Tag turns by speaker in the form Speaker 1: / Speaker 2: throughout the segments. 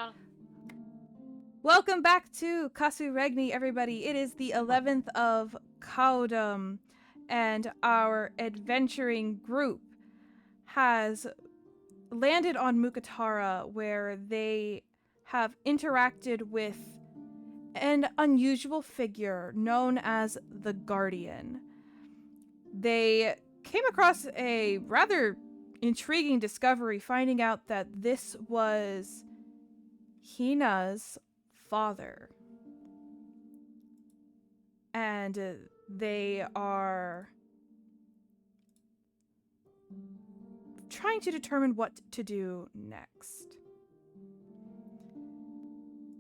Speaker 1: John.
Speaker 2: Welcome back to Casuregni, everybody. It is the 11th of Caudum, and our adventuring group has landed on Mukatara, where they have interacted with an unusual figure known as the Guardian. They came across a rather intriguing discovery, finding out that this was Hina's father. And they are trying to determine what to do next.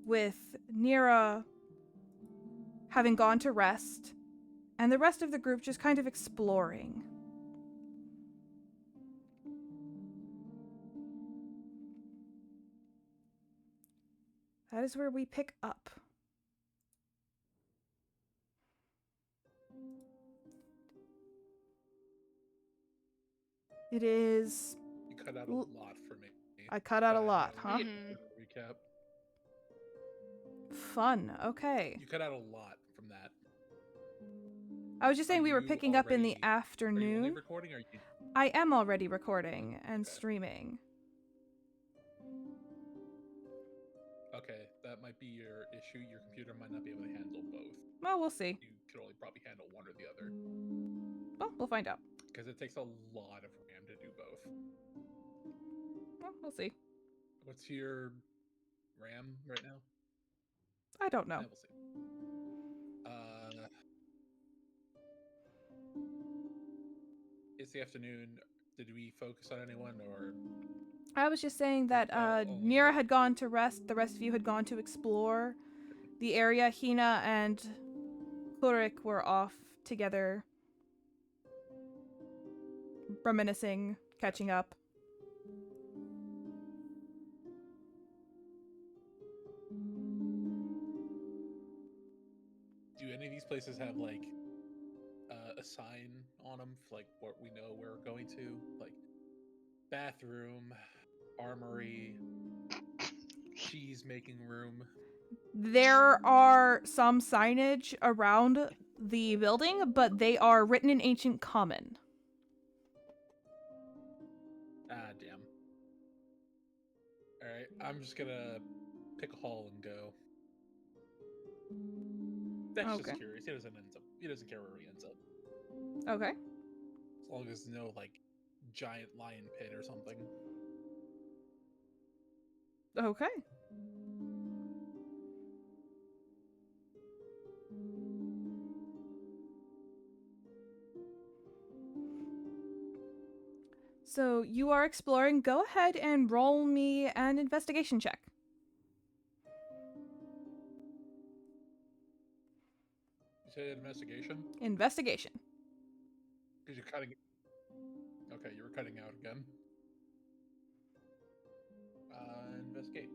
Speaker 2: With Nira having gone to rest, and the rest of the group just kind of exploring. That is where we pick up. It is...
Speaker 3: You cut out a lot for me.
Speaker 2: I cut out a lot, huh?
Speaker 3: Recap.
Speaker 2: Fun, okay.
Speaker 3: You cut out a lot from that.
Speaker 2: I was just saying we were picking up in the afternoon.
Speaker 3: Are you only recording, or are you...
Speaker 2: I am already recording and streaming.
Speaker 3: Okay, that might be your issue. Your computer might not be able to handle both.
Speaker 2: Well, we'll see.
Speaker 3: You could only probably handle one or the other.
Speaker 2: Well, we'll find out.
Speaker 3: Because it takes a lot of RAM to do both.
Speaker 2: Well, we'll see.
Speaker 3: What's your RAM right now?
Speaker 2: I don't know.
Speaker 3: Yeah, we'll see. It's the afternoon. Did we focus on anyone, or...?
Speaker 2: I was just saying that Nira had gone to rest. The rest of you had gone to explore the area. Hina and Klurik were off together, reminiscing, catching up.
Speaker 3: Do any of these places have, like, a sign on them, like, what we know where we're going to? Like, bathroom, armory, cheese making room.
Speaker 2: There are some signage around the building, but they are written in ancient common.
Speaker 3: Ah, damn. Alright, I'm just gonna pick a hall and go. That's just curious. He doesn't care where he ends up.
Speaker 2: Okay.
Speaker 3: As long as there's no, like, giant lion pit or something.
Speaker 2: Okay. So you are exploring. Go ahead and roll me an investigation check.
Speaker 3: You say investigation?
Speaker 2: Investigation.
Speaker 3: Because you're cutting... Okay, you were cutting out again. Investigate.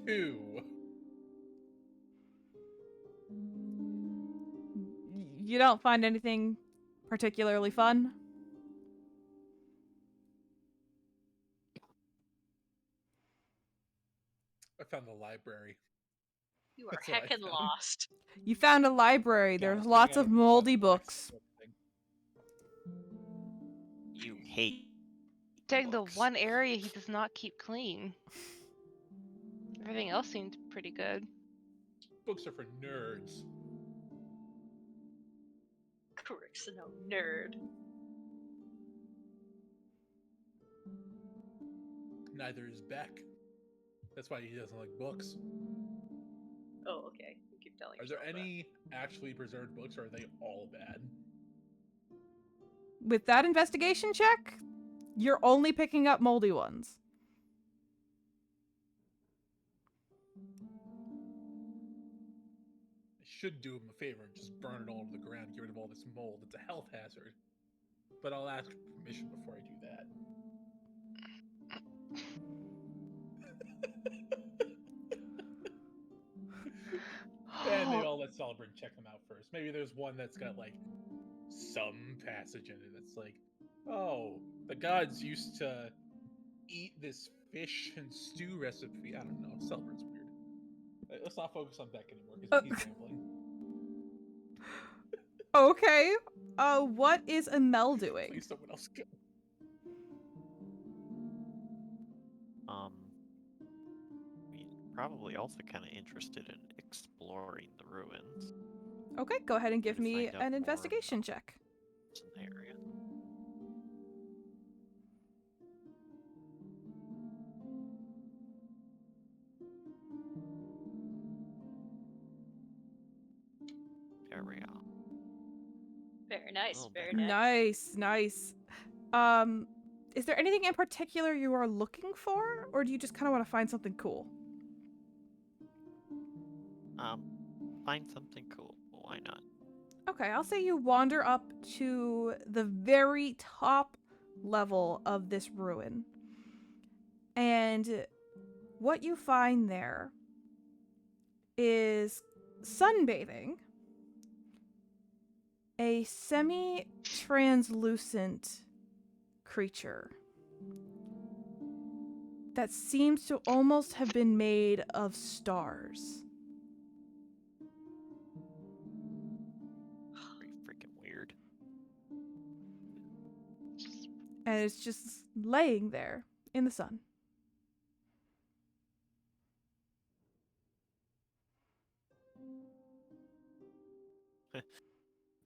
Speaker 3: 2.
Speaker 2: You don't find anything particularly fun?
Speaker 3: I found the library.
Speaker 1: You are heckin' lost.
Speaker 2: You found a library. There's lots of moldy books.
Speaker 4: You hate
Speaker 5: Dang, the
Speaker 4: books.
Speaker 5: one area he does not keep clean. Everything else seemed pretty good.
Speaker 3: Books are for nerds.
Speaker 1: Kurik's no nerd.
Speaker 3: Neither is Beck. That's why he doesn't like books.
Speaker 1: Oh, okay. You keep telling
Speaker 3: Are there
Speaker 1: yourself
Speaker 3: any actually preserved books, or are they all bad?
Speaker 2: With that investigation check, you're only picking up moldy ones.
Speaker 3: I should do him a favor and just burn it all to the ground, get rid of all this mold. It's a health hazard. But I'll ask permission before I do that. And maybe I'll let Celebrant check them out first. Maybe there's one that's got, like, some passage in it that's like, oh, the gods used to eat this fish and stew recipe. I don't know. Celebrate's weird. Let's not focus on Beck anymore because he's rambling.
Speaker 2: Okay. What is Amel doing?
Speaker 3: Please, someone else go.
Speaker 4: I mean, probably also kind of interested in exploring the ruins.
Speaker 2: Okay, go ahead and give
Speaker 4: Try to
Speaker 2: me
Speaker 4: find out
Speaker 2: an
Speaker 4: more
Speaker 2: investigation
Speaker 4: about
Speaker 2: check.
Speaker 4: what's in the area. There we are.
Speaker 1: Very nice.
Speaker 4: Little
Speaker 1: Very
Speaker 4: better.
Speaker 1: nice.
Speaker 2: Nice. Is there anything in particular you are looking for, or do you just kind of want to find something cool?
Speaker 4: Find something cool. Why not?
Speaker 2: Okay, I'll say you wander up to the very top level of this ruin. And what you find there is sunbathing a semi-translucent creature that seems to almost have been made of stars.
Speaker 4: Pretty freaking weird.
Speaker 2: And it's just laying there in the sun.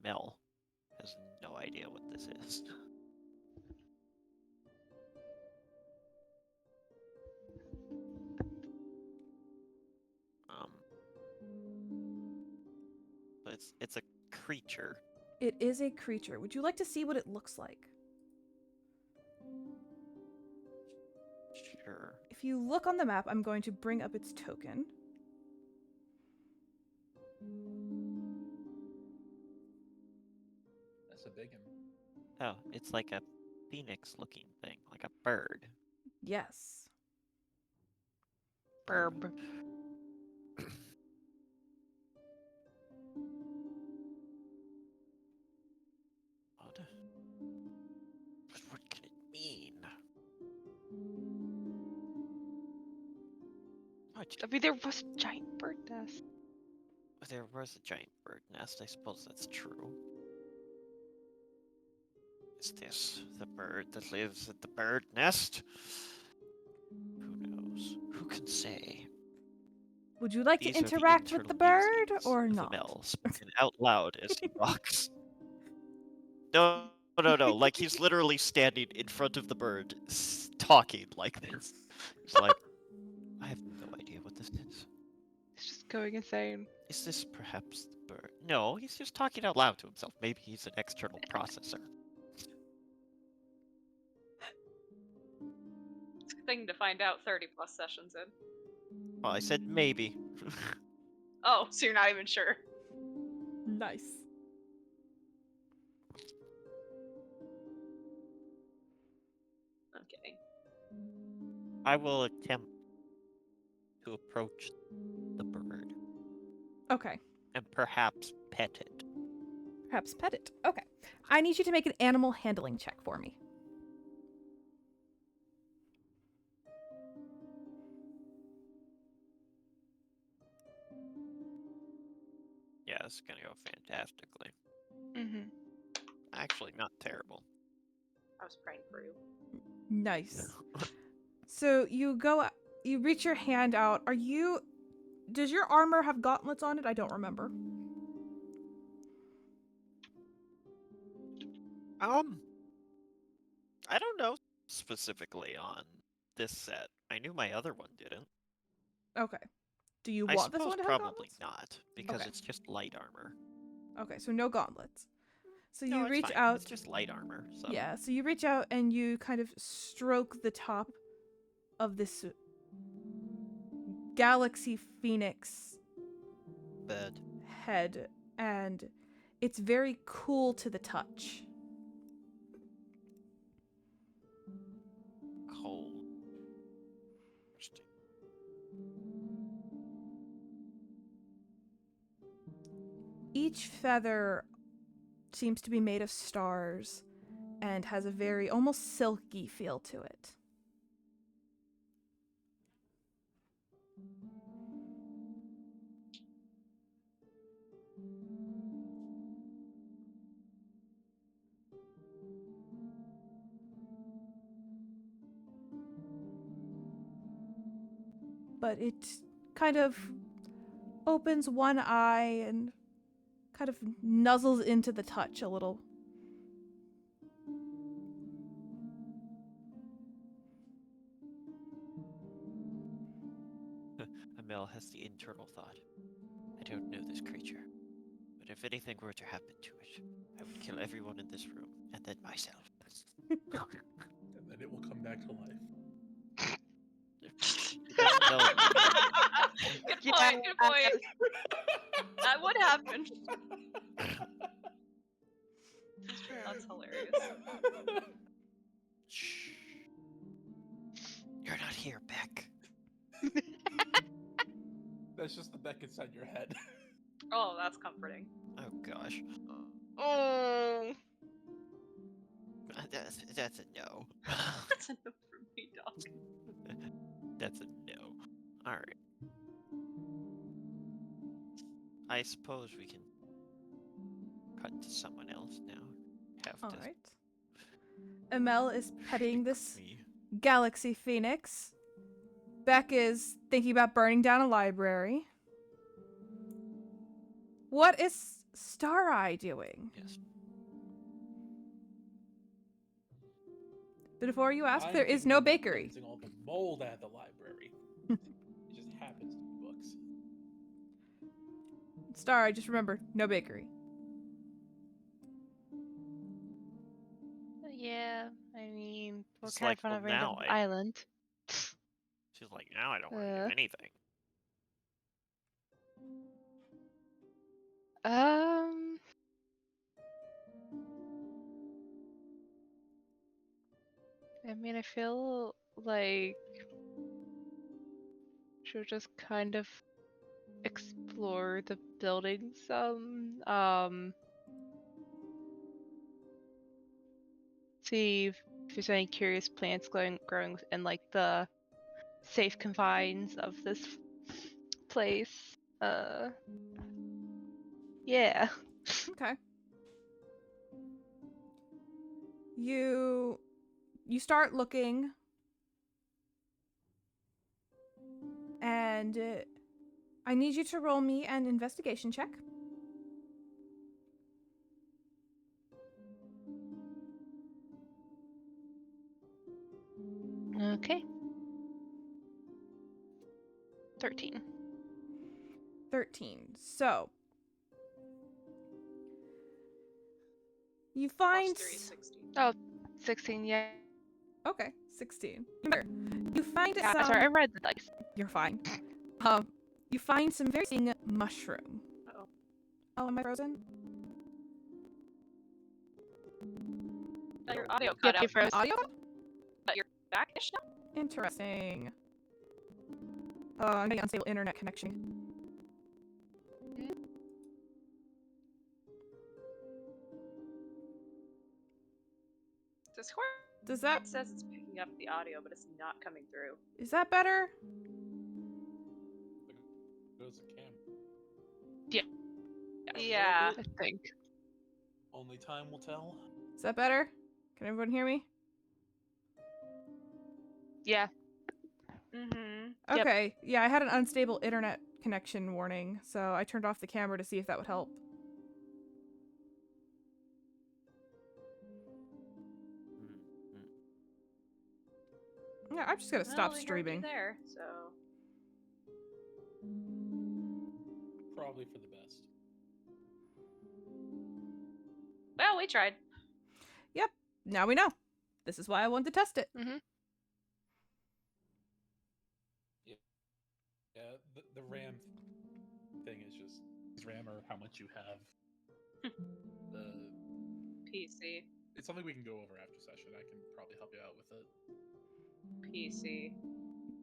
Speaker 4: Mel has no idea what this is. But it's a creature.
Speaker 2: It is a creature. Would you like to see what it looks like?
Speaker 4: Sure.
Speaker 2: If you look on the map, I'm going to bring up its token.
Speaker 3: That's a big one.
Speaker 4: Oh, it's like a phoenix-looking thing, like a bird.
Speaker 2: Yes.
Speaker 5: Burb.
Speaker 4: What? But what can it mean? What?
Speaker 5: I mean, there was a giant bird nest.
Speaker 4: There was a giant bird nest. I suppose that's true. Is this the bird that lives at the bird nest? Who knows? Who can say?
Speaker 2: Would you like to
Speaker 4: These are the
Speaker 2: interact with the
Speaker 4: internal
Speaker 2: bird
Speaker 4: musings
Speaker 2: or
Speaker 4: of
Speaker 2: not?
Speaker 4: Amel, spoken out loud as he walks. No, no. Like he's literally standing in front of the bird, talking like this. He's like, I have no idea what this is.
Speaker 5: It's just going insane.
Speaker 4: Is this perhaps the bird? No, he's just talking out loud to himself. Maybe he's an external processor.
Speaker 1: It's a good thing to find out 30 plus sessions in.
Speaker 4: Well, I said maybe.
Speaker 1: Oh, so you're not even sure.
Speaker 2: Nice.
Speaker 1: Okay.
Speaker 4: I will attempt to approach the bird
Speaker 2: Okay.
Speaker 4: and perhaps pet it.
Speaker 2: Perhaps pet it. Okay. I need you to make an animal handling check for me.
Speaker 4: Yeah, it's gonna go fantastically.
Speaker 5: Mm-hmm.
Speaker 4: Actually, not terrible.
Speaker 1: I was praying for you.
Speaker 2: Nice. So you you reach your hand out. Does your armor have gauntlets on it? I don't remember.
Speaker 4: I don't know specifically on this set. I knew my other one didn't.
Speaker 2: Okay. Do you
Speaker 4: I
Speaker 2: want this
Speaker 4: suppose
Speaker 2: one to have
Speaker 4: probably
Speaker 2: gauntlets?
Speaker 4: not, because
Speaker 2: Okay.
Speaker 4: it's just light armor.
Speaker 2: Okay, so no gauntlets. So
Speaker 4: No,
Speaker 2: you
Speaker 4: it's
Speaker 2: reach
Speaker 4: fine.
Speaker 2: out.
Speaker 4: It's just light armor. So.
Speaker 2: Yeah, so you reach out and you kind of stroke the top of this galaxy phoenix
Speaker 4: Bed.
Speaker 2: head, and it's very cool to the touch.
Speaker 4: Cold. Interesting.
Speaker 2: Each feather seems to be made of stars and has a very almost silky feel to it. But it kind of opens one eye and kind of nuzzles into the touch a little.
Speaker 4: Amel has the internal thought. I don't know this creature, but if anything were to happen to it, I would kill everyone in this room, and then myself.
Speaker 3: And then it will come back to life.
Speaker 4: No,
Speaker 1: Good point. Good point. That would happen. That's hilarious.
Speaker 4: shh. You're not here, Beck.
Speaker 3: That's just the Beck inside your head.
Speaker 1: Oh, that's comforting.
Speaker 4: Oh gosh.
Speaker 5: Oh.
Speaker 4: That's a no.
Speaker 1: That's enough for me, dog.
Speaker 4: That's a no. Alright. I suppose we can cut to someone else now. Have
Speaker 2: All
Speaker 4: to
Speaker 2: right. Amel is petting
Speaker 4: stick
Speaker 2: this
Speaker 4: me.
Speaker 2: galaxy phoenix. Beck is thinking about burning down a library. What is Star Eye doing?
Speaker 4: Yes.
Speaker 2: But before you ask,
Speaker 3: I'm
Speaker 2: there is
Speaker 3: thinking
Speaker 2: no
Speaker 3: about
Speaker 2: bakery.
Speaker 3: cleansing all the mold out of the library. It just happens to be books.
Speaker 2: Star Eye, just remember, no bakery.
Speaker 5: Yeah, I mean, we're
Speaker 4: It's
Speaker 5: kind
Speaker 4: like,
Speaker 5: of on
Speaker 4: well,
Speaker 5: a random
Speaker 4: now
Speaker 5: island.
Speaker 4: She's like, now I don't want to do anything.
Speaker 5: Um, I mean, I feel like she'll just kind of explore the building some. See if there's any curious plants growing in like the safe confines of this place. Yeah.
Speaker 2: Okay. You start looking, and I need you to roll me an investigation check.
Speaker 5: Okay. 13.
Speaker 2: 13. So you
Speaker 1: Plus
Speaker 2: find
Speaker 1: 3, 16.
Speaker 5: Oh, 16, yeah.
Speaker 2: okay, 16. Remember, you find
Speaker 5: Yeah,
Speaker 2: some.
Speaker 5: sorry, I read the dice.
Speaker 2: You're fine. You find some very interesting mushroom.
Speaker 1: Uh-oh.
Speaker 2: Oh, am I frozen?
Speaker 1: Your audio
Speaker 5: Yep,
Speaker 1: cut
Speaker 5: you
Speaker 1: out.
Speaker 5: froze.
Speaker 2: Audio?
Speaker 1: But you're back-ish now?
Speaker 2: Interesting. Oh, I'm getting unstable internet connection.
Speaker 1: Discord
Speaker 2: Does that
Speaker 1: says it's picking up the audio, but it's not coming through.
Speaker 2: is that better?
Speaker 3: Goes the cam.
Speaker 1: Yeah.
Speaker 5: I think.
Speaker 3: Only time will tell.
Speaker 2: Is that better? Can everyone hear me?
Speaker 5: Yeah.
Speaker 1: Mm-hmm.
Speaker 5: Yep.
Speaker 2: Okay. Yeah, I had an unstable internet connection warning, so I turned off the camera to see if that would help.
Speaker 4: Mm, mm.
Speaker 2: Yeah, I'm just gonna stop
Speaker 1: Well, we heard you
Speaker 2: streaming.
Speaker 1: there, so
Speaker 3: Probably for the best.
Speaker 1: well, we tried.
Speaker 2: Yep. Now we know. This is why I wanted to test it.
Speaker 5: Mm-hmm.
Speaker 3: Yeah, the RAM thing is just RAM or how much you have. the
Speaker 1: PC.
Speaker 3: It's something we can go over after session. I can probably help you out with it.
Speaker 1: PC.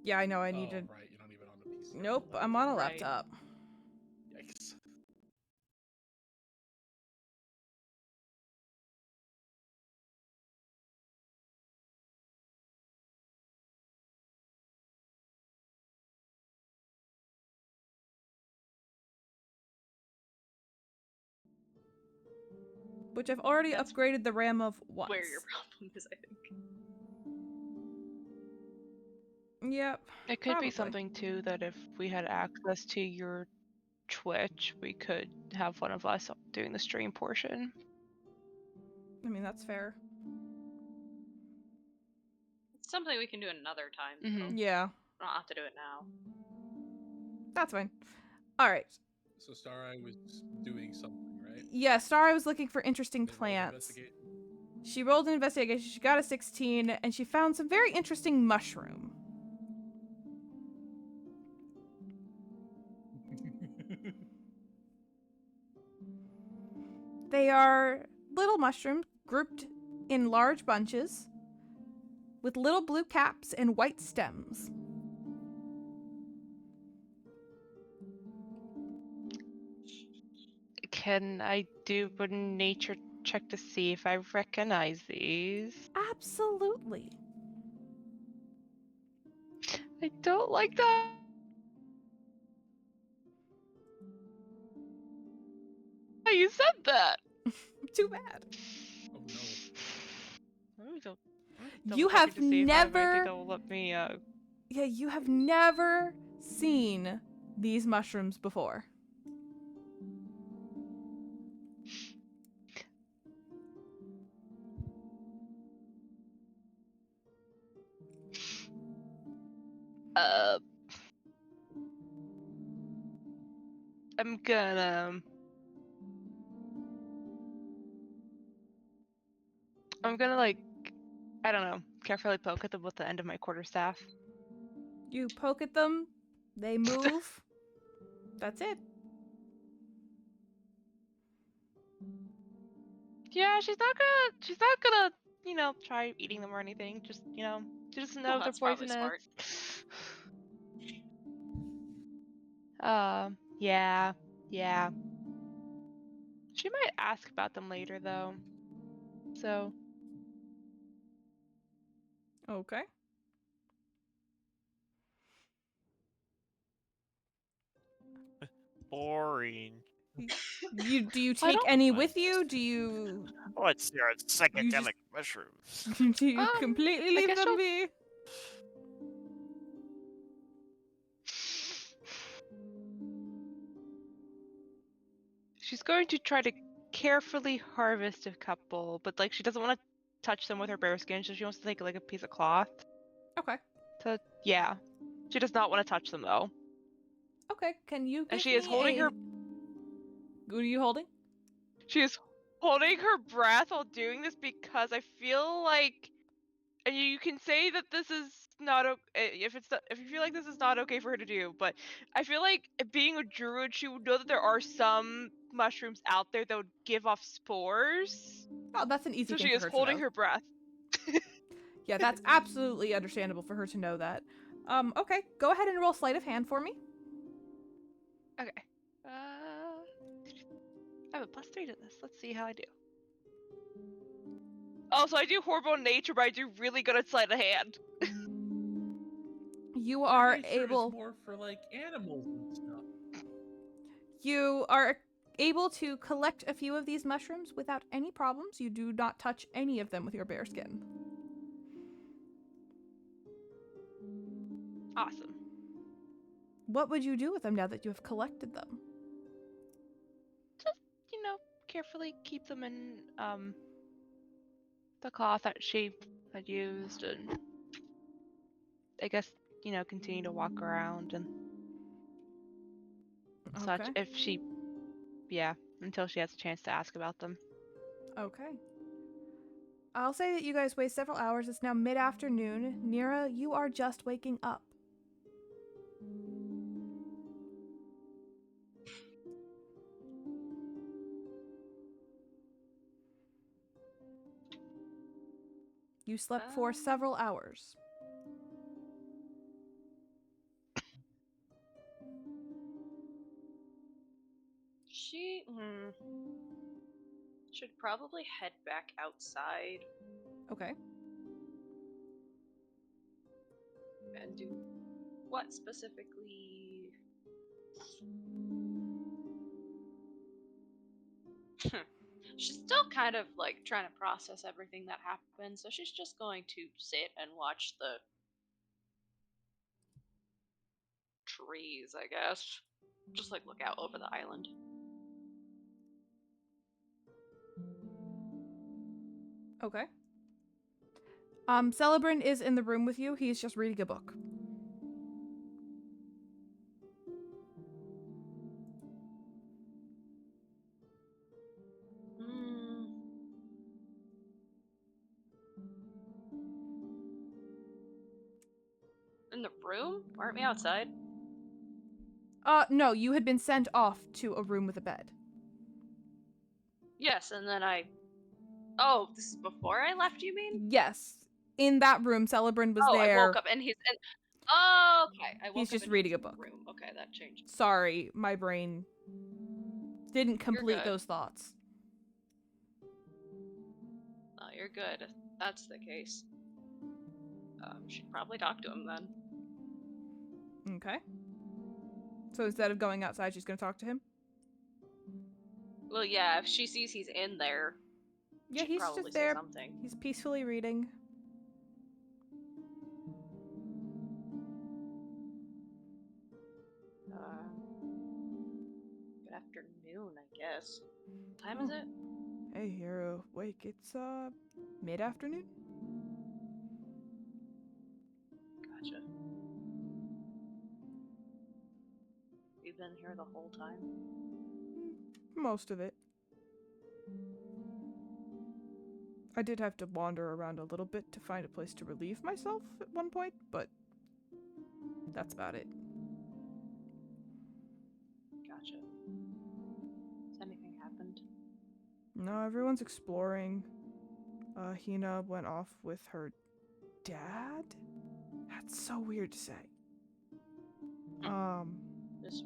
Speaker 2: Yeah, I know I need to.
Speaker 3: Right, you're not even on the PC. You're
Speaker 2: Nope,
Speaker 3: on
Speaker 2: I'm on a
Speaker 1: Right.
Speaker 2: laptop.
Speaker 3: Yikes.
Speaker 2: which I've already
Speaker 1: That's
Speaker 2: upgraded the RAM of once.
Speaker 1: where your problem is, I think.
Speaker 2: Yep.
Speaker 5: It could
Speaker 2: Probably.
Speaker 5: be something too that if we had access to your Twitch, we could have one of us doing the stream portion.
Speaker 2: I mean, that's fair.
Speaker 1: It's something we can do another time,
Speaker 5: Mhm.
Speaker 1: though.
Speaker 2: Yeah,
Speaker 1: We don't have to do it now.
Speaker 2: that's fine. All right.
Speaker 3: So Starai was doing something, right?
Speaker 2: Yeah, Starry was looking for interesting
Speaker 3: They rolled
Speaker 2: plants.
Speaker 3: investigation.
Speaker 2: She rolled an investigation. She got a 16, and she found some very interesting mushroom. They are little mushrooms grouped in large bunches with little blue caps and white stems.
Speaker 5: Can I do a nature check to see if I recognize these?
Speaker 2: Absolutely.
Speaker 5: I don't like that. You said that.
Speaker 2: Too bad.
Speaker 3: Oh no.
Speaker 5: Let me double
Speaker 2: You
Speaker 5: check
Speaker 2: have
Speaker 5: it to see if I have anything
Speaker 2: never,
Speaker 5: that will let me.
Speaker 2: yeah, you have never seen these mushrooms before.
Speaker 5: I'm gonna. Like, I don't know, carefully poke at them with the end of my quarterstaff.
Speaker 2: You poke at them, they move. That's it.
Speaker 5: Yeah, she's not gonna, try eating them or anything. Just, she doesn't know if they're
Speaker 1: That's probably
Speaker 5: poisonous.
Speaker 1: smart.
Speaker 5: Yeah. She might ask about them later, though. So,
Speaker 2: Okay.
Speaker 4: Boring.
Speaker 2: Do you
Speaker 5: I
Speaker 2: take
Speaker 5: don't-
Speaker 2: any with you? Do you
Speaker 4: What's your psychedelic mushrooms?
Speaker 2: do you
Speaker 5: Um,
Speaker 2: completely
Speaker 5: I
Speaker 2: leave
Speaker 5: guess
Speaker 2: them
Speaker 5: she'll-
Speaker 2: be?
Speaker 5: she's going to try to carefully harvest a couple, but like she doesn't want to touch them with her bare skin, so she wants to take like a piece of cloth.
Speaker 2: Okay.
Speaker 5: Yeah. She does not want to touch them though.
Speaker 2: Okay. Can you give
Speaker 5: And she is
Speaker 2: me
Speaker 5: holding
Speaker 2: a...
Speaker 5: her
Speaker 2: What are you holding?
Speaker 5: She is holding her breath while doing this because I feel like, and you can say that this is not if you feel like this is not okay for her to do, but I feel like being a druid, she would know that there are some mushrooms out there that would give off spores.
Speaker 2: Oh, that's an easy
Speaker 5: So
Speaker 2: thing
Speaker 5: she
Speaker 2: for
Speaker 5: is
Speaker 2: her to
Speaker 5: holding
Speaker 2: know.
Speaker 5: her breath.
Speaker 2: Yeah, that's absolutely understandable for her to know that. Okay. Go ahead and roll sleight of hand for me.
Speaker 5: Okay. I have a +3 to this. Let's see how I do. Oh, so I do horrible in nature, but I do really good at sleight of hand.
Speaker 2: You are
Speaker 3: Nature
Speaker 2: able...
Speaker 3: is more for like animals and stuff.
Speaker 2: You are able to collect a few of these mushrooms without any problems. You do not touch any of them with your bare skin.
Speaker 5: Awesome.
Speaker 2: What would you do with them now that you have collected them?
Speaker 5: Just, carefully keep them in the cloth that she had used, and I guess, continue to walk around and such
Speaker 2: Okay.
Speaker 5: if she, until she has a chance to ask about them.
Speaker 2: Okay. I'll say that you guys waste several hours. It's now mid-afternoon. Nira, you are just waking up. You slept for several hours.
Speaker 1: She should probably head back outside
Speaker 2: Okay.
Speaker 1: and do what specifically? she's still kind of like trying to process everything that happened, so she's just going to sit and watch the trees, I guess. Just like look out over the island.
Speaker 2: Okay. Celebrin is in the room with you. He's just reading a book.
Speaker 1: In the room? Aren't we outside?
Speaker 2: No, you had been sent off to a room with a bed.
Speaker 1: Yes, and then Oh, this is before I left, you mean?
Speaker 2: Yes. In that room, Celebrin was
Speaker 1: Oh,
Speaker 2: there.
Speaker 1: I woke up and Oh, okay. I woke
Speaker 2: He's
Speaker 1: up
Speaker 2: just
Speaker 1: and
Speaker 2: reading
Speaker 1: he's
Speaker 2: a
Speaker 1: in the
Speaker 2: book.
Speaker 1: room. Okay, that changed.
Speaker 2: Sorry, my brain didn't complete
Speaker 1: good.
Speaker 2: those thoughts.
Speaker 1: Oh, you're good. If that's the case. Should probably talk to him then.
Speaker 2: Okay. So instead of going outside, she's gonna talk to him?
Speaker 1: Well, yeah, if she sees he's in there,
Speaker 2: Yeah,
Speaker 1: she'd
Speaker 2: he's
Speaker 1: probably
Speaker 2: just
Speaker 1: say
Speaker 2: there.
Speaker 1: something.
Speaker 2: He's peacefully reading.
Speaker 1: Good afternoon, I guess. What time is it?
Speaker 2: Hey, you're awake. It's, mid-afternoon?
Speaker 1: Gotcha. You've been here the whole time?
Speaker 2: Most of it. I did have to wander around a little bit to find a place to relieve myself at one point, but that's about it.
Speaker 1: Gotcha. Has anything happened?
Speaker 2: No, everyone's exploring. Hina went off with her dad? That's so weird to say.
Speaker 1: This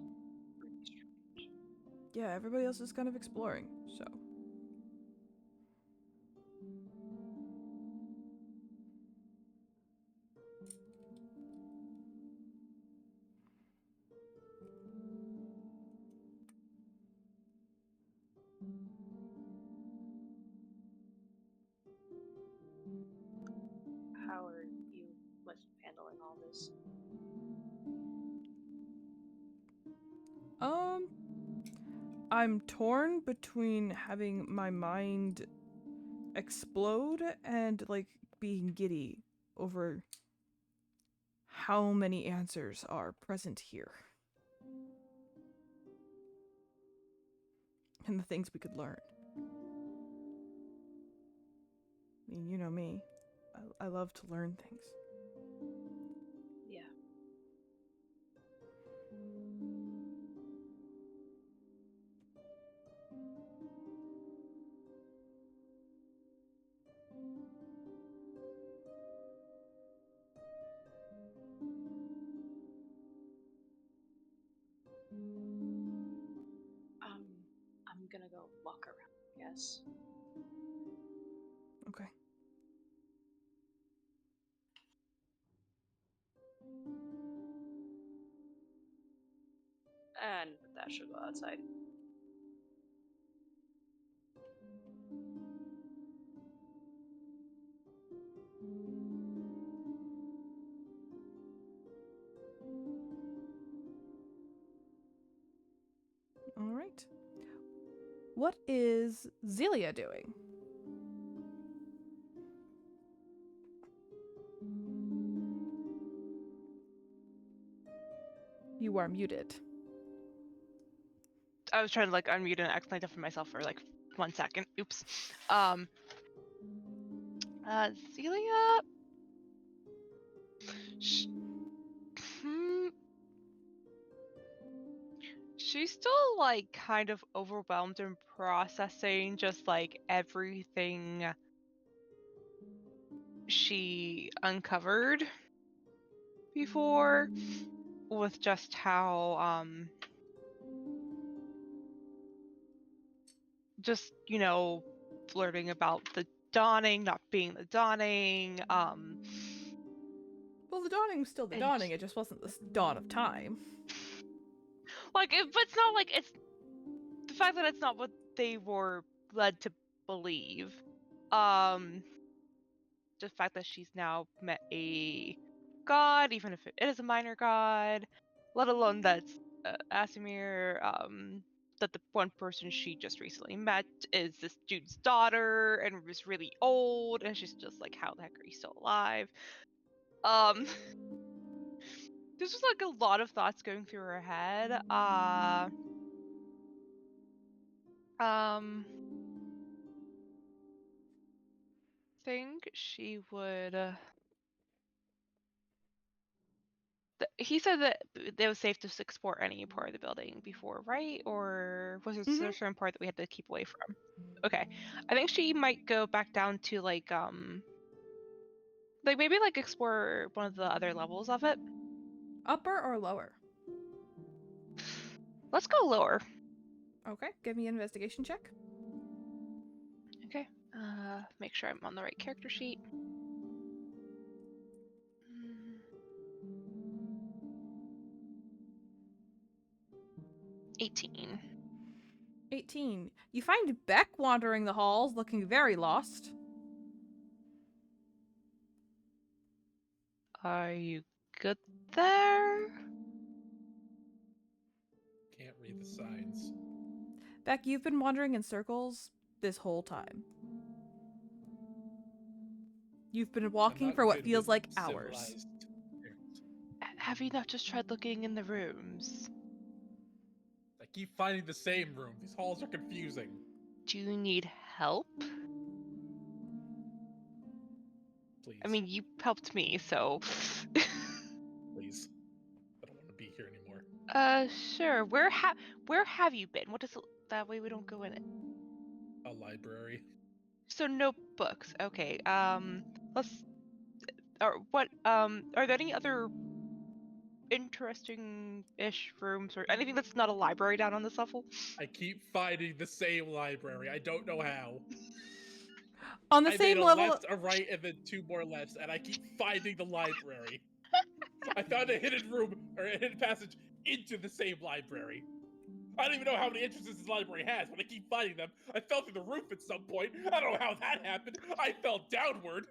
Speaker 1: really strange.
Speaker 2: Yeah, everybody else is kind of exploring, so.
Speaker 1: How are you with handling all this?
Speaker 2: I'm torn between having my mind explode and, like, being giddy over how many answers are present here. And the things we could learn. I mean, you know me. I love to learn things.
Speaker 1: Yeah. I'm gonna go walk around, I guess.
Speaker 2: Okay.
Speaker 1: And that should go outside.
Speaker 2: Alright. What is Zelia doing? You are muted.
Speaker 5: I was trying to like unmute and accidentally deafen myself for like 1 second. Oops. Celia. She's still like kind of overwhelmed and processing just like everything she uncovered before, with just how just, you know, flirting about the dawning not being the dawning.
Speaker 2: Well, the dawning was still the
Speaker 5: And
Speaker 2: dawning, it just wasn't the dawn of time.
Speaker 5: like but it's not like it's the fact that it's not what they were led to believe. The fact that she's now met a god, even if it is a minor god, let alone that's Asimir, that the one person she just recently met is this dude's daughter and was really old, and she's just like, how the heck are you still alive? There's just like a lot of thoughts going through her head. Think she would. He said that it was safe to explore any part of the building before, right? Or was there a certain part that we had to keep away from? Okay, I think she might go back down to like maybe like explore one of the other levels of it.
Speaker 2: Upper or lower?
Speaker 5: Let's go lower.
Speaker 2: Okay, give me an investigation check.
Speaker 5: Okay. Make sure I'm on the right character sheet. 18.
Speaker 2: 18. You find Beck wandering the halls, looking very lost.
Speaker 5: Are you good there?
Speaker 3: Can't read the signs.
Speaker 2: Beck, you've been wandering in circles this whole time. You've been
Speaker 3: I'm
Speaker 2: walking
Speaker 3: not
Speaker 2: for what
Speaker 3: good
Speaker 2: feels
Speaker 3: with
Speaker 2: like hours.
Speaker 3: civilized parents.
Speaker 5: Have you not just tried looking in the rooms?
Speaker 3: I keep finding the same room. These halls are confusing.
Speaker 5: Do you need help?
Speaker 3: Please.
Speaker 5: I mean, you helped me, so.
Speaker 3: Please. I don't want to be here anymore.
Speaker 5: Sure. Where have you been? What is it? That way we don't go in it.
Speaker 3: A library.
Speaker 5: So no books. Okay. Let's. Or what? Are there any other interesting-ish rooms or anything that's not a library down on this level?
Speaker 3: I keep finding the same library. I don't know how.
Speaker 2: On the
Speaker 3: I
Speaker 2: same
Speaker 3: made a
Speaker 2: level.
Speaker 3: left, a right, and then 2 more lefts, and I keep finding the library. I found a hidden room, or a hidden passage into the same library. I don't even know how many entrances this library has, but I keep finding them. I fell through the roof at some point. I don't know how that happened. I fell downward.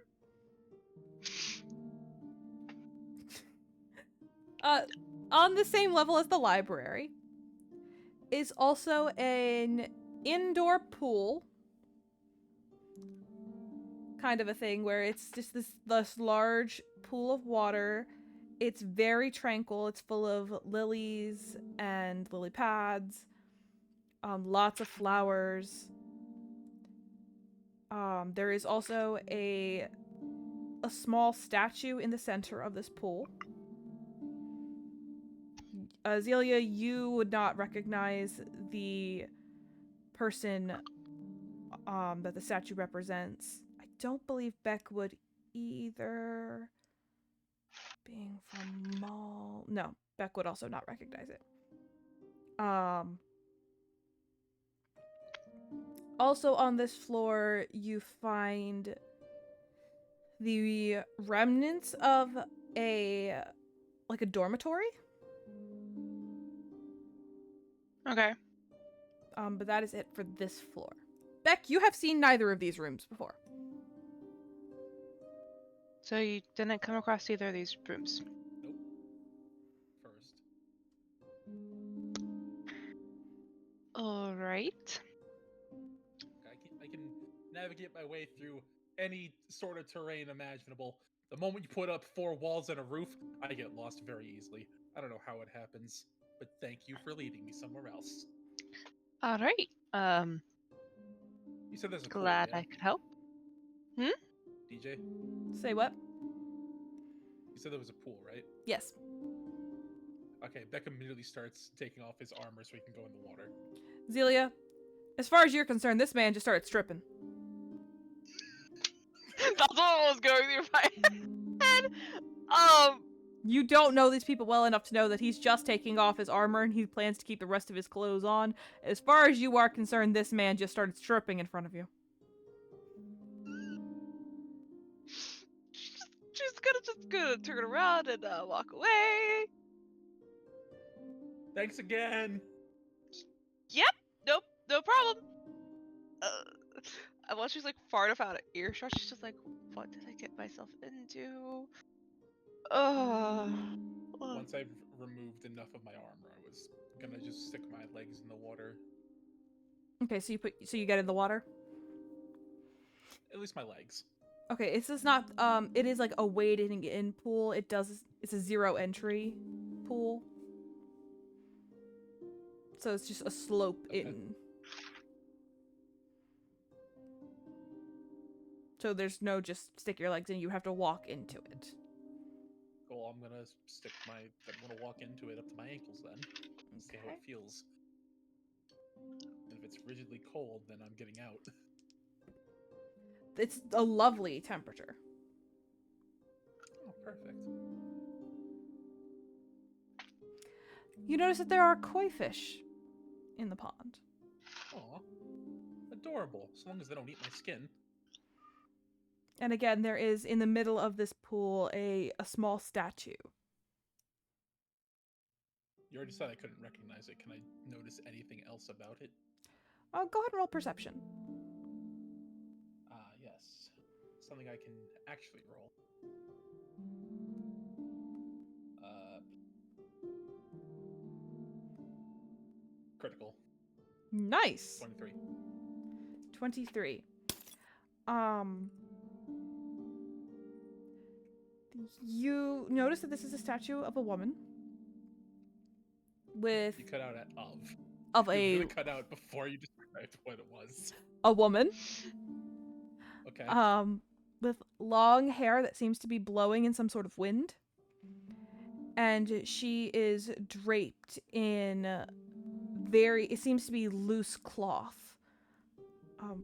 Speaker 2: On the same level as the library is also an indoor pool. Kind of a thing where it's just this large pool of water. It's very tranquil. It's full of lilies and lily pads. Lots of flowers. There is also a small statue in the center of this pool. Zelia, you would not recognize the person that the statue represents. I don't believe Beck would either. Being from Maul. No, Beck would also not recognize it. Also on this floor, you find the remnants of a dormitory.
Speaker 5: Okay.
Speaker 2: But that is it for this floor. Beck, you have seen neither of these rooms before.
Speaker 5: So you didn't come across either of these rooms?
Speaker 3: Nope. First.
Speaker 5: All right.
Speaker 3: I can navigate my way through any sort of terrain imaginable. The moment you put up 4 walls and a roof, I get lost very easily. I don't know how it happens, but thank you for leading me somewhere else.
Speaker 5: All right.
Speaker 3: You said there's a
Speaker 5: Glad
Speaker 3: pool, yeah?
Speaker 5: I could help.
Speaker 3: DJ?
Speaker 2: Say what?
Speaker 3: You said there was a pool, right?
Speaker 2: Yes.
Speaker 3: Okay, Beck immediately starts taking off his armor so he can go in the water.
Speaker 2: Zelia, as far as you're concerned, this man just started stripping.
Speaker 5: That's what was going through my head.
Speaker 2: You don't know these people well enough to know that he's just taking off his armor and he plans to keep the rest of his clothes on. As far as you are concerned, this man just started stripping in front of you.
Speaker 5: She's gonna turn around and walk away.
Speaker 3: Thanks again!
Speaker 5: Yep. Nope. No problem. once she's like far enough out of earshot, she's just like, "What did I get myself into?" Ugh. Ugh.
Speaker 3: Once I've removed enough of my armor, I was gonna just stick my legs in the water.
Speaker 2: Okay, so you get in the water?
Speaker 3: At least my legs.
Speaker 2: Okay, it's just not it is like a wading in pool. It's a zero entry pool. So it's just a slope
Speaker 3: Okay.
Speaker 2: in. So there's no just stick your legs in, you have to walk into it.
Speaker 3: Well, I'm gonna walk into it up to my ankles then. And see how
Speaker 2: Okay.
Speaker 3: it feels. And if it's rigidly cold, then I'm getting out.
Speaker 2: It's a lovely temperature.
Speaker 3: Oh, perfect.
Speaker 2: You notice that there are koi fish in the pond.
Speaker 3: Aw. Adorable. As long as they don't eat my skin.
Speaker 2: And again, there is in the middle of this pool a small statue.
Speaker 3: You already said I couldn't recognize it. Can I notice anything else about it?
Speaker 2: Go ahead and roll perception.
Speaker 3: Ah, yes. Something I can actually roll. Critical.
Speaker 2: Nice.
Speaker 3: 23.
Speaker 2: 23. You notice that this is a statue of a woman with
Speaker 3: You cut out at
Speaker 2: of
Speaker 3: You're
Speaker 2: a
Speaker 3: gonna cut out before you described what it was.
Speaker 2: woman
Speaker 3: Okay.
Speaker 2: with long hair that seems to be blowing in some sort of wind. And she is draped in it seems to be loose cloth.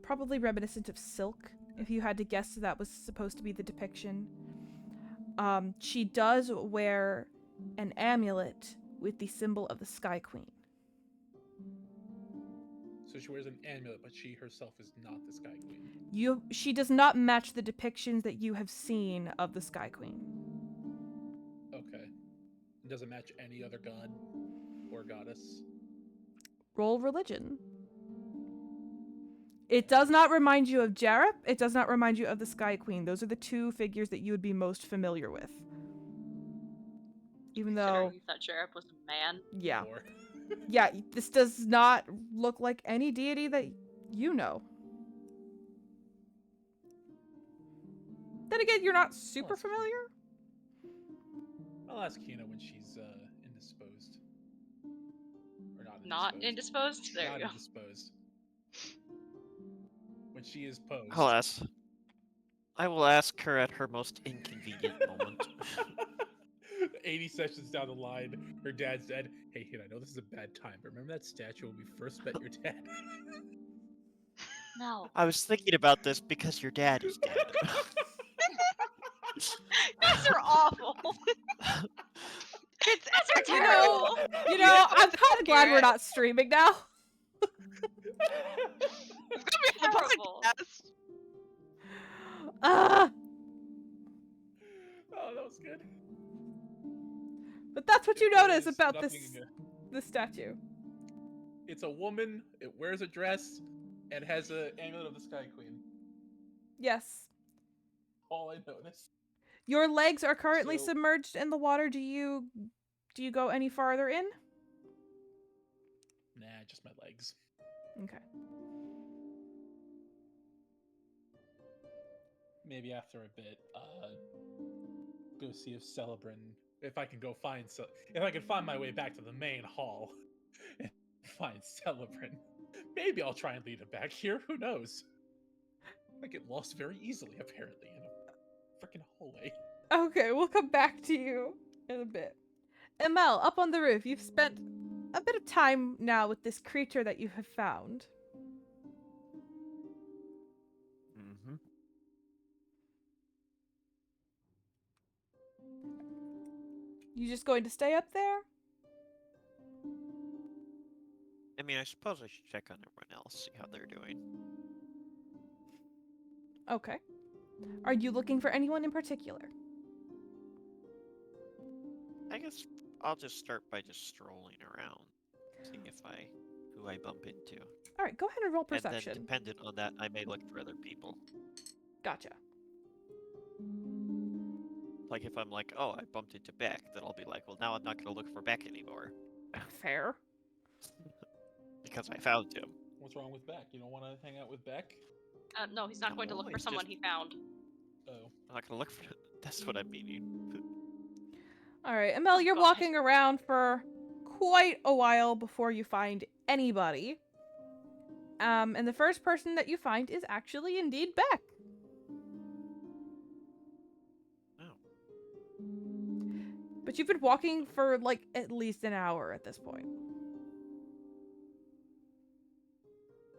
Speaker 2: Probably reminiscent of silk, if you had to guess that was supposed to be the depiction. She does wear an amulet with the symbol of the Sky Queen.
Speaker 3: So she wears an amulet, but she herself is not the Sky Queen.
Speaker 2: She does not match the depictions that you have seen of the Sky Queen.
Speaker 3: Okay. Does it match any other god or goddess?
Speaker 2: Roll religion. It does not remind you of Jarep. It does not remind you of the Sky Queen. Those are the two figures that you would be most familiar with. Even
Speaker 1: Considering
Speaker 2: though,
Speaker 1: you thought Sheriff was a man.
Speaker 2: yeah.
Speaker 3: Or
Speaker 2: Yeah, this does not look like any deity that you know. Then again, you're not super
Speaker 3: that's cute.
Speaker 2: familiar.
Speaker 3: I'll ask Kina when she's indisposed. Or not
Speaker 1: Not
Speaker 3: indisposed.
Speaker 1: indisposed? There
Speaker 3: Not
Speaker 1: you go.
Speaker 3: indisposed. When she is posed.
Speaker 4: I will ask her at her most inconvenient moment.
Speaker 3: 80 sessions down the line, her dad said, "Hey, Kina, I know this is a bad time, but remember that statue when we first met your dad?"
Speaker 1: No.
Speaker 4: I was thinking about this because your dad is dead.
Speaker 1: Guys are awful.
Speaker 5: It's
Speaker 1: Guys are
Speaker 2: You know,
Speaker 1: terrible.
Speaker 2: I'm kind of glad we're
Speaker 5: accurate.
Speaker 2: not streaming now.
Speaker 5: It's gonna be on the
Speaker 1: Terrible.
Speaker 5: podcast.
Speaker 2: Ah,
Speaker 3: Oh, that was good.
Speaker 2: but that's what you
Speaker 3: There
Speaker 2: notice
Speaker 3: is
Speaker 2: about
Speaker 3: nothing-
Speaker 2: this statue.
Speaker 3: It's a woman, it wears a dress, and has an amulet of the Sky Queen.
Speaker 2: Yes.
Speaker 3: All I noticed.
Speaker 2: Your legs are currently
Speaker 3: So-
Speaker 2: submerged in the water. Do you go any farther in?
Speaker 3: Nah, just my legs.
Speaker 2: Okay.
Speaker 3: Maybe after a bit, go see if Celebrin, if I can find my way back to the main hall and find Celebrin. Maybe I'll try and lead him back here. Who knows? I get lost very easily, apparently, in a freaking hallway.
Speaker 2: Okay, we'll come back to you in a bit. Emel, up on the roof, you've spent a bit of time now with this creature that you have found.
Speaker 4: Mm-hmm.
Speaker 2: You just going to stay up there?
Speaker 4: I mean, I suppose I should check on everyone else, see how they're doing.
Speaker 2: Okay. Are you looking for anyone in particular?
Speaker 4: I guess I'll just start by just strolling around, seeing who who I bump into.
Speaker 2: All right, go ahead and roll
Speaker 4: And then,
Speaker 2: perception.
Speaker 4: dependent on that, I may look for other people.
Speaker 2: Gotcha.
Speaker 4: Like, if I'm like, oh, I bumped into Beck, then I'll be like, well, now I'm not going to look for Beck anymore.
Speaker 2: Fair.
Speaker 4: Because I found him.
Speaker 3: What's wrong with Beck? You don't want to hang out with Beck?
Speaker 1: No, he's not going to
Speaker 4: No,
Speaker 1: look for
Speaker 4: he's
Speaker 1: someone
Speaker 4: just-
Speaker 1: he found.
Speaker 3: Oh.
Speaker 4: I'm not going to look for That's what I'm meaning.
Speaker 2: All right, Amel, you're
Speaker 1: God.
Speaker 2: walking around for quite a while before you find anybody. And the first person that you find is actually indeed Beck.
Speaker 4: Oh.
Speaker 2: But you've been walking for like at least an hour at this point.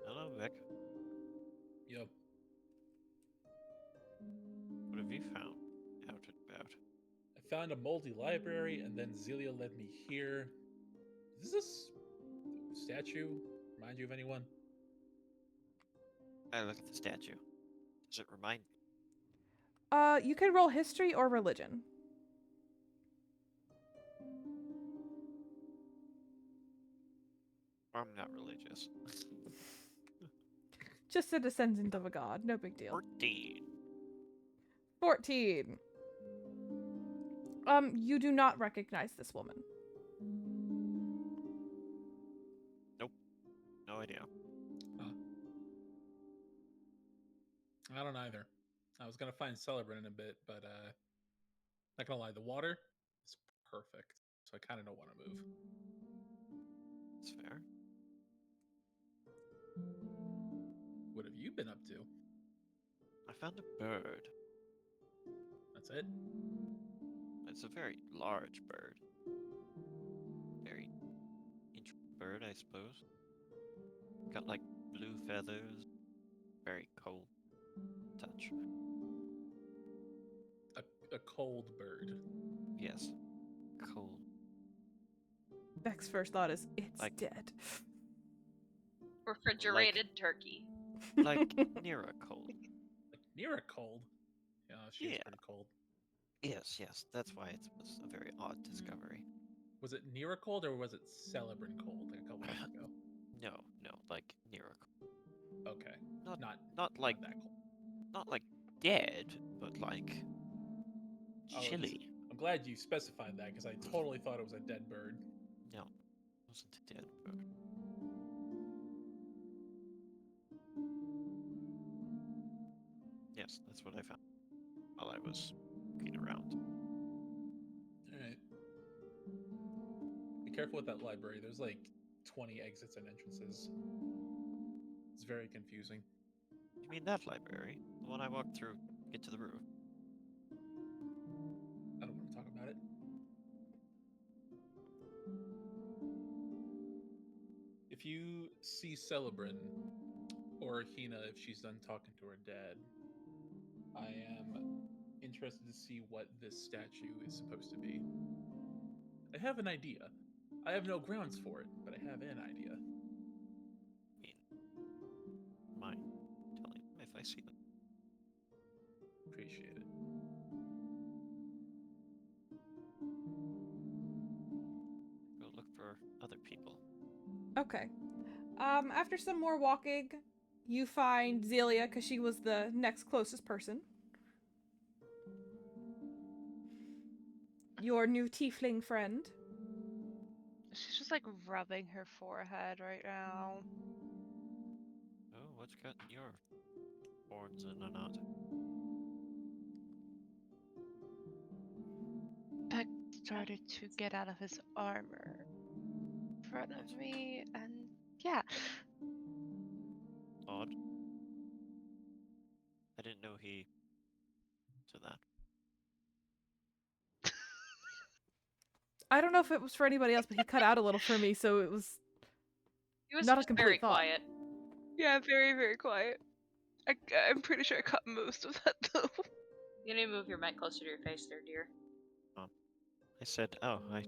Speaker 4: Hello, Beck.
Speaker 3: Yep.
Speaker 4: What have you found out and about?
Speaker 3: I found a moldy library, and then Zelia led me here. Does this statue remind you of anyone?
Speaker 4: I look at the statue. Does it remind me?
Speaker 2: You can roll history or religion.
Speaker 4: I'm not religious.
Speaker 2: Just a descendant of a god, no big deal.
Speaker 4: 14.
Speaker 2: 14. You do not recognize this woman.
Speaker 4: No idea.
Speaker 3: I don't either. I was gonna find Celebrant in a bit, but not gonna lie, the water is perfect, so I kind of don't want to move.
Speaker 4: That's fair.
Speaker 3: What have you been up to?
Speaker 4: I found a bird.
Speaker 3: That's it.
Speaker 4: It's a very large bird. Very interesting bird, I suppose. Got like blue feathers. Very cold touch.
Speaker 3: A cold bird.
Speaker 4: Yes. Cold.
Speaker 2: Beck's first thought is, it's
Speaker 4: Like-
Speaker 2: dead.
Speaker 1: Refrigerated turkey.
Speaker 4: Like near a cold.
Speaker 3: Like near a cold. Yeah, she's
Speaker 4: Yeah.
Speaker 3: pretty cold.
Speaker 4: Yes. That's why it was a very odd discovery.
Speaker 3: Was it near a cold or was it Celebrant cold like a couple weeks ago?
Speaker 4: No, like near a cold.
Speaker 3: Okay.
Speaker 4: Not-
Speaker 3: not
Speaker 4: Not like
Speaker 3: that cold.
Speaker 4: not like dead, but like
Speaker 3: Oh, it's-
Speaker 4: chilly.
Speaker 3: I'm glad you specified that because I totally thought it was a dead bird.
Speaker 4: No, it wasn't a dead bird. Yes, that's what I found while I was looking around.
Speaker 3: Alright. Be careful with that library. There's like 20 exits and entrances. It's very confusing.
Speaker 4: You mean that library? The one I walked through to get to the roof?
Speaker 3: I don't want to talk about it. If you see Celebrant or Hina if she's done talking to her dad, I am interested to see what this statue is supposed to be. I have an idea. I have no grounds for it, but I have an idea.
Speaker 4: I mean, mind telling them if I see them?
Speaker 3: Appreciate it.
Speaker 4: Go look for other people.
Speaker 2: Okay. After some more walking, you find Zelia because she was the next closest person. Your new tiefling friend.
Speaker 5: She's just like rubbing her forehead right now.
Speaker 4: Oh, what's gotten your horns in a knot?
Speaker 5: Peck started to get out of his armor in front of me, and yeah.
Speaker 4: Odd. I didn't know he did that.
Speaker 2: I don't know if it was for anybody else, but he cut out a little for me, so it was
Speaker 1: He was
Speaker 2: not a
Speaker 1: just
Speaker 2: complete
Speaker 1: very
Speaker 2: thought.
Speaker 1: quiet.
Speaker 5: Yeah, very, very quiet. I'm pretty sure I cut most of that though.
Speaker 1: You need to move your mic closer to your face there, dear.
Speaker 4: I said, oh, I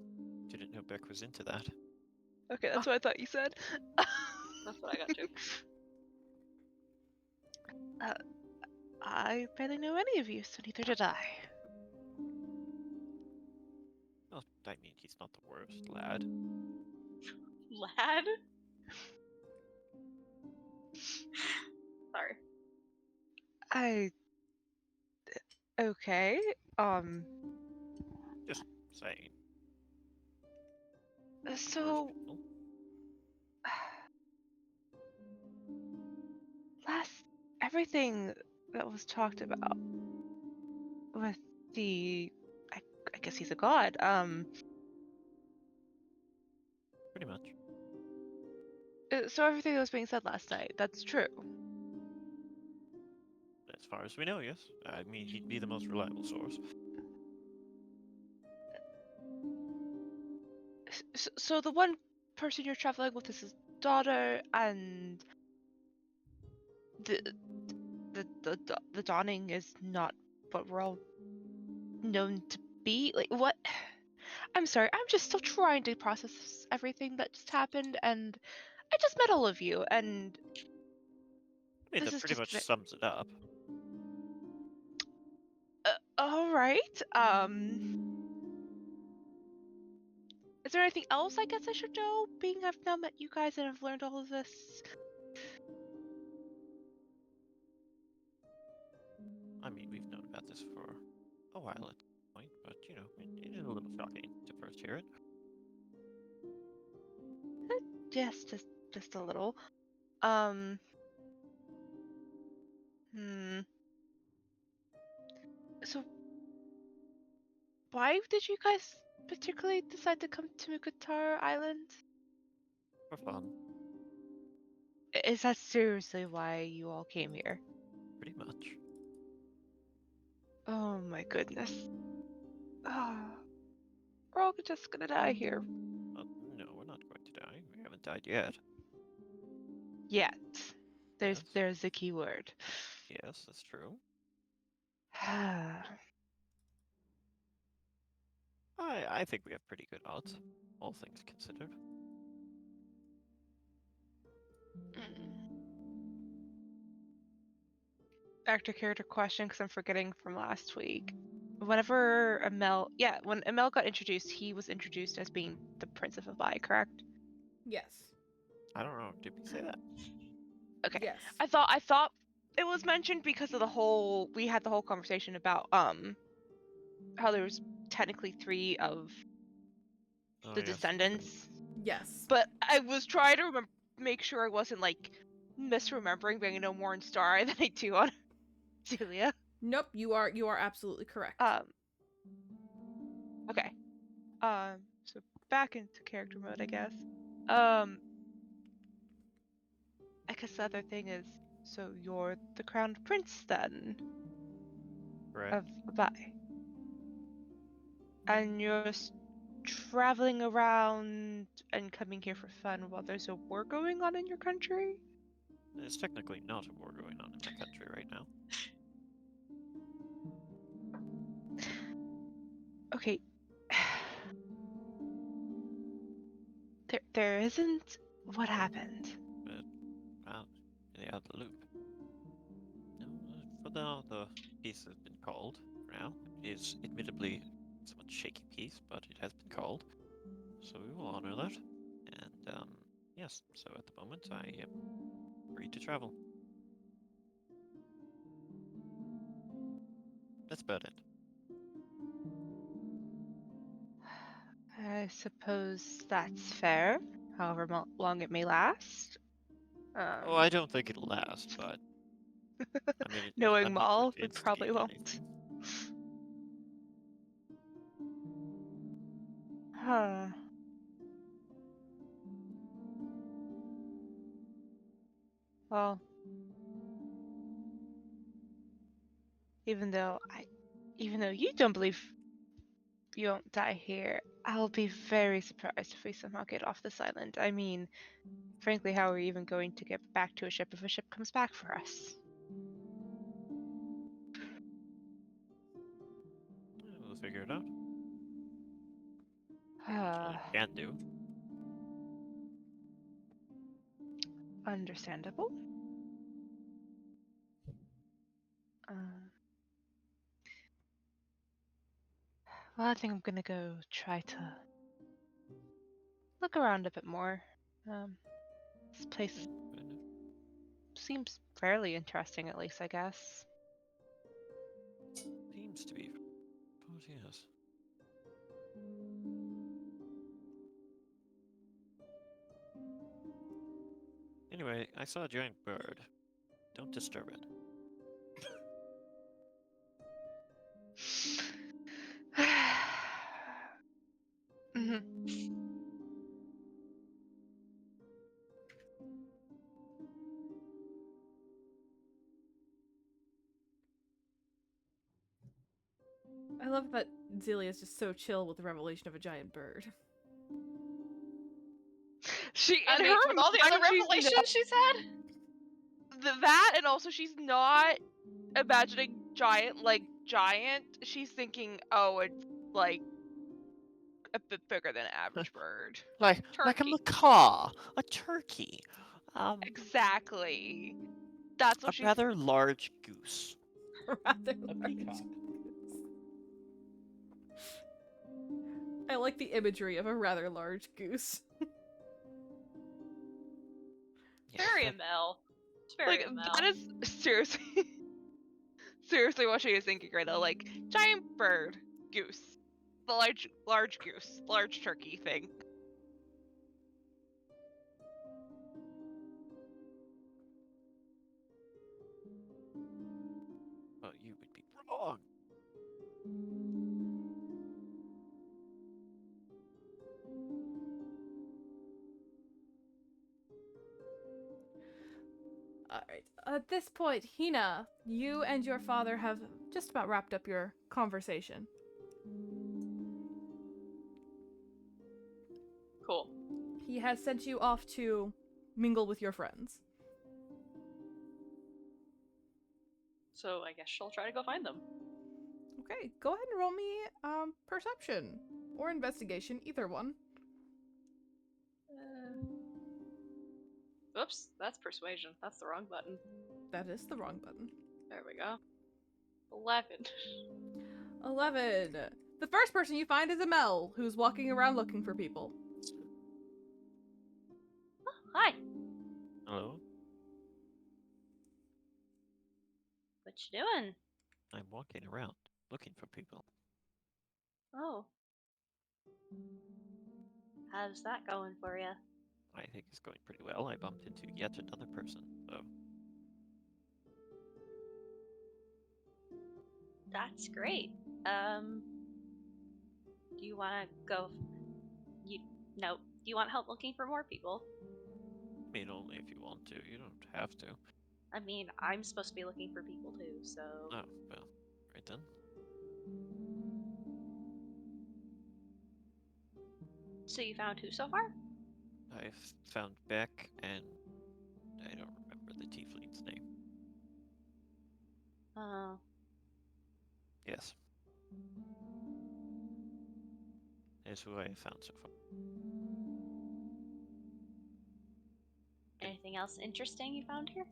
Speaker 4: didn't know Beck was into that.
Speaker 5: Okay, that's what I thought you said.
Speaker 1: That's what I got too.
Speaker 5: I barely know any of you, so neither did I.
Speaker 4: Well, I mean, he's not the worst lad.
Speaker 1: Lad? Sorry.
Speaker 5: Okay.
Speaker 4: Just saying.
Speaker 5: So
Speaker 4: Original.
Speaker 5: last everything that was talked about with the I guess he's a god.
Speaker 4: Pretty much.
Speaker 5: So everything that was being said last night, that's true.
Speaker 4: As far as we know, yes. I mean, he'd be the most reliable source.
Speaker 5: So the one person you're traveling with is his daughter, and the the dawning is not what we're all known to be. Like what? I'm sorry. I'm just still trying to process everything that just happened, and I just met all of you, and
Speaker 4: I mean,
Speaker 5: this
Speaker 4: that
Speaker 5: is
Speaker 4: pretty
Speaker 5: just
Speaker 4: much sums it up.
Speaker 5: all right. Is there anything else I guess I should know, being I've now met you guys and I've learned all of this?
Speaker 4: I mean, we've known about this for a while at this point, but you know, it is a little shocking to first hear it.
Speaker 5: Yes, just a little. Hmm. So why did you guys particularly decide to come to Mukatara Island?
Speaker 4: For fun,
Speaker 5: Is that seriously why you all came here?
Speaker 4: pretty much.
Speaker 5: Oh my goodness. Ah, we're all just gonna die here.
Speaker 4: No, we're not going to die. We haven't died yet.
Speaker 5: Yet.
Speaker 4: Yes,
Speaker 5: There's the key word.
Speaker 4: yes, that's true. I think we have pretty good odds, all things considered.
Speaker 5: Back to character question because I'm forgetting from last week. Whenever when Amel got introduced, he was introduced as being the Prince of Abai, correct?
Speaker 2: Yes.
Speaker 4: I don't know. Did we say that?
Speaker 5: Okay.
Speaker 2: Yes.
Speaker 5: I thought it was mentioned because of we had the whole conversation about how there was technically 3 of
Speaker 4: Oh
Speaker 5: the
Speaker 4: yes, that's true.
Speaker 5: descendants.
Speaker 2: Yes.
Speaker 5: But I was trying to make sure I wasn't like misremembering, being no more in Star than I do on Celia.
Speaker 2: Nope, you are absolutely correct.
Speaker 5: Okay. So back into character mode, I guess. I guess the other thing is, so you're the crowned prince then
Speaker 4: Correct.
Speaker 5: of Abai, and you're traveling around and coming here for fun while there's a war going on in your country?
Speaker 4: There's technically not a war going on in my country right now.
Speaker 5: Okay. There isn't. What happened?
Speaker 4: Well, they out the loop. No, for now, the piece has been called. For now, it is admittedly a somewhat shaky piece, but it has been called. So we will honor that. And yes. So at the moment, I am free to travel. That's about it.
Speaker 5: I suppose that's fair, however long it may last.
Speaker 4: Oh, I don't think it'll last, but I mean,
Speaker 5: Knowing
Speaker 4: I'm not going
Speaker 5: Maul,
Speaker 4: to
Speaker 5: it probably
Speaker 4: instigate
Speaker 5: won't.
Speaker 4: anything.
Speaker 5: Huh. Well, even though you don't believe you won't die here, I'll be very surprised if we somehow get off this island. I mean, frankly, how are we even going to get back to a ship if a ship comes back for us?
Speaker 4: We'll figure it out. That's all
Speaker 5: Uh,
Speaker 4: you can do.
Speaker 5: understandable. Um, well, I think I'm gonna go try to look around a bit more. This place
Speaker 4: Fair enough.
Speaker 5: seems fairly interesting, at least, I guess.
Speaker 4: Seems to be. Oh, yes. Anyway, I saw a giant bird. Don't disturb it.
Speaker 5: Mhm.
Speaker 2: I love that Zelia is just so chill with the revelation of a giant bird.
Speaker 5: She
Speaker 1: I
Speaker 5: in
Speaker 1: mean,
Speaker 5: her
Speaker 1: with all the other
Speaker 5: mind, she's
Speaker 1: revelations she's had.
Speaker 5: that, and also she's not imagining giant. She's thinking, oh, it's like a bit bigger than an average bird.
Speaker 4: Like a
Speaker 1: Turkey.
Speaker 4: macaw, a turkey,
Speaker 5: Exactly. That's
Speaker 4: a
Speaker 5: what she's.
Speaker 4: rather large goose.
Speaker 2: Rather
Speaker 3: A
Speaker 2: large.
Speaker 3: peacock.
Speaker 2: I like the imagery of a rather large goose.
Speaker 4: Yeah,
Speaker 1: Very
Speaker 4: that-
Speaker 1: Mel. It's very
Speaker 5: Like
Speaker 1: Mel.
Speaker 5: that is seriously, seriously what she is thinking right now. Like giant bird, goose, the large goose, large turkey thing.
Speaker 4: well, you would be wrong.
Speaker 2: Alright, at this point, Hina, you and your father have just about wrapped up your conversation.
Speaker 1: Cool.
Speaker 2: He has sent you off to mingle with your friends.
Speaker 1: So I guess she'll try to go find them.
Speaker 2: Okay, go ahead and roll me perception or investigation, either one.
Speaker 1: Oops, that's persuasion. That's the wrong button.
Speaker 2: That is the wrong button.
Speaker 1: There we go. 11.
Speaker 2: 11. The first person you find is Amel, who's walking around looking for people.
Speaker 1: Hi.
Speaker 4: Hello,
Speaker 1: What you doing?
Speaker 4: I'm walking around looking for people.
Speaker 1: Oh. How's that going for you?
Speaker 4: I think it's going pretty well. I bumped into yet another person, so
Speaker 1: That's great. Do you want to go? No. Do you want help looking for more people?
Speaker 4: I mean, only if you want to. You don't have to.
Speaker 1: I mean, I'm supposed to be looking for people too, so.
Speaker 4: Oh, well, right then.
Speaker 1: So you found who so far?
Speaker 4: I've found Beck, and I don't remember the tiefling's name.
Speaker 1: Oh.
Speaker 4: Yes. Is who I have found so far.
Speaker 1: Anything else interesting you found here?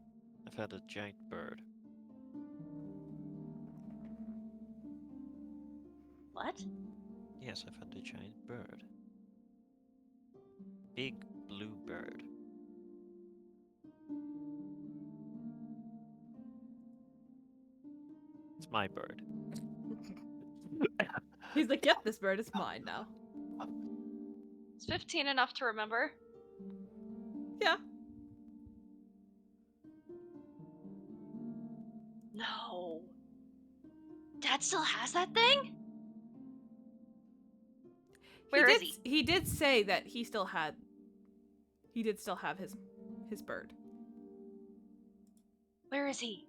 Speaker 4: I've had a giant bird.
Speaker 1: What?
Speaker 4: Yes, I found a giant bird. Big blue bird. It's my bird.
Speaker 2: He's like, yep, this bird is mine now.
Speaker 1: Is 15 enough to remember?
Speaker 2: Yeah.
Speaker 1: No. Dad still has that thing? Where is he?
Speaker 2: He did say that he still have his bird.
Speaker 1: Where is he?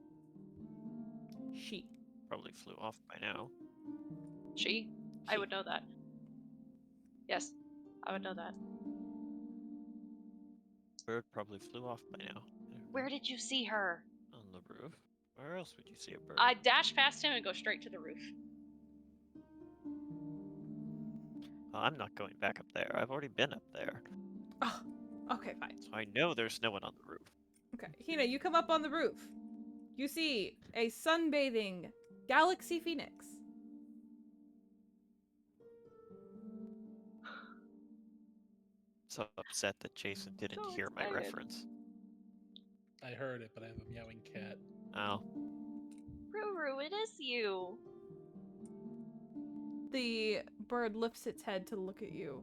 Speaker 2: She.
Speaker 4: Probably flew off by now.
Speaker 1: She? I would know that. Yes, I would know that.
Speaker 4: Bird probably flew off by now.
Speaker 1: Where did you see her?
Speaker 4: On the roof. Where else would you see a bird?
Speaker 1: I dash past him and go straight to the roof.
Speaker 4: I'm not going back up there. I've already been up there.
Speaker 2: Oh, okay, fine.
Speaker 4: So I know there's no one on the roof.
Speaker 2: Okay, Hina, you come up on the roof. You see a sunbathing galaxy phoenix.
Speaker 4: So upset that Jason didn't
Speaker 1: So
Speaker 4: hear my
Speaker 1: excited.
Speaker 4: reference.
Speaker 3: I heard it, but I have a meowing cat.
Speaker 4: Oh.
Speaker 1: Ruru, it is you.
Speaker 2: The bird lifts its head to look at you.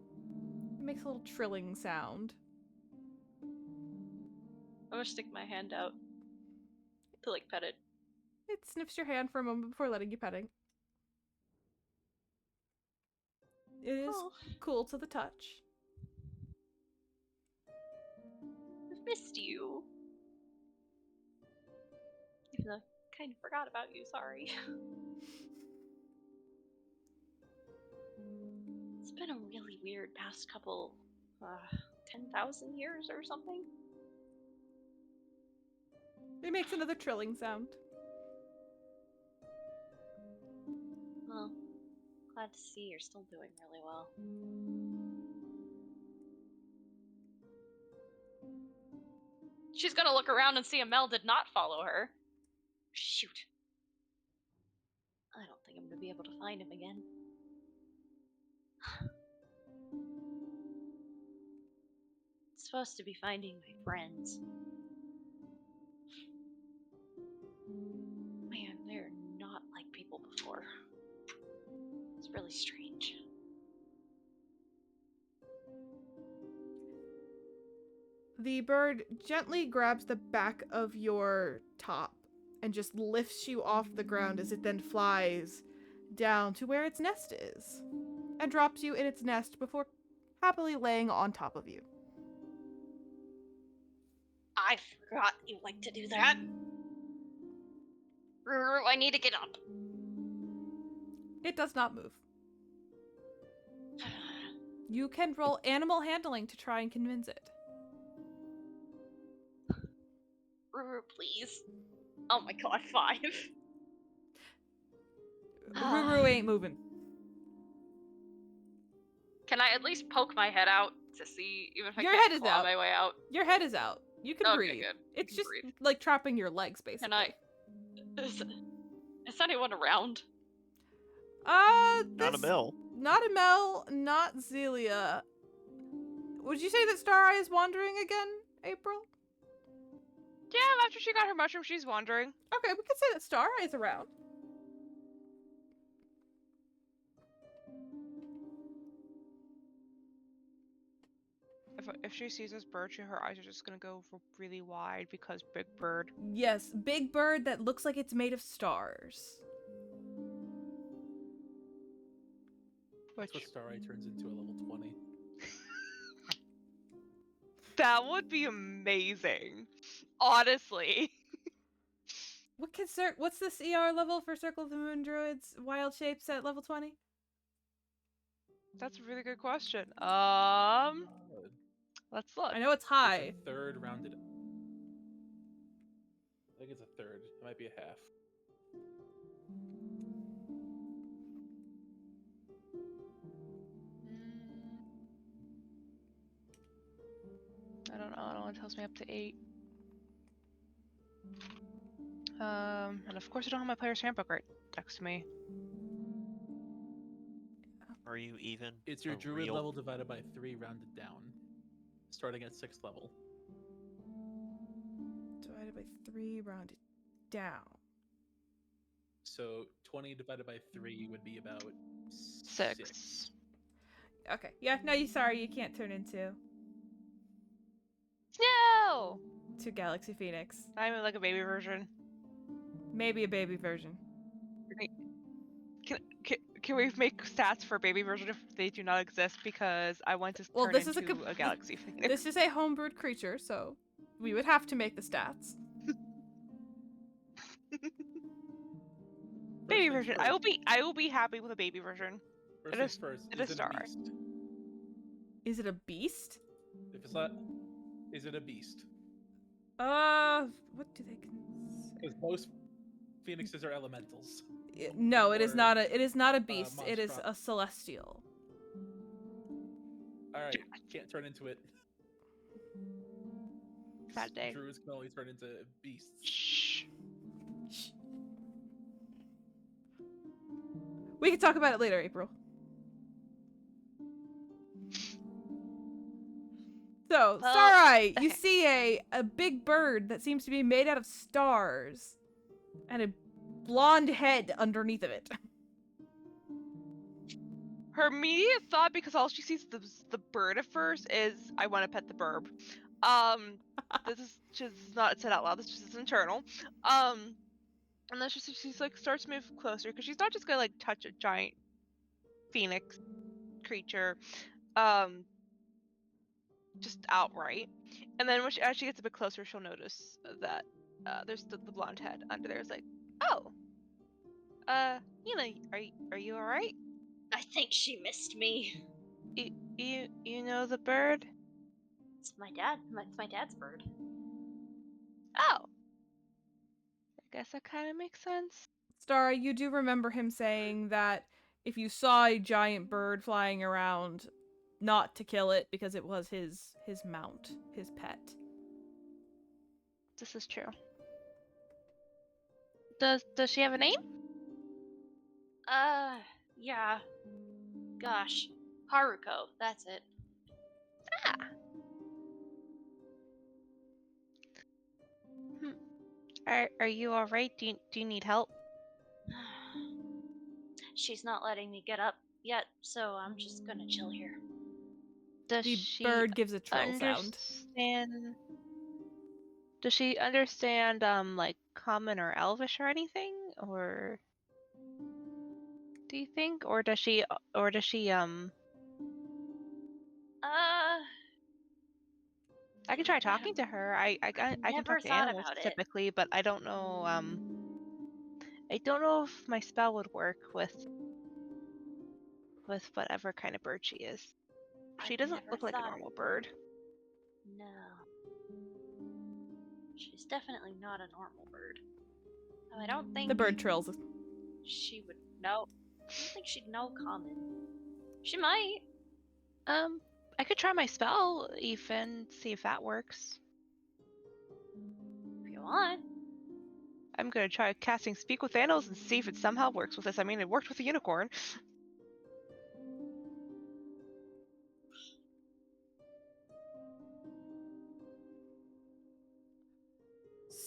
Speaker 2: It makes a little trilling sound.
Speaker 1: I'm gonna stick my hand out to like pet it.
Speaker 2: It sniffs your hand for a moment before letting you petting. It is
Speaker 1: Oh,
Speaker 2: cool to the touch.
Speaker 1: I've missed you. Even though I kind of forgot about you, sorry. It's been a really weird past couple, 10,000 years or something.
Speaker 2: It makes another trilling sound.
Speaker 1: Well, glad to see you're still doing really well. She's gonna look around and see Amel did not follow her. Shoot. I don't think I'm gonna be able to find him again. It's supposed to be finding my friends. Man, they're not like people before. It's really strange.
Speaker 2: The bird gently grabs the back of your top and just lifts you off the ground as it then flies down to where its nest is and drops you in its nest before happily laying on top of you.
Speaker 1: I forgot you like to do that. Ruru, I need to get up.
Speaker 2: It does not move. You can roll animal handling to try and convince it.
Speaker 1: Ruru, please. Oh my god, 5.
Speaker 2: Ruru ain't moving.
Speaker 1: Can I at least poke my head out to see even if I
Speaker 2: Your
Speaker 1: can't
Speaker 2: head is
Speaker 1: claw
Speaker 2: out.
Speaker 1: my way out?
Speaker 2: Your head is out. You can
Speaker 1: Okay,
Speaker 2: breathe.
Speaker 1: good.
Speaker 2: It's
Speaker 1: can
Speaker 2: just
Speaker 1: breathe.
Speaker 2: like trapping your legs, basically.
Speaker 1: Can I? Is anyone around?
Speaker 4: Not a mill.
Speaker 2: Not Amel, not Zelia. Would you say that Star Eye is wandering again, April?
Speaker 5: Yeah, after she got her mushroom, she's wandering.
Speaker 2: Okay, we could say that Star Eye is around.
Speaker 5: If she sees this bird, her eyes are just gonna go really wide because big bird.
Speaker 2: Yes, big bird that looks like it's made of stars.
Speaker 3: That's what Stareye turns into a level 20.
Speaker 5: That would be amazing. Honestly.
Speaker 2: What's the CR level for Circle of the Moon Druids wild shapes at level 20?
Speaker 5: That's a really good question.
Speaker 3: Good.
Speaker 5: Let's look.
Speaker 2: I know it's high.
Speaker 3: It's a third rounded. I think it's a third. It might be a half.
Speaker 5: I don't know. It only tells me up to 8. And of course I don't have my player's handbook right next to me.
Speaker 4: Are you even?
Speaker 3: It's your
Speaker 4: a
Speaker 3: druid
Speaker 4: real-
Speaker 3: level divided by 3 rounded down. Starting at 6th level.
Speaker 2: Divided by 3, rounded down.
Speaker 3: So 20 divided by 3 would be about
Speaker 5: 6.
Speaker 2: Okay, yeah, no, you can't turn into
Speaker 5: No!
Speaker 2: Galaxy Phoenix.
Speaker 5: I'm in like a baby version.
Speaker 2: Maybe a baby version.
Speaker 5: Can we make stats for baby version if they do not exist? Because I want to turn
Speaker 2: This is
Speaker 5: into a Galaxy Phoenix.
Speaker 2: This is a homebrewed creature, so we would have to make the stats.
Speaker 5: Baby version. I will be happy with a baby version.
Speaker 3: First
Speaker 5: It
Speaker 3: things
Speaker 5: is-
Speaker 3: first.
Speaker 5: it
Speaker 3: Is
Speaker 5: is
Speaker 3: it a
Speaker 5: Stareye.
Speaker 3: beast?
Speaker 2: Is it a beast?
Speaker 3: If it's not, is it a beast?
Speaker 2: What do they consider?
Speaker 3: Because most phoenixes are elementals.
Speaker 2: No, it is
Speaker 3: Or,
Speaker 2: not a beast. It is
Speaker 3: monstrous.
Speaker 2: a celestial.
Speaker 3: Alright, can't turn into it.
Speaker 5: Sad day.
Speaker 3: Druids can only turn into beasts.
Speaker 5: Shh.
Speaker 2: We can talk about it later, April. So,
Speaker 1: Well,
Speaker 2: Sarai, you
Speaker 5: okay.
Speaker 2: see a big bird that seems to be made out of stars and a blonde head underneath of it.
Speaker 5: Her immediate thought, because all she sees the bird at first, is I want to pet the burb. This is just not said out loud. This just is internal. And then she's like starts to move closer because she's not just gonna like touch a giant phoenix creature, just outright. And then as she gets a bit closer, she'll notice that there's the blonde head under there. It's like, oh, are you all right?
Speaker 1: I think she missed me.
Speaker 5: You know the bird?
Speaker 1: It's my dad. It's my dad's bird.
Speaker 5: Oh, I guess that kind of makes sense.
Speaker 2: Stara, you do remember him saying that if you saw a giant bird flying around, not to kill it because it was his mount, his pet.
Speaker 5: This is true. Does she have a name?
Speaker 1: Yeah. Gosh. Haruko, that's it.
Speaker 5: Ah. Are you all right? Do you need help?
Speaker 1: She's not letting me get up yet, so I'm just gonna chill here.
Speaker 5: Does
Speaker 2: The
Speaker 5: she
Speaker 2: bird gives a trill sound.
Speaker 5: understand? Does she understand like common or elvish or anything, or do you think, or does she I can try talking to her. I can
Speaker 1: Never
Speaker 5: talk to
Speaker 1: thought
Speaker 5: animals
Speaker 1: about it.
Speaker 5: typically, but I don't know if my spell would work with whatever kind of bird she is. She
Speaker 1: I've
Speaker 5: doesn't
Speaker 1: never
Speaker 5: look like a
Speaker 1: thought.
Speaker 5: normal bird.
Speaker 1: No. She's definitely not a normal bird. I don't think
Speaker 2: The bird trills.
Speaker 1: she would know. I don't think she'd know common. She might.
Speaker 5: I could try my spell, Ethan, see if that works.
Speaker 1: If you want.
Speaker 5: I'm gonna try casting Speak with Animals and see if it somehow works with this. I mean, it worked with the unicorn.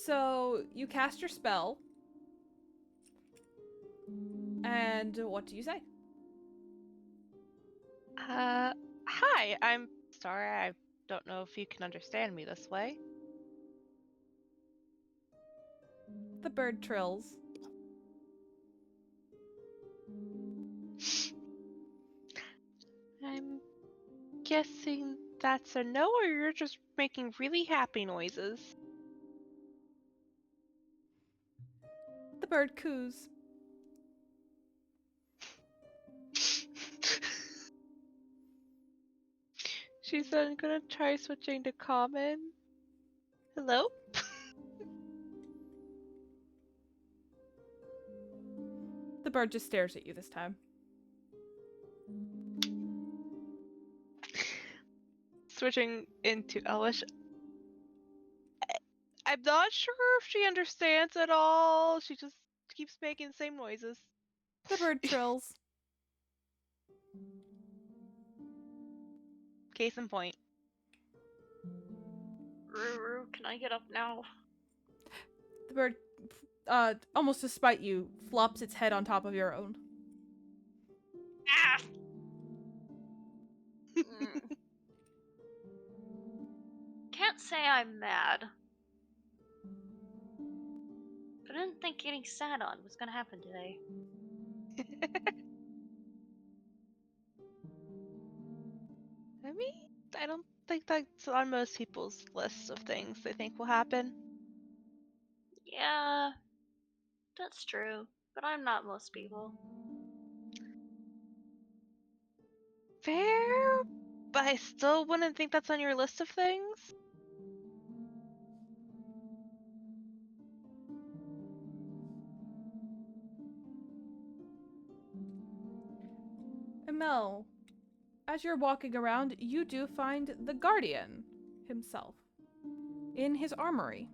Speaker 2: So, you cast your spell. And what do you say?
Speaker 5: Hi, I'm sorry, I don't know if you can understand me this way.
Speaker 2: The bird trills.
Speaker 5: I'm guessing that's a no, or you're just making really happy noises.
Speaker 2: The bird coos.
Speaker 5: She's then gonna try switching to common. Hello?
Speaker 2: The bird just stares at you this time.
Speaker 5: Switching into Elvish. I'm not sure if she understands at all. She just keeps making the same noises.
Speaker 2: The bird trills.
Speaker 5: Case in point.
Speaker 1: Ruru, can I get up now?
Speaker 2: The bird, almost to spite you, flops its head on top of your own.
Speaker 1: Ah! Mm. Can't say I'm mad. But I didn't think getting sat on was gonna happen today.
Speaker 5: I mean, I don't think that's on most people's list of things they think will happen.
Speaker 1: Yeah, that's true. But I'm not most people.
Speaker 5: Fair, but I still wouldn't think that's on your list of things.
Speaker 2: Mel, as you're walking around, you do find the Guardian himself in his armory.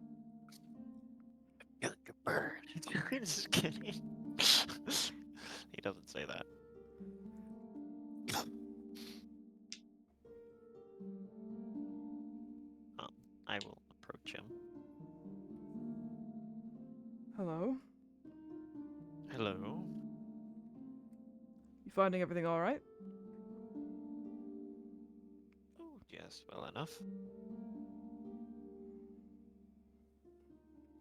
Speaker 4: You're like a bird. Just kidding. He doesn't say that.
Speaker 2: You finding everything all right?
Speaker 4: Oh, yes, well enough.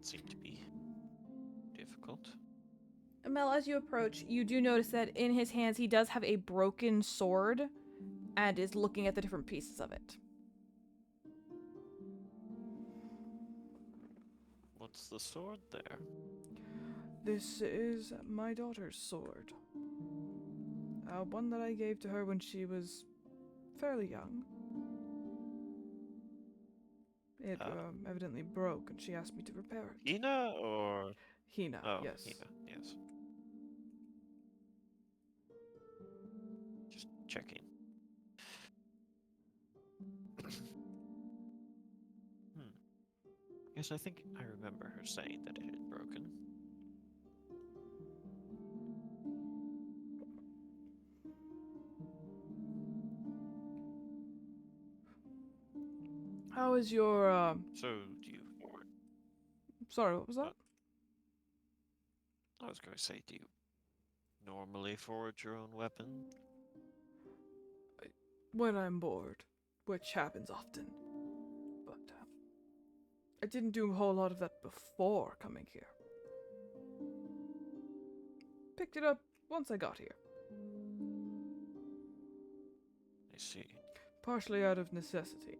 Speaker 4: Seemed to be difficult.
Speaker 2: Mel, as you approach, you do notice that in his hands he does have a broken sword and is looking at the different pieces of it.
Speaker 4: What's the sword there?
Speaker 2: This is my daughter's sword. One that I gave to her when she was fairly young. It evidently broke and she asked me to repair it.
Speaker 4: Hina or...
Speaker 2: Hina,
Speaker 4: Oh,
Speaker 2: yes.
Speaker 4: Hina, yes. Just checking. Yes, I think I remember her saying that it had broken.
Speaker 2: How is your,
Speaker 4: So, do you forward?
Speaker 2: Sorry, what was that?
Speaker 4: I was going to say, do you normally forge your own weapon?
Speaker 2: When I'm bored, which happens often. But, I didn't do a whole lot of that before coming here. Picked it up once I got here.
Speaker 4: I see.
Speaker 2: Partially out of necessity.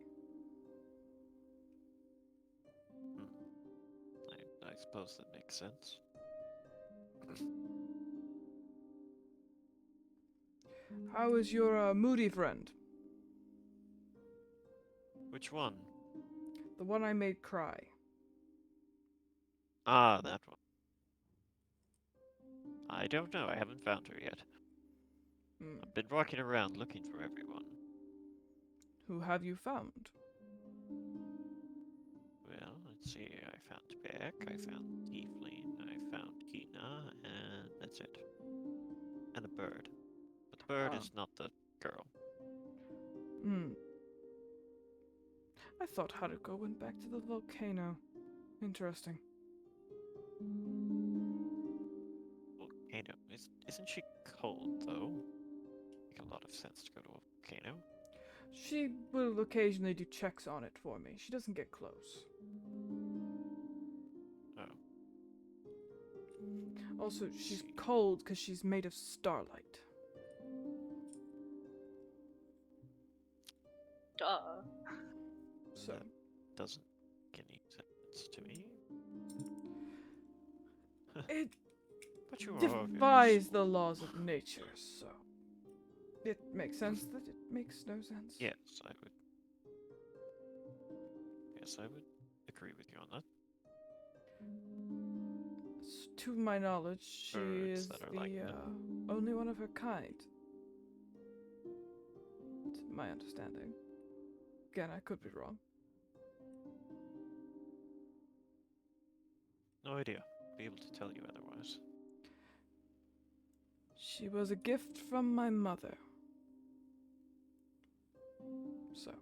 Speaker 4: I suppose that makes sense.
Speaker 2: How is your moody friend?
Speaker 4: Which one?
Speaker 2: The one I made cry.
Speaker 4: Ah, that one. I don't know, I haven't found her yet. I've been walking around looking for everyone.
Speaker 2: Who have you found?
Speaker 4: Well, let's see, I found Beck, I found Tiefling, I found Hina, and that's it. And a bird. But the bird is not the girl.
Speaker 2: I thought Haruko went back to the volcano. Interesting.
Speaker 4: Volcano. Isn't she cold, though? Make a lot of sense to go to a volcano.
Speaker 2: She will occasionally do checks on it for me. She doesn't get close.
Speaker 4: Oh.
Speaker 2: Also, she's cold because she's made of starlight.
Speaker 1: Duh.
Speaker 2: So,
Speaker 4: That doesn't make any sense to me.
Speaker 2: it
Speaker 4: But you are
Speaker 2: defies the laws of nature, so it makes sense that it makes no sense.
Speaker 4: Yes, I would. Yes, I would agree with you on that.
Speaker 2: To my knowledge, she
Speaker 4: Birds
Speaker 2: is
Speaker 4: that are
Speaker 2: the
Speaker 4: like that.
Speaker 2: only one of her kind. To my understanding. Again, I could be wrong.
Speaker 4: No idea. Be able to tell you otherwise.
Speaker 2: She was a gift from my mother. So.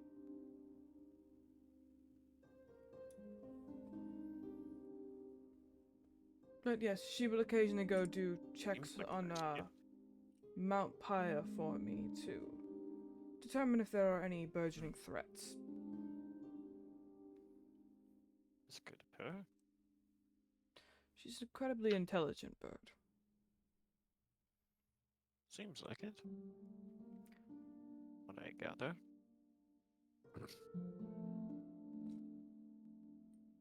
Speaker 2: But yes, she will occasionally go do checks
Speaker 4: Seems like a
Speaker 2: on
Speaker 4: nice gift.
Speaker 2: Mount Paya for me to determine if there are any burgeoning threats.
Speaker 4: It's good of her.
Speaker 2: She's an incredibly intelligent bird.
Speaker 4: Seems like it. What I gather.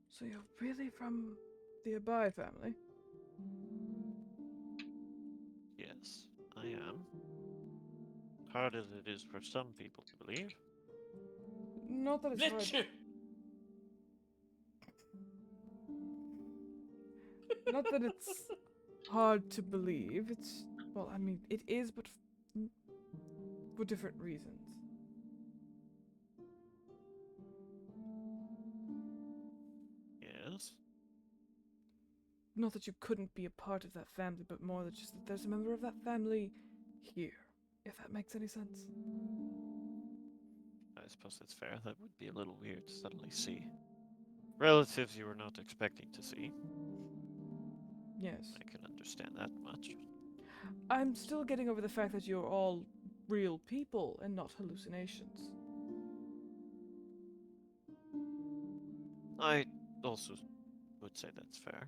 Speaker 2: So you're really from the Abai family?
Speaker 4: Yes, I am. Hard as it is for some people to believe.
Speaker 2: Not that it's hard.
Speaker 3: Victor!
Speaker 2: Not that it's hard to believe. It's, well, I mean, it is, but for different reasons.
Speaker 4: Yes.
Speaker 2: Not that you couldn't be a part of that family, but more that just that there's a member of that family here, if that makes any sense.
Speaker 4: I suppose that's fair. That would be a little weird to suddenly see. Relatives you were not expecting to see.
Speaker 2: Yes.
Speaker 4: I can understand that much.
Speaker 2: I'm still getting over the fact that you're all real people and not hallucinations.
Speaker 4: I also would say that's fair.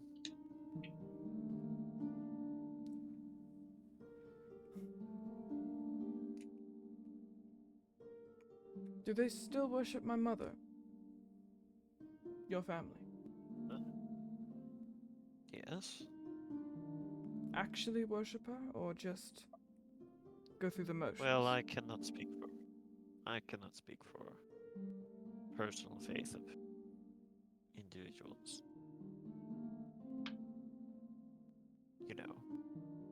Speaker 2: Do they still worship my mother? Your family?
Speaker 4: Uh, yes.
Speaker 2: Actually worship her, or just go through the motions?
Speaker 4: Well, I cannot speak for personal faith of individuals. You know,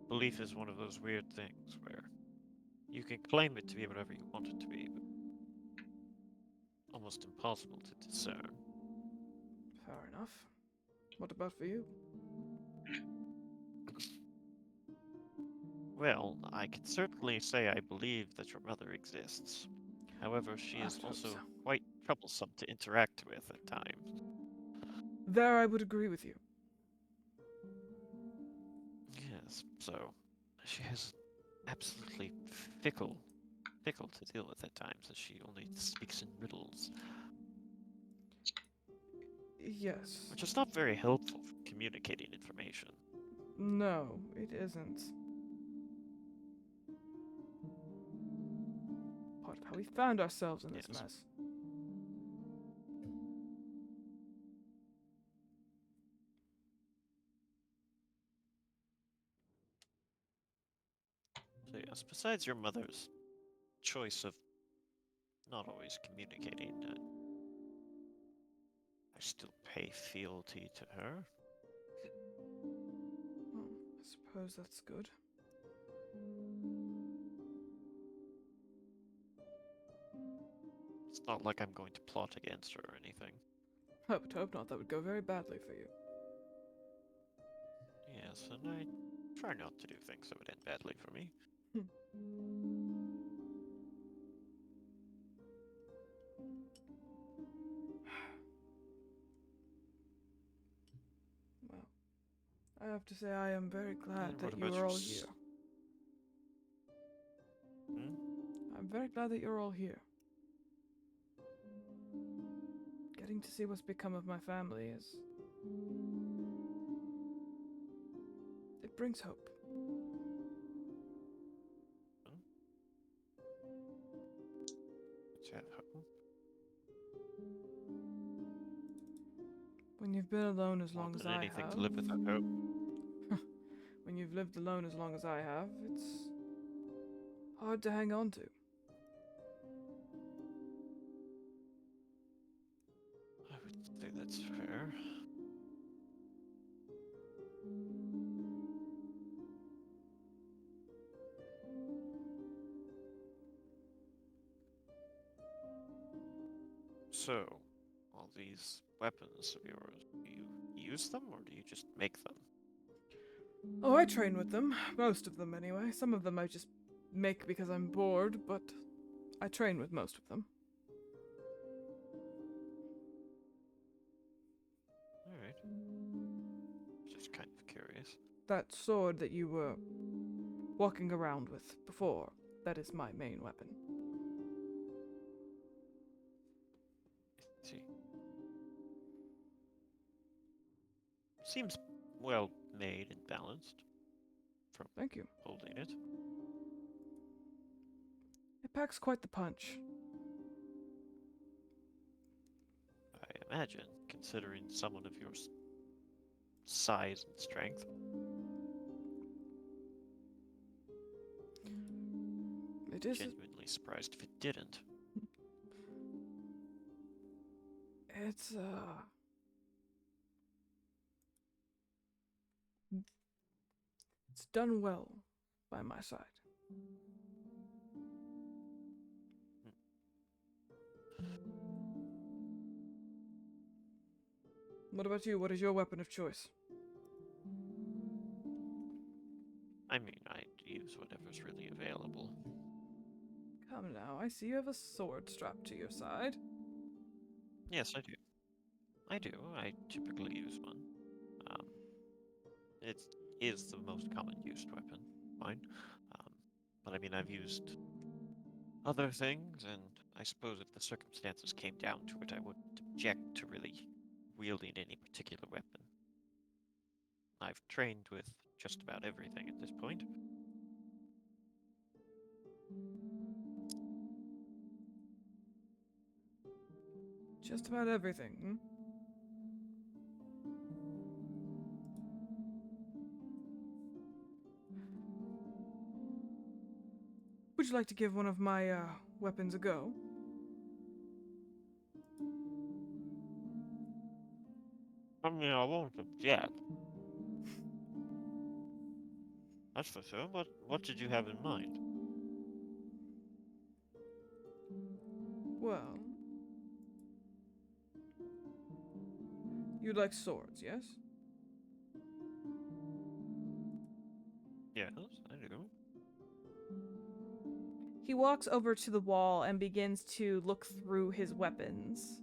Speaker 4: belief is one of those weird things where you can claim it to be whatever you want it to be, but almost impossible to discern.
Speaker 2: Fair enough. What about for you?
Speaker 4: Well, I can certainly say I believe that your mother exists. However, she
Speaker 2: I
Speaker 4: is
Speaker 2: would hope
Speaker 4: also
Speaker 2: so.
Speaker 4: quite troublesome to interact with at times.
Speaker 2: There I would agree with you.
Speaker 4: Yes, so she has absolutely fickle to deal with at times, as she only speaks in riddles,
Speaker 2: Yes.
Speaker 4: which is not very helpful for communicating information.
Speaker 2: No, it isn't. Part of how we found ourselves in this
Speaker 4: Yes.
Speaker 2: mess.
Speaker 4: So yes, besides your mother's choice of not always communicating, I still pay fealty to her.
Speaker 2: Well, I suppose that's good.
Speaker 4: It's not like I'm going to plot against her or anything.
Speaker 2: I would hope not. That would go very badly for you.
Speaker 4: Yes, and I try not to do things that would end badly for me.
Speaker 2: Well, I have to say I am very glad
Speaker 4: And what
Speaker 2: that you
Speaker 4: about
Speaker 2: are
Speaker 4: your
Speaker 2: all here.
Speaker 4: Hmm?
Speaker 2: I'm very glad that you're all here. Getting to see what's become of my family is... it brings hope.
Speaker 4: Let's have hope.
Speaker 2: When you've been alone as long
Speaker 4: More
Speaker 2: as
Speaker 4: than
Speaker 2: I
Speaker 4: anything
Speaker 2: have...
Speaker 4: to live without hope.
Speaker 2: when you've lived alone as long as I have, it's hard to hang on to.
Speaker 4: I would say that's fair. So, all these weapons of yours, do you use them or do you just make them?
Speaker 2: Oh, I train with them. Most of them, anyway. Some of them I just make because I'm bored, but I train with most of them.
Speaker 4: Alright. Just kind of curious.
Speaker 2: That sword that you were walking around with before, that is my main weapon.
Speaker 4: I see. Seems well made and balanced from
Speaker 2: Thank you.
Speaker 4: holding it.
Speaker 2: It packs quite the punch.
Speaker 4: I imagine, considering someone of your size and strength.
Speaker 2: It is...
Speaker 4: Genuinely surprised if it didn't.
Speaker 2: it's, it's done well by my side. What about you? What is your weapon of choice?
Speaker 4: I mean, I use whatever's really available.
Speaker 2: Come now, I see you have a sword strapped to your side.
Speaker 4: Yes, I do. I do. I typically use one. It is the most common used weapon. fine. Um, but I mean, I've used other things, and I suppose if the circumstances came down to it, I wouldn't object to really wielding any particular weapon. I've trained with just about everything at this point.
Speaker 2: Just about everything, hmm? Would you like to give one of my weapons a go?
Speaker 4: I mean, I won't object. That's for sure. What did you have in mind?
Speaker 2: Well, you like swords, yes?
Speaker 4: Yes, I do.
Speaker 2: He walks over to the wall and begins to look through his weapons.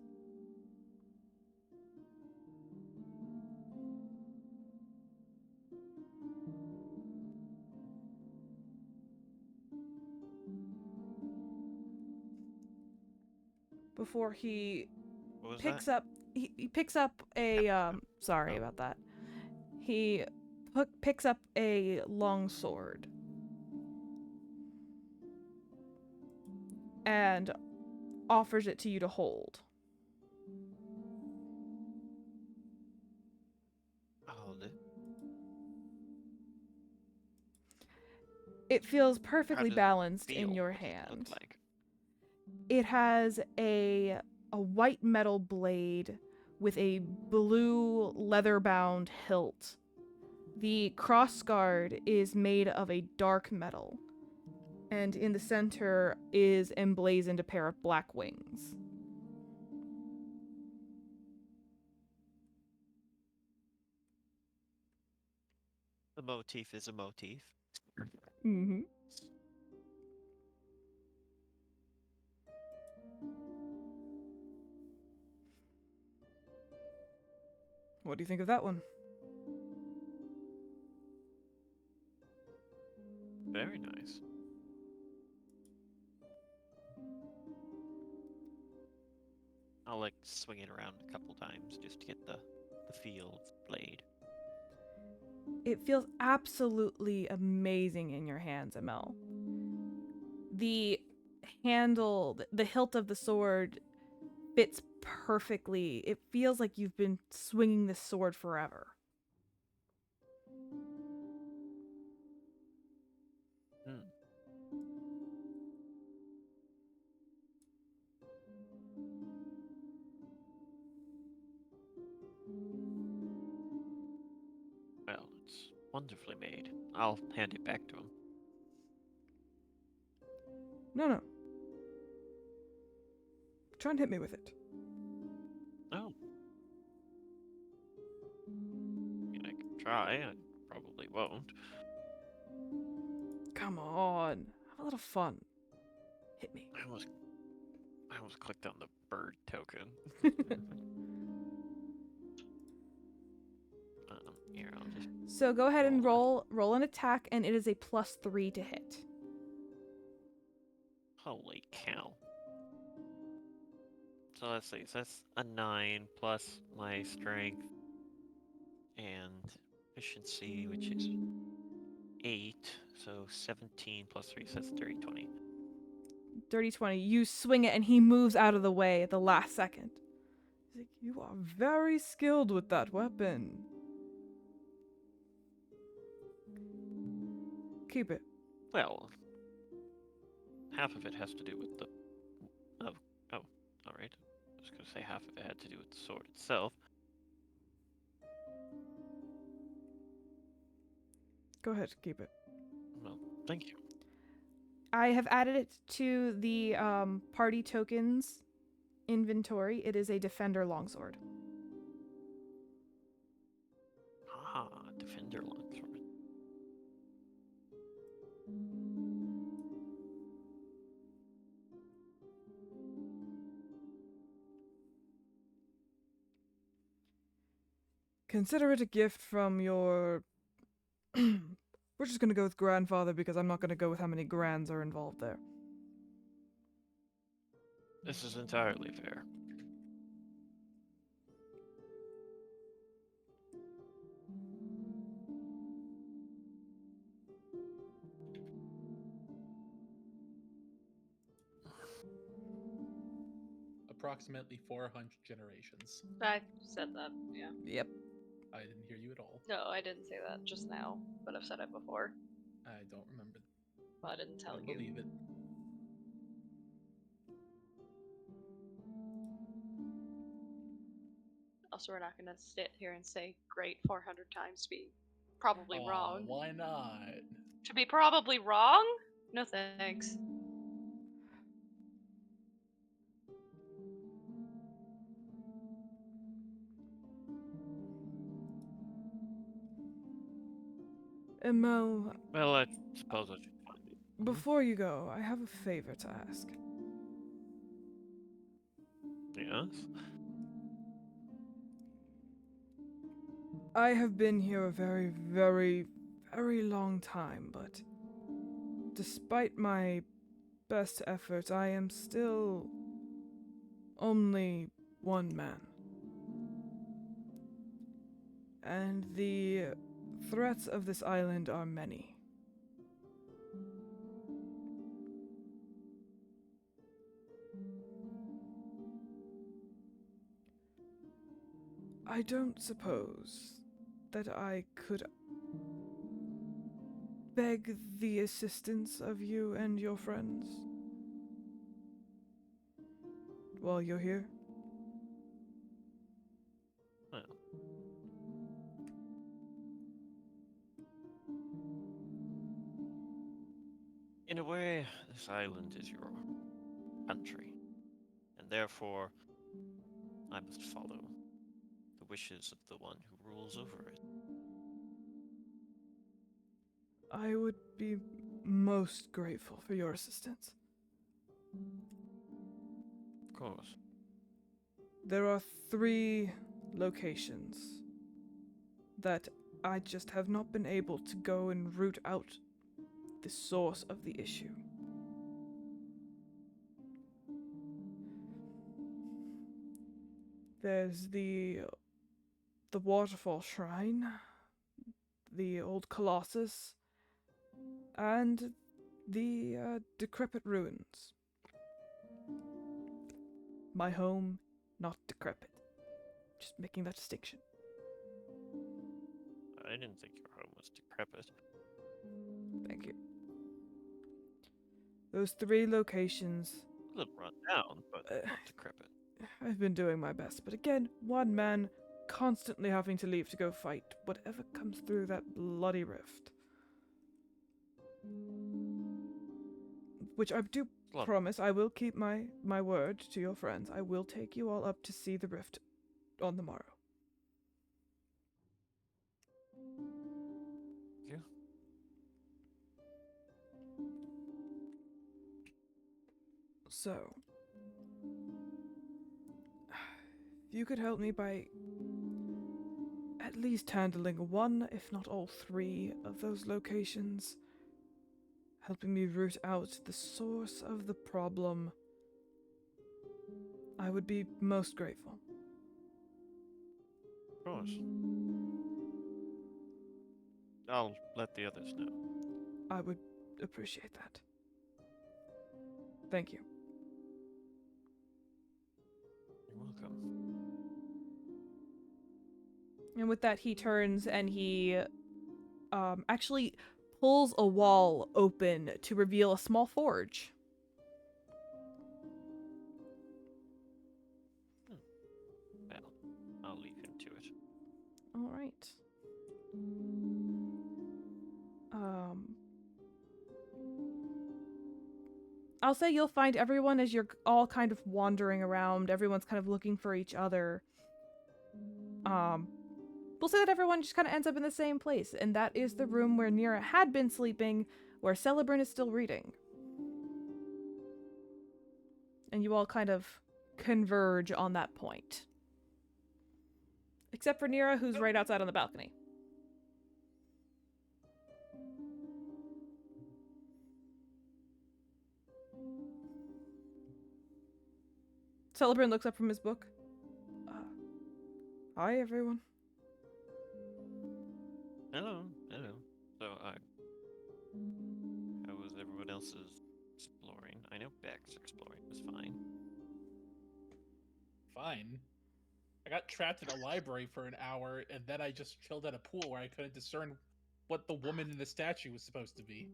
Speaker 2: Before he
Speaker 4: What was
Speaker 2: picks
Speaker 4: that?
Speaker 2: up he picks up a sorry
Speaker 4: Oh.
Speaker 2: about that. He picks up a long sword and offers it to you to hold.
Speaker 4: I'll hold it.
Speaker 2: It feels
Speaker 4: How
Speaker 2: perfecly
Speaker 4: does it
Speaker 2: balanced
Speaker 4: feel?
Speaker 2: in your
Speaker 4: What does it
Speaker 2: hand.
Speaker 4: look like?
Speaker 2: It has a white metal blade with a blue leather-bound hilt. The crossguard is made of a dark metal, and in the center is emblazoned a pair of black wings.
Speaker 4: The motif is a motif.
Speaker 2: Mm-hmm. What do you think of that one?
Speaker 4: Very nice. I'll like swing it around a couple times just to get the feel of the blade.
Speaker 2: It feels absolutely amazing in your hands, Amel. The handle, the hilt of the sword fits perfectly. It feels like you've been swinging this sword forever.
Speaker 4: Hmm. Well, it's wonderfully made. I'll hand it back to him.
Speaker 2: No. Try and hit me with it.
Speaker 4: Oh. I mean, I can try. I probably won't.
Speaker 2: Come on. Have a little fun. Hit me.
Speaker 4: I almost clicked on the bird token. Here, I'll just.
Speaker 2: So go ahead and
Speaker 4: Roll
Speaker 2: roll an attack, and it is a +3 to hit.
Speaker 4: Holy cow. So let's see. So that's a 9 plus my strength and efficiency, which is 8. So 17 plus 3, so that's dirty 20.
Speaker 2: Dirty 20. You swing it, and he moves out of the way at the last second. He's like, you are very skilled with that weapon. Keep it.
Speaker 4: Well, half of it has to do with the. Oh, alright. I was going to say half of it had to do with the sword itself.
Speaker 2: Go ahead, keep it.
Speaker 4: Well, thank you.
Speaker 2: I have added it to the party tokens inventory. It is a defender longsword.
Speaker 4: Ah, defender longsword.
Speaker 2: Consider it a gift from your We're just gonna go with grandfather because I'm not gonna go with how many grands are involved there.
Speaker 4: This is entirely fair.
Speaker 3: Approximately 400 generations.
Speaker 1: I said that, yeah.
Speaker 2: Yep.
Speaker 3: I didn't hear you at all.
Speaker 1: No, I didn't say that just now, but I've said it before.
Speaker 3: I don't remember.
Speaker 1: But I didn't tell
Speaker 3: I
Speaker 1: you.
Speaker 3: believe it.
Speaker 1: Also, we're not gonna sit here and say great 400 times to be probably
Speaker 3: Aw,
Speaker 1: wrong.
Speaker 3: why not?
Speaker 1: To be probably wrong? No thanks.
Speaker 2: Mel,
Speaker 4: Well, I suppose I should find it.
Speaker 2: before you go, I have a favor to ask.
Speaker 4: Yes?
Speaker 2: I have been here a very, very, very long time, but despite my best efforts, I am still only one man. And the threats of this island are many. I don't suppose that I could beg the assistance of you and your friends while you're here?
Speaker 4: Well. In a way, this island is your country, and therefore I must follow the wishes of the one who rules over it.
Speaker 2: I would be most grateful for your assistance.
Speaker 4: Of course.
Speaker 2: There are 3 locations that I just have not been able to go and root out the source of the issue. There's the waterfall shrine, the old colossus, and the decrepit ruins. My home, not decrepit. Just making that distinction.
Speaker 4: I didn't think your home was decrepit.
Speaker 2: Thank you. Those 3 locations,
Speaker 4: A little run down, but
Speaker 2: Uh,
Speaker 4: not decrepit.
Speaker 2: I've been doing my best, but again, one man constantly having to leave to go fight whatever comes through that bloody rift. Which I do
Speaker 4: Look.
Speaker 2: promise I will keep my word to your friends. I will take you all up to see the rift on the morrow.
Speaker 4: Yeah.
Speaker 2: So, if you could help me by at least handling 1, if not all 3 of those locations, helping me root out the source of the problem, I would be most grateful.
Speaker 4: Of course. I'll let the others know.
Speaker 2: I would appreciate that. Thank you.
Speaker 4: You're welcome.
Speaker 2: And with that, he turns and he actually pulls a wall open to reveal a small forge.
Speaker 4: Well, I'll leave him to it.
Speaker 2: All right. I'll say you'll find everyone as you're all kind of wandering around. Everyone's kind of looking for each other. We'll say that everyone just kind of ends up in the same place, and that is the room where Nira had been sleeping, where Celebrin is still reading. And you all kind of converge on that point. Except for Nira, who's right outside on the balcony. Celebrant looks up from his book. Hi, everyone.
Speaker 4: Hello, hello. So, how was everyone else's exploring? I know Beck's exploring was fine.
Speaker 3: Fine. I got trapped in a library for an hour, and then I just chilled at a pool where I couldn't discern what the woman in the statue was supposed to be.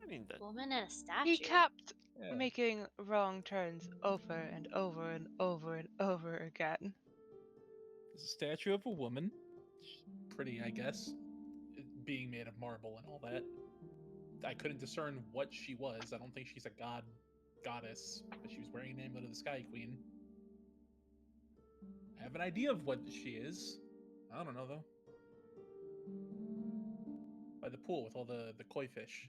Speaker 4: I mean, that
Speaker 1: Woman in a statue.
Speaker 5: He kept
Speaker 3: Yeah.
Speaker 5: making wrong turns over and over and over and over again.
Speaker 3: It's a statue of a woman. Pretty, I guess. Being made of marble and all that. I couldn't discern what she was. I don't think she's a goddess, but she was wearing the amulet of the Sky Queen. I have an idea of what she is. I don't know though. By the pool with all the koi fish.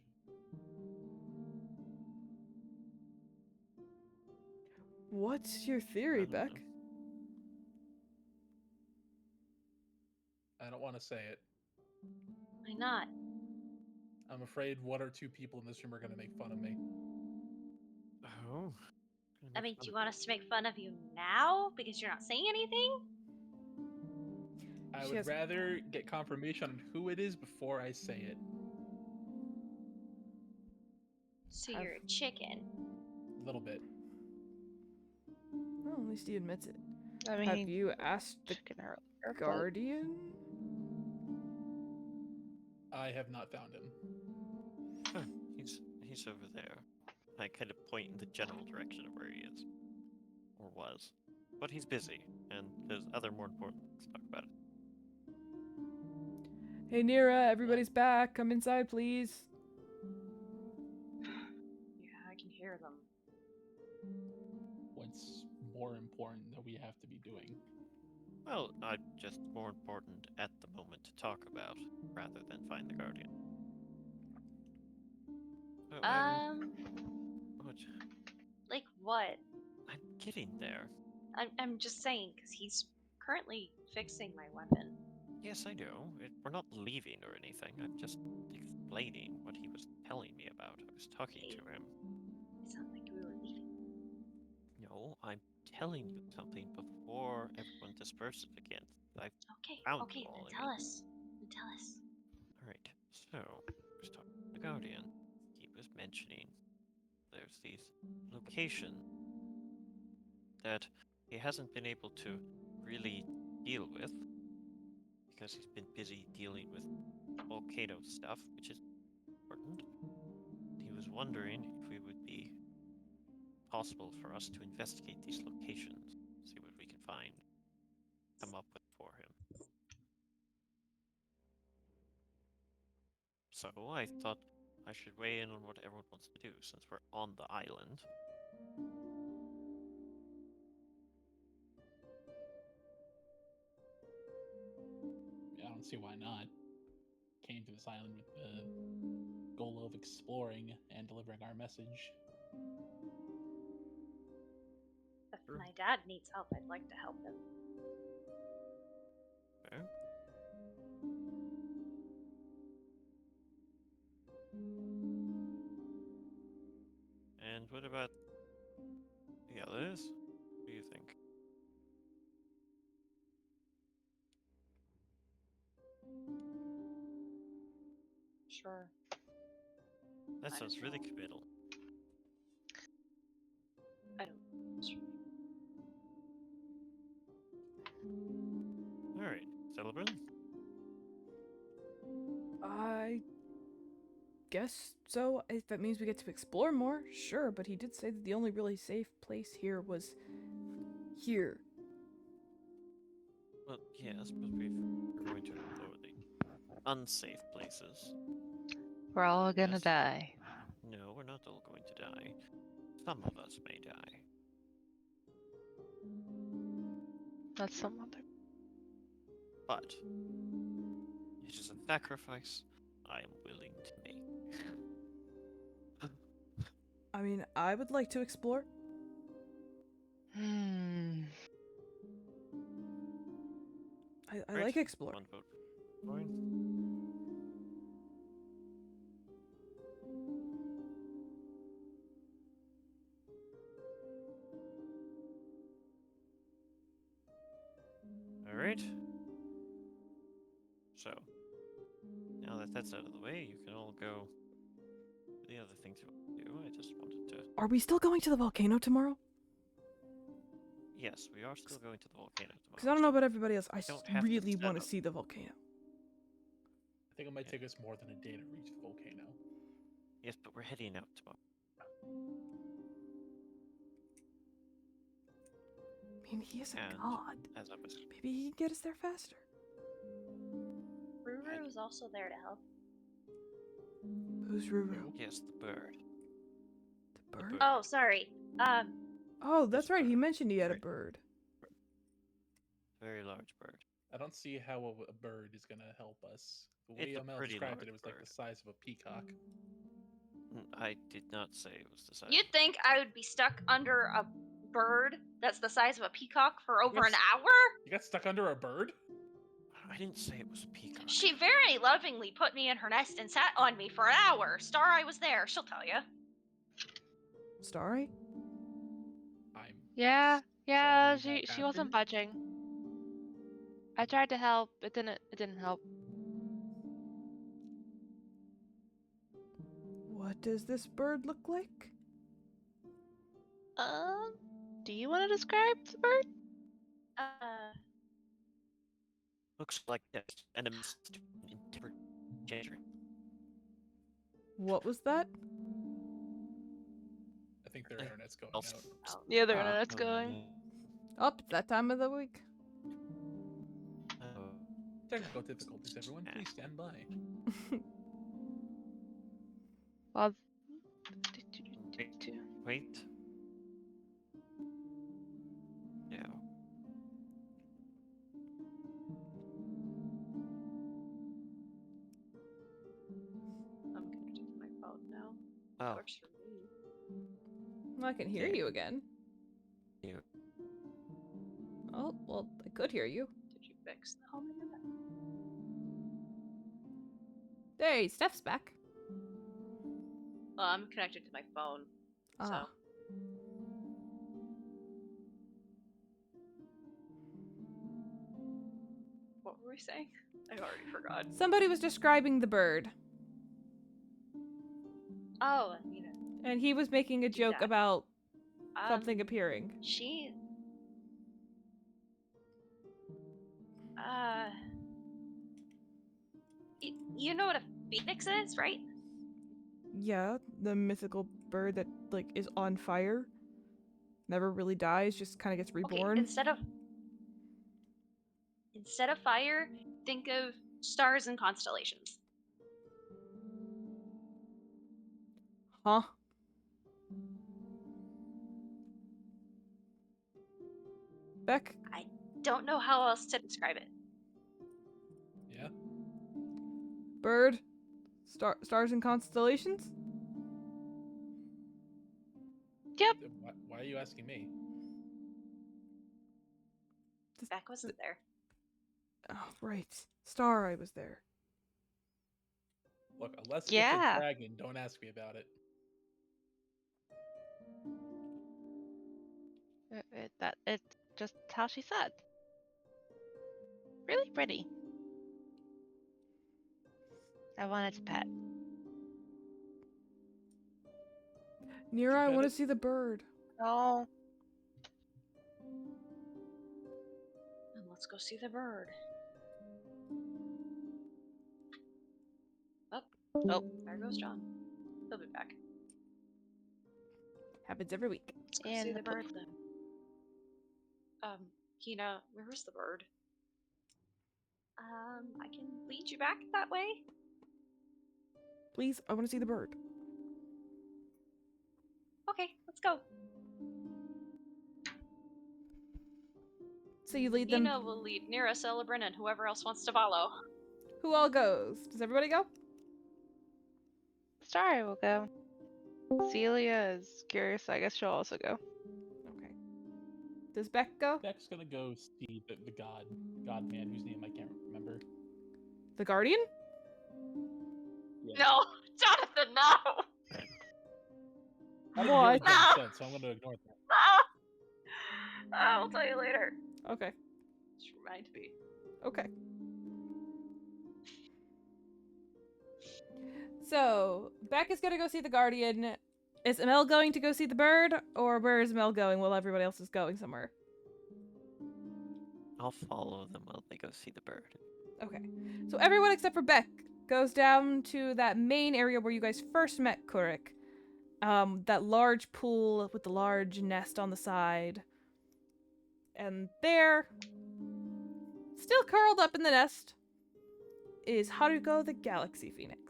Speaker 2: What's your theory,
Speaker 4: I don't
Speaker 2: Beck?
Speaker 4: know.
Speaker 3: I don't want to say it.
Speaker 1: Why not?
Speaker 3: I'm afraid one or two people in this room are going to make fun of me.
Speaker 4: Oh.
Speaker 1: I mean, do you want us to make fun of you now because you're not saying anything?
Speaker 3: I
Speaker 2: She
Speaker 3: would
Speaker 2: has-
Speaker 3: rather get confirmation on who it is before I say it.
Speaker 1: So
Speaker 2: Have-
Speaker 1: you're a chicken.
Speaker 3: A little bit.
Speaker 2: Well, at least he admits it.
Speaker 5: I mean,
Speaker 2: Have you asked the
Speaker 5: chicken earlier, but-
Speaker 2: Guardian?
Speaker 3: I have not found him.
Speaker 4: Oh, he's over there. I kind of point in the general direction of where he is. Or was. But he's busy, and there's other more important things to talk about.
Speaker 2: Hey, Nira, everybody's back. Come inside, please.
Speaker 1: Yeah, I can hear them.
Speaker 3: What's more important that we have to be doing?
Speaker 4: Well, just more important at the moment to talk about, rather than find the Guardian. Oh, what?
Speaker 1: Like what?
Speaker 4: I'm getting there.
Speaker 1: I'm just saying, because he's currently fixing my weapon.
Speaker 4: Yes, I know. We're not leaving or anything. I'm just explaining what he was telling me about. I was talking to him.
Speaker 1: It sounded like we were leaving.
Speaker 4: No, I'm telling you something before everyone disperses again. I
Speaker 1: Okay,
Speaker 4: found
Speaker 1: okay,
Speaker 4: you all
Speaker 1: then tell
Speaker 4: again.
Speaker 1: us. Then tell us.
Speaker 4: Alright, so, I was talking to the Guardian. He was mentioning there's these locations that he hasn't been able to really deal with because he's been busy dealing with volcano stuff, which is important. He was wondering if it would be possible for us to investigate these locations, see what we can find, come up with for him. So I thought I should weigh in on what everyone wants to do since we're on the island.
Speaker 3: I don't see why not. Came to this island with the goal of exploring and delivering our message.
Speaker 1: If
Speaker 4: Sure.
Speaker 1: my dad needs help, I'd like to help him.
Speaker 4: Okay. And what about the others? What do you think?
Speaker 1: Sure.
Speaker 4: That
Speaker 1: Might
Speaker 4: sounds
Speaker 1: as
Speaker 4: really
Speaker 1: well.
Speaker 4: committal.
Speaker 1: I don't. Sure.
Speaker 4: Alright, Celebrant?
Speaker 2: I guess so. If that means we get to explore more, sure. But he did say that the only really safe place here was here.
Speaker 4: Well, yes, but we're going to explore the unsafe places.
Speaker 5: We're all gonna
Speaker 4: Yes.
Speaker 5: die.
Speaker 4: No, we're not all going to die. Some of us may die.
Speaker 5: That's some other.
Speaker 4: But it is a sacrifice I am willing to make.
Speaker 2: I mean, I would like to explore. I
Speaker 4: Great.
Speaker 2: like explore.
Speaker 4: One vote. Fine. So, now that that's out of the way, you can all go do the other things you want to do. I just wanted to...
Speaker 2: Are we still going to the volcano tomorrow?
Speaker 4: Yes, we are still going to the volcano tomorrow.
Speaker 2: Because I don't know about everybody else. I
Speaker 4: don't have to
Speaker 2: really
Speaker 4: set
Speaker 2: want to
Speaker 4: up.
Speaker 2: see the volcano.
Speaker 3: I think it might take us more than a day to reach the volcano.
Speaker 4: Yes, but we're heading out tomorrow.
Speaker 2: I mean, he is a
Speaker 4: And
Speaker 2: god.
Speaker 4: as I was...
Speaker 2: Maybe he can get us there faster.
Speaker 1: Ruru's also there to help.
Speaker 2: Who's Ruru?
Speaker 4: Yes, the bird.
Speaker 2: The bird?
Speaker 1: Oh, sorry.
Speaker 2: Oh, that's right. He
Speaker 4: bird.
Speaker 2: mentioned he had a
Speaker 4: Right.
Speaker 2: bird.
Speaker 4: Very large bird.
Speaker 3: I don't see how a bird is gonna help us. The way
Speaker 4: It's a
Speaker 3: Amel
Speaker 4: pretty
Speaker 3: described it,
Speaker 4: large
Speaker 3: it was like
Speaker 4: bird.
Speaker 3: the size of a peacock.
Speaker 4: I did not say it was the size.
Speaker 1: You'd think I would be stuck under a bird that's the size of a peacock for over an
Speaker 3: Yes.
Speaker 1: hour?
Speaker 3: You got stuck under a bird?
Speaker 4: I didn't say it was a peacock.
Speaker 1: She very lovingly put me in her nest and sat on me for an hour. Starry was there, she'll tell you.
Speaker 2: Starry?
Speaker 3: I'm
Speaker 5: Yeah, yeah,
Speaker 3: sorry that
Speaker 5: she wasn't
Speaker 3: happened.
Speaker 5: budging. I tried to help, it didn't help.
Speaker 2: What does this bird look like?
Speaker 5: Do you want to describe the bird?
Speaker 4: Looks like this. And a different gender.
Speaker 2: What was that?
Speaker 3: I think their
Speaker 4: I-
Speaker 3: internet's going
Speaker 4: I'll-
Speaker 3: out.
Speaker 5: Yeah, the
Speaker 2: Ah.
Speaker 5: internet's going.
Speaker 2: Oh, it's that time of the week.
Speaker 4: Oh,
Speaker 3: Technical difficulties, everyone. Please stand by.
Speaker 5: Well,
Speaker 4: wait. Yeah.
Speaker 1: I'm connected to my phone now.
Speaker 4: Oh,
Speaker 1: Works for me.
Speaker 2: I can hear
Speaker 4: Yeah.
Speaker 2: you again.
Speaker 4: you.
Speaker 2: Oh, well, I could hear you.
Speaker 1: Did you fix the home internet?
Speaker 2: Hey, Steph's back.
Speaker 1: Well, I'm connected to my phone.
Speaker 2: Ah.
Speaker 1: What were we saying? I already forgot.
Speaker 2: Somebody was describing the bird,
Speaker 1: Oh, you know.
Speaker 2: and he was making a
Speaker 1: Do
Speaker 2: joke
Speaker 1: that.
Speaker 2: about something
Speaker 1: Um,
Speaker 2: appearing.
Speaker 1: She. You know what a phoenix is, right?
Speaker 2: Yeah, the mythical bird that, like, is on fire. Never really dies, just kind of gets reborn.
Speaker 1: Okay, instead of fire, think of stars and constellations.
Speaker 2: Huh? Beck?
Speaker 1: Don't know how else to describe it.
Speaker 3: Yeah?
Speaker 2: Bird? Stars and constellations?
Speaker 5: Yep.
Speaker 3: Why are you asking me?
Speaker 1: Beck wasn't there.
Speaker 2: Oh, right. Starry was there.
Speaker 3: Look, unless
Speaker 5: Yeah.
Speaker 3: it's a dragon, don't ask me about it.
Speaker 5: It's just how she said. Really pretty. I wanted to pet.
Speaker 2: Nira, I
Speaker 3: pet
Speaker 2: want to
Speaker 3: it?
Speaker 2: see the bird.
Speaker 5: No.
Speaker 1: And let's go see the bird. Oh, there goes John. He'll be back.
Speaker 2: Happens every week.
Speaker 1: Let's go
Speaker 5: And
Speaker 1: see
Speaker 5: the
Speaker 1: the bird then. Hina, where was the bird? I can lead you back that way.
Speaker 2: Please, I want to see the bird.
Speaker 1: Okay, let's go.
Speaker 2: So you lead them.
Speaker 1: Hina will lead Nira, Celebrin, and whoever else wants to follow.
Speaker 2: Who all goes? Does everybody go?
Speaker 5: Starry will go. Celia is curious. I guess she'll also go.
Speaker 2: Okay. Does Beck go?
Speaker 3: Beck's gonna go see the god man whose name I can't remember.
Speaker 2: The Guardian?
Speaker 3: Yeah.
Speaker 1: No, Jonathan, no!
Speaker 3: That
Speaker 2: What?
Speaker 3: really doesn't
Speaker 1: No!
Speaker 3: sense, so I'm gonna ignore that.
Speaker 1: No! I'll tell you later.
Speaker 2: Okay.
Speaker 1: Just remind me.
Speaker 2: Okay. So, Beck is gonna go see the Guardian. Is Mel going to go see the bird? Or where is Mel going while everybody else is going somewhere?
Speaker 4: I'll follow them while they go see the bird.
Speaker 2: Okay. So everyone except for Beck goes down to that main area where you guys first met Kurik. That large pool with the large nest on the side. And there, still curled up in the nest, is Haruko the Galaxy Phoenix.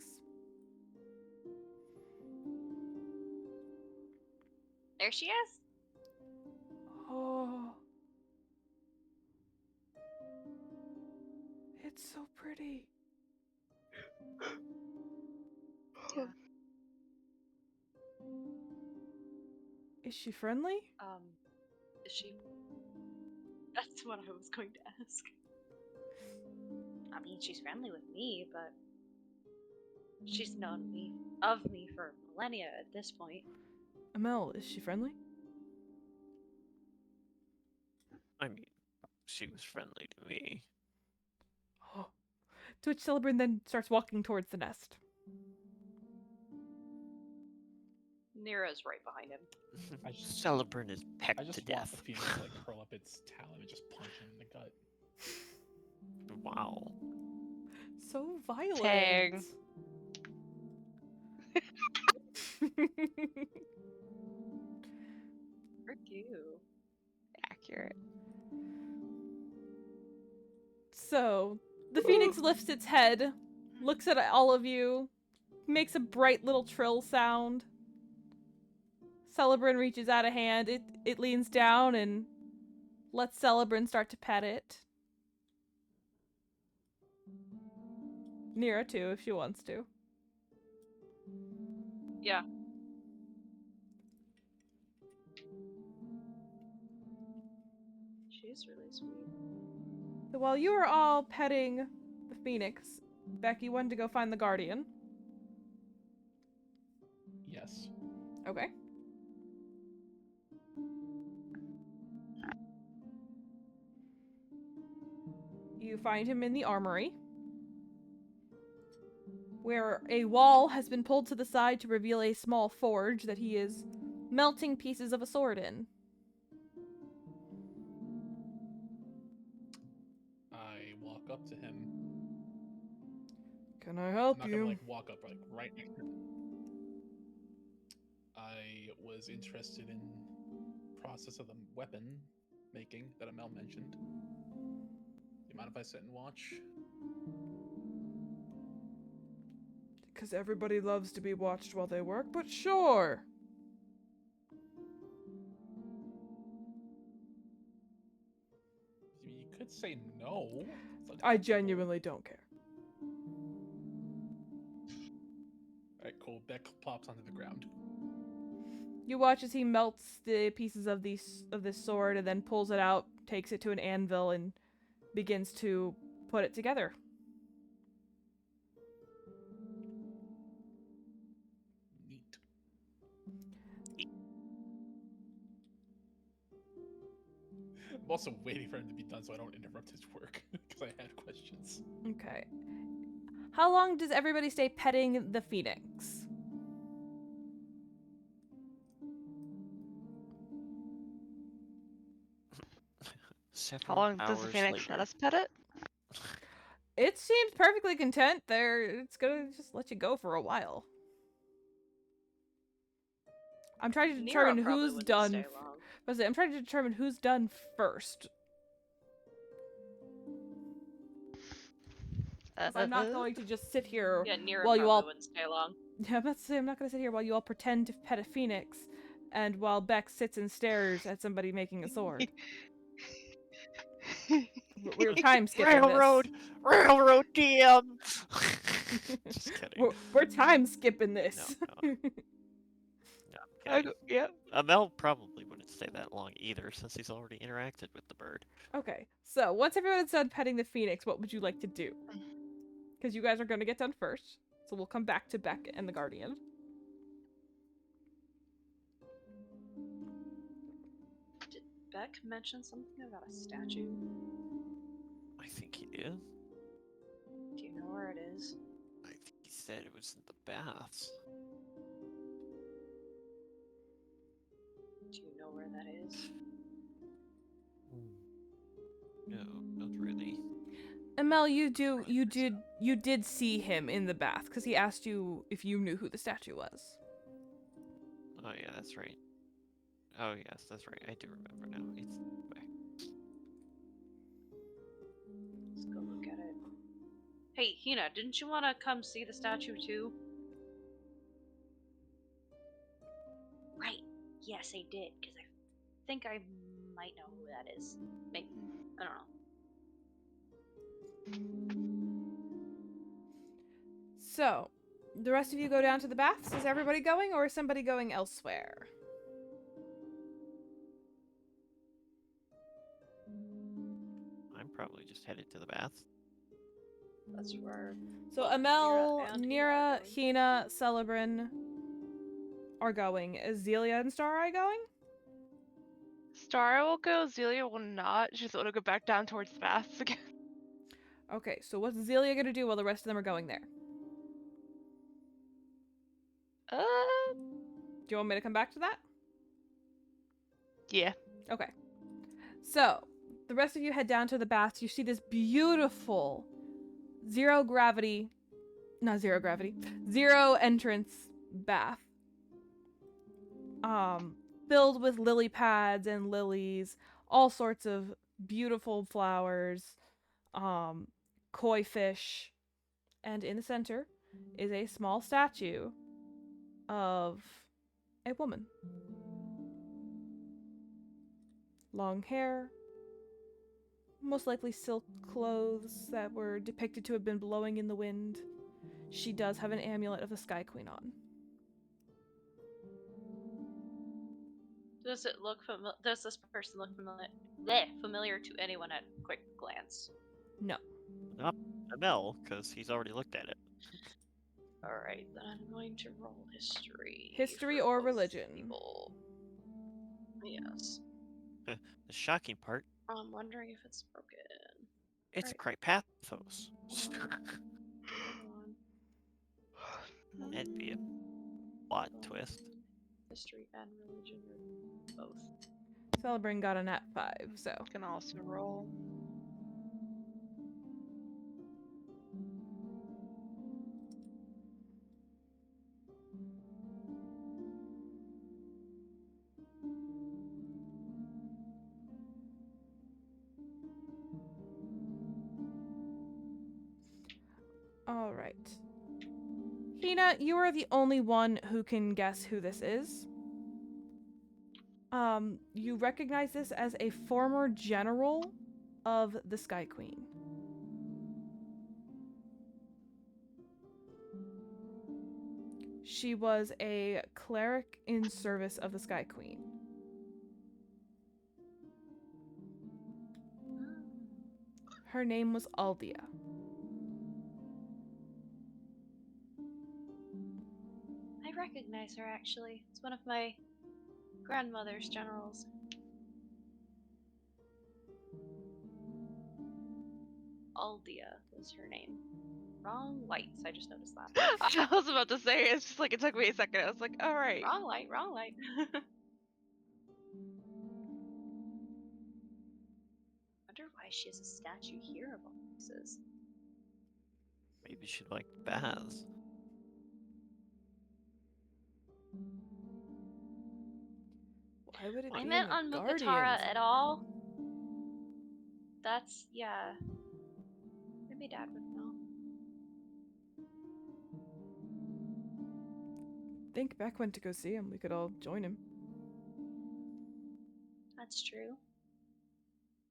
Speaker 1: There she is.
Speaker 2: Oh. It's so pretty.
Speaker 1: Yeah.
Speaker 2: Is she friendly?
Speaker 1: Is she? That's what I was going to ask. I mean, she's friendly with me, but she's known of me for millennia at this point.
Speaker 2: Amel, is she friendly?
Speaker 4: I mean, she was friendly to me.
Speaker 2: Oh. To which Celebrant then starts walking towards the nest.
Speaker 1: Nira's right behind him.
Speaker 4: Celebrant is pecked
Speaker 3: I
Speaker 4: to
Speaker 3: just watch the
Speaker 4: death.
Speaker 3: phoenix like curl up its talon and just punch him in the gut.
Speaker 4: Wow.
Speaker 2: So violent.
Speaker 5: Dang.
Speaker 1: Frick you.
Speaker 5: Accurate.
Speaker 2: So, the phoenix lifts its head, looks at all of you, makes a bright little trill sound. Celebrant reaches out a hand. It leans down and lets Celebrant start to pet it. Nira too, if she wants to.
Speaker 1: Yeah. She's really sweet.
Speaker 2: So while you are all petting the phoenix, Becky wanted to go find the Guardian.
Speaker 3: Yes.
Speaker 2: Okay. You find him in the armory, where a wall has been pulled to the side to reveal a small forge that he is melting pieces of a sword in.
Speaker 3: I walk up to him.
Speaker 2: Can I
Speaker 3: I'm
Speaker 2: help
Speaker 3: not
Speaker 2: you?
Speaker 3: gonna like walk up like right next to him. I was interested in process of the weapon making that Amel mentioned. Do you mind if I sit and watch?
Speaker 2: Because everybody loves to be watched while they work, but sure.
Speaker 3: You could say no. It's
Speaker 2: I
Speaker 3: uncomfortable.
Speaker 2: genuinely don't care.
Speaker 3: Alright, cool. Beck plops onto the ground.
Speaker 2: You watch as he melts the pieces of this sword and then pulls it out, takes it to an anvil, and begins to put it together.
Speaker 3: Neat. I'm also waiting for him to be done so I don't interrupt his work because I had questions.
Speaker 2: Okay. How long does everybody stay petting the phoenix?
Speaker 4: Several
Speaker 5: How long does the
Speaker 4: hours
Speaker 5: phoenix
Speaker 4: later.
Speaker 5: let us pet it?
Speaker 2: It seems perfectly content. It's gonna just let you go for a while. I'm trying to
Speaker 1: Nira
Speaker 2: determine
Speaker 1: probably
Speaker 2: who's
Speaker 1: wouldn't
Speaker 2: done.
Speaker 1: stay long.
Speaker 2: I'm trying to determine who's done first. 'Cause I'm not going to just sit here
Speaker 1: Yeah, Nira
Speaker 2: while
Speaker 1: probably
Speaker 2: you all.
Speaker 1: wouldn't stay long.
Speaker 2: Yeah, I'm not gonna sit here while you all pretend to pet a phoenix, and while Beck sits and stares at somebody making a sword. We're time skipping
Speaker 4: Railroad! Railroad DM!
Speaker 2: this.
Speaker 4: Just kidding.
Speaker 2: We're time skipping this.
Speaker 4: No, kidding.
Speaker 5: Yeah.
Speaker 4: Amel probably wouldn't stay that long either, since he's already interacted with the bird.
Speaker 2: Okay, so once everyone's done petting the phoenix, what would you like to do? Because you guys are going to get done first, so we'll come back to Beck and the Guardian.
Speaker 1: Did Beck mention something about a statue?
Speaker 4: I think he did.
Speaker 1: Do you know where it is?
Speaker 4: I think he said it was in the baths.
Speaker 1: Do you know where that is?
Speaker 4: No, not really.
Speaker 2: Amel, you did see him in the bath because he asked you if you knew who the statue was.
Speaker 4: Oh yeah, that's right. Oh yes, that's right. I do remember now. It's back.
Speaker 1: Let's go look at it. Hey, Hina, didn't you want to come see the statue too? Right. Yes, I did, because I think I might know who that is. Maybe. I don't know.
Speaker 2: So, the rest of you go down to the baths? Is everybody going, or is somebody going elsewhere?
Speaker 4: I'm probably just headed to the baths.
Speaker 1: That's where.
Speaker 2: So,
Speaker 1: both
Speaker 2: Amel,
Speaker 1: and
Speaker 2: Nira,
Speaker 1: are going.
Speaker 2: Hina, Celebrin are going. Is Zelia and Starai going?
Speaker 5: Star will go, Zelia will not. She's going to go back down towards the baths again.
Speaker 2: Okay, so what's Zelia gonna do while the rest of them are going there?
Speaker 5: Uh,
Speaker 2: Do you want me to come back to that?
Speaker 5: yeah.
Speaker 2: Okay. So, the rest of you head down to the baths. You see this beautiful zero entrance bath. Filled with lily pads and lilies, all sorts of beautiful flowers, koi fish, and in the center is a small statue of a woman. Long hair, most likely silk clothes that were depicted to have been blowing in the wind. She does have an amulet of the Sky Queen on.
Speaker 1: Does it look Does this person look familiar to anyone at quick glance?
Speaker 2: No.
Speaker 4: Not Amel, because he's already looked at it.
Speaker 1: Alright, then I'm going to roll history.
Speaker 2: History
Speaker 1: for
Speaker 2: or
Speaker 1: both
Speaker 2: religion?
Speaker 1: people. Yes.
Speaker 4: The shocking part,
Speaker 1: I'm wondering if it's broken.
Speaker 4: it's
Speaker 1: Right.
Speaker 4: Cripathos.
Speaker 1: Hold on.
Speaker 4: That'd be a plot twist.
Speaker 1: History and religion are both.
Speaker 2: Celebrin got a nat 5, so.
Speaker 5: Can also roll.
Speaker 2: Alright. Hina, you are the only one who can guess who this is. You recognize this as a former general of the Sky Queen. She was a cleric in service of the Sky Queen. Her name was Aldia.
Speaker 1: I recognize her actually. It's one of my grandmother's generals. Aldia was her name. Wrong lights, I just noticed that.
Speaker 5: I was about to say, it's just like it took me a second. I was like, alright.
Speaker 1: Wrong light, wrong light. Wonder why she has a statue here of all places.
Speaker 4: Maybe she'd like baths.
Speaker 2: Why would it
Speaker 1: I
Speaker 2: be
Speaker 1: meant
Speaker 2: in the
Speaker 1: on
Speaker 2: Guardians?
Speaker 1: Mukatara at all. That's, yeah. Maybe Dad would know.
Speaker 2: I think Beck went to go see him. We could all join him.
Speaker 1: That's true.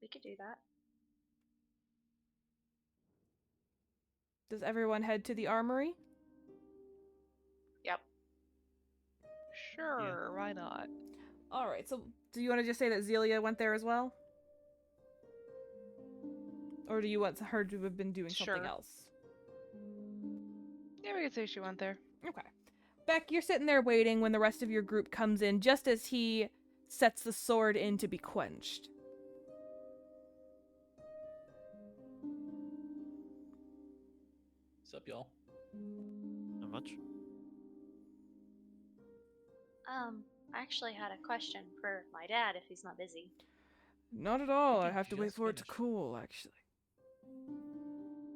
Speaker 1: We could do that.
Speaker 2: Does everyone head to the armory?
Speaker 1: Yep.
Speaker 5: Sure, why not?
Speaker 2: Alright, so do you want to just say that Zelia went there as well? Or do you want her to have been doing something
Speaker 5: Sure.
Speaker 2: else?
Speaker 5: Yeah, we could say she went there.
Speaker 2: Okay. Beck, you're sitting there waiting when the rest of your group comes in, just as he sets the sword in to be quenched.
Speaker 3: What's up, y'all?
Speaker 4: much.
Speaker 1: I actually had a question for my dad if he's not busy.
Speaker 2: Not at all. I
Speaker 3: think
Speaker 2: have to wait
Speaker 3: just
Speaker 2: for it to
Speaker 3: finished.
Speaker 2: cool, actually.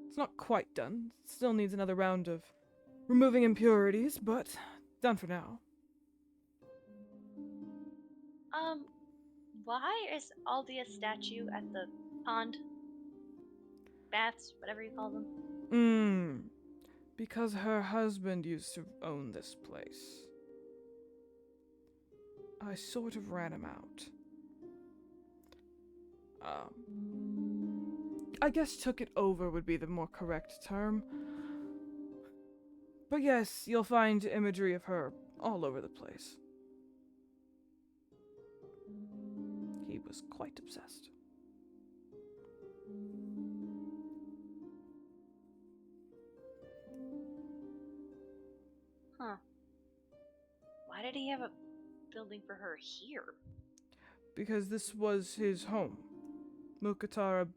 Speaker 2: It's not quite done. Still needs another round of removing impurities, but done for now.
Speaker 1: Why is Aldia statue at the pond? Baths, whatever you call them.
Speaker 2: Because her husband used to own this place. I sort of ran him out. I guess took it over would be the more correct term. But yes, you'll find imagery of her all over the place. He was quite obsessed.
Speaker 1: Huh. Why did he have a building for her here?
Speaker 2: Because this was his home. Mukatara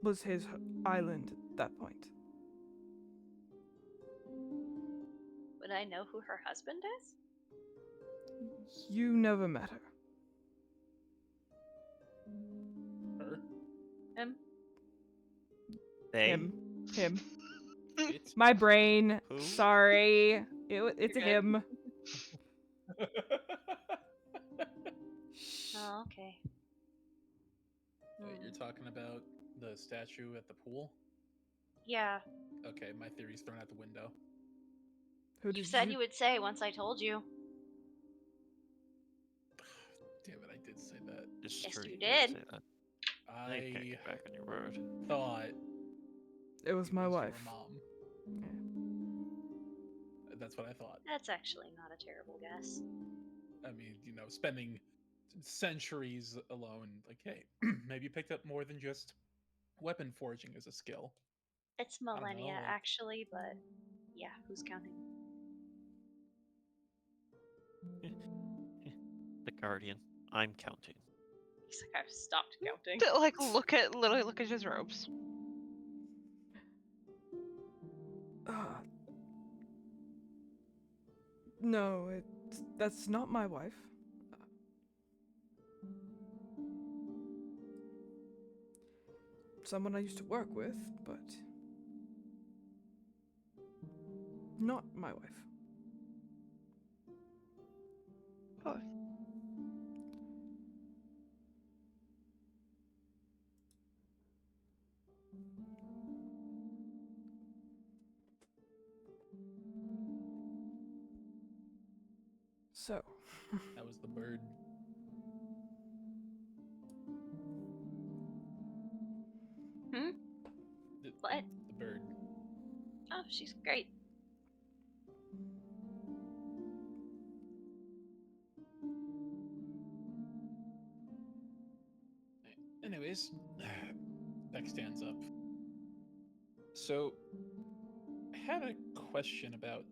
Speaker 2: was his island at that point.
Speaker 1: Would I know who her husband is?
Speaker 2: You never met her.
Speaker 3: Her?
Speaker 1: Him?
Speaker 4: They?
Speaker 2: Him.
Speaker 3: It?
Speaker 2: My brain.
Speaker 4: Who?
Speaker 2: Sorry. It's a
Speaker 1: You're good.
Speaker 2: him.
Speaker 1: Oh, okay.
Speaker 3: Wait, you're talking about the statue at the pool?
Speaker 1: Yeah,
Speaker 3: Okay, my theory's thrown out the window.
Speaker 2: Who
Speaker 1: you
Speaker 2: did
Speaker 1: said you would say once I told you.
Speaker 3: Damn it, I did say that.
Speaker 4: It's
Speaker 1: Yes,
Speaker 4: true,
Speaker 1: you
Speaker 4: you
Speaker 1: did.
Speaker 4: say that. I can't
Speaker 3: I
Speaker 4: get back on your word.
Speaker 3: thought
Speaker 2: It was my
Speaker 3: your
Speaker 2: wife.
Speaker 3: mom.
Speaker 2: Yeah.
Speaker 3: That's what I thought.
Speaker 1: That's actually not a terrible guess.
Speaker 3: I mean, spending centuries alone, like, hey, maybe you picked up more than just weapon forging as a skill.
Speaker 1: It's
Speaker 3: don't know,
Speaker 1: millennia,
Speaker 3: like-
Speaker 1: actually, but yeah, who's counting?
Speaker 4: The Guardian. I'm counting.
Speaker 1: He's like, I've stopped counting.
Speaker 5: To, like literally look at his robes.
Speaker 2: No, that's not my wife. Someone I used to work with, but not my wife.
Speaker 5: Oh.
Speaker 2: So,
Speaker 3: That was the bird.
Speaker 1: Hmm?
Speaker 3: The,
Speaker 1: What?
Speaker 3: the bird.
Speaker 1: Oh, she's great.
Speaker 3: Anyways, Beck stands up. So, I had a question about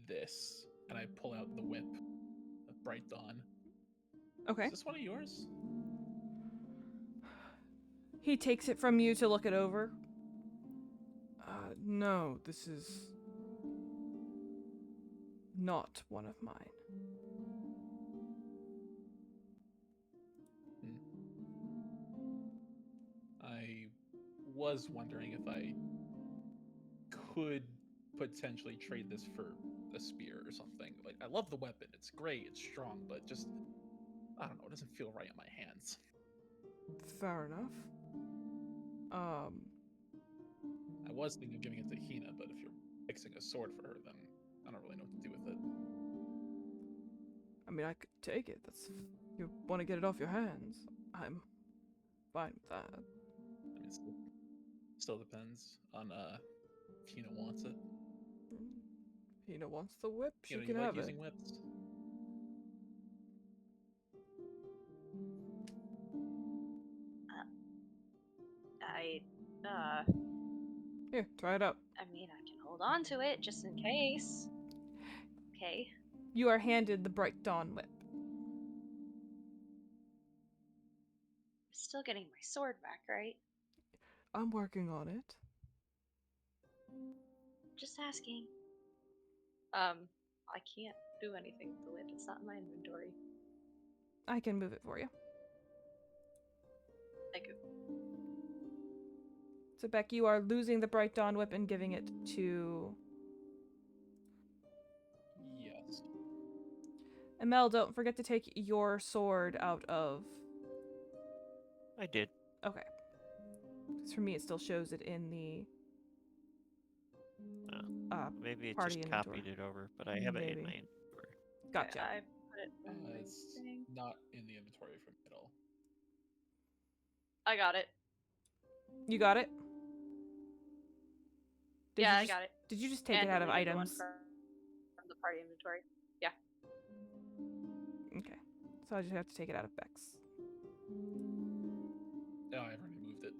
Speaker 3: this, and I pull out the whip of Bright Dawn.
Speaker 2: okay.
Speaker 3: Is this one of yours?
Speaker 2: He takes it from you to look it over. No, this is not one of mine.
Speaker 3: I was wondering if I could potentially trade this for a spear or something. Like, I love the weapon. It's great. It's strong, but just, I don't know. It doesn't feel right in my hands.
Speaker 2: Fair enough.
Speaker 3: I was thinking of giving it to Hina, but if you're fixing a sword for her, then I don't really know what to do with it.
Speaker 2: I mean, I could take it. You want to get it off your hands. I'm fine with that.
Speaker 3: I mean, still depends on if Hina wants it.
Speaker 2: Hina wants the whip. She
Speaker 3: You
Speaker 2: can
Speaker 3: like
Speaker 2: have it.
Speaker 3: using whips?
Speaker 2: Here, try it out.
Speaker 1: I mean, I can hold on to it just in case. Okay.
Speaker 2: You are handed the Bright Dawn whip.
Speaker 1: Still getting my sword back, right?
Speaker 2: I'm working on it.
Speaker 1: Just asking. I can't do anything with the lid. It's not in my inventory.
Speaker 2: I can move it for you.
Speaker 1: Thank you.
Speaker 2: So, Beck, you are losing the Bright Dawn whip and giving it to
Speaker 3: Yes.
Speaker 2: Mel. Don't forget to take your sword out of.
Speaker 4: I did.
Speaker 2: Okay. Because for me, it still shows it in the
Speaker 4: Maybe it
Speaker 2: party
Speaker 4: just
Speaker 2: inventory.
Speaker 4: copied it over, but I have it in
Speaker 2: Maybe.
Speaker 4: my inventory.
Speaker 2: Gotcha.
Speaker 1: Okay, I put it in my
Speaker 3: It's
Speaker 1: thing.
Speaker 3: not in the inventory for me at all.
Speaker 1: I got it.
Speaker 2: You got it? Did
Speaker 1: Yeah,
Speaker 2: you
Speaker 1: I
Speaker 2: just,
Speaker 1: got it.
Speaker 2: Did you just take
Speaker 1: And
Speaker 2: it out of
Speaker 1: deleted the one
Speaker 2: items?
Speaker 1: from the party inventory. Yeah.
Speaker 2: Okay. So I just have to take it out of Beck's.
Speaker 3: No, I've already moved it.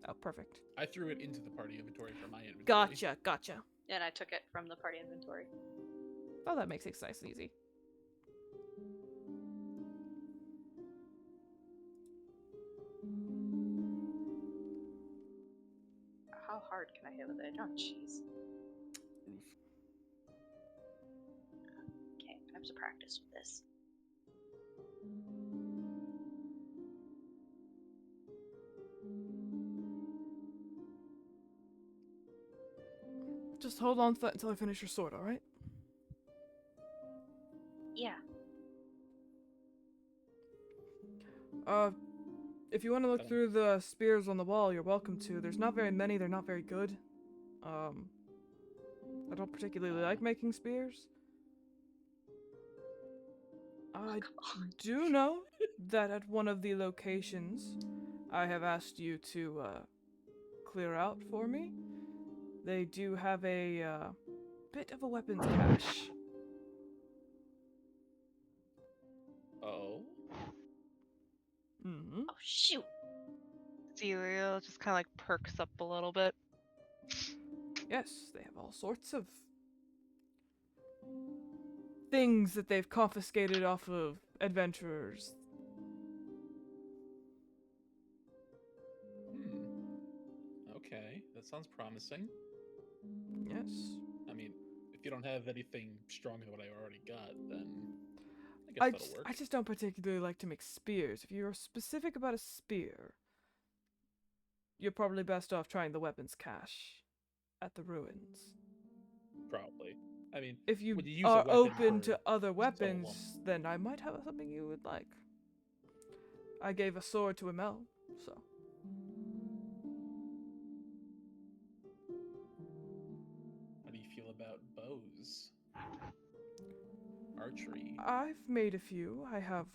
Speaker 2: Oh, perfect.
Speaker 3: I threw it into the party inventory for my inventory.
Speaker 2: Gotcha.
Speaker 1: And I took it from the party inventory.
Speaker 2: Oh, that makes it nice and easy.
Speaker 1: How hard can I hit with it? Oh, jeez.
Speaker 3: Oof.
Speaker 1: Okay, I have to practice with this.
Speaker 2: Just hold on to that until I finish your sword, alright?
Speaker 1: Yeah.
Speaker 2: If you want to look through the spears on the wall, you're welcome to. There's not very many, they're not very good. I don't particularly like making spears. I do know that at one of the locations I have asked you to clear out for me, they do have a bit of a weapons cache.
Speaker 3: Oh.
Speaker 2: Mm-hmm.
Speaker 1: Oh, shoot.
Speaker 5: Celia just kind of like perks up a little bit.
Speaker 2: Yes, they have all sorts of things that they've confiscated off of adventurers.
Speaker 3: Okay, that sounds promising.
Speaker 2: Yes.
Speaker 3: I mean, if you don't have anything stronger than what I already got, then I guess that'll work.
Speaker 2: I just don't particularly like to make spears. If you're specific about a spear, you're probably best off trying the weapons cache at the ruins.
Speaker 3: Probably. I mean,
Speaker 2: If you
Speaker 3: when use
Speaker 2: are
Speaker 3: a weapon
Speaker 2: open
Speaker 3: for
Speaker 2: to other
Speaker 3: so
Speaker 2: weapons,
Speaker 3: long.
Speaker 2: then I might have something you would like. I gave a sword to Emel, so.
Speaker 3: How do you feel about bows? Archery.
Speaker 2: I've made a few. I have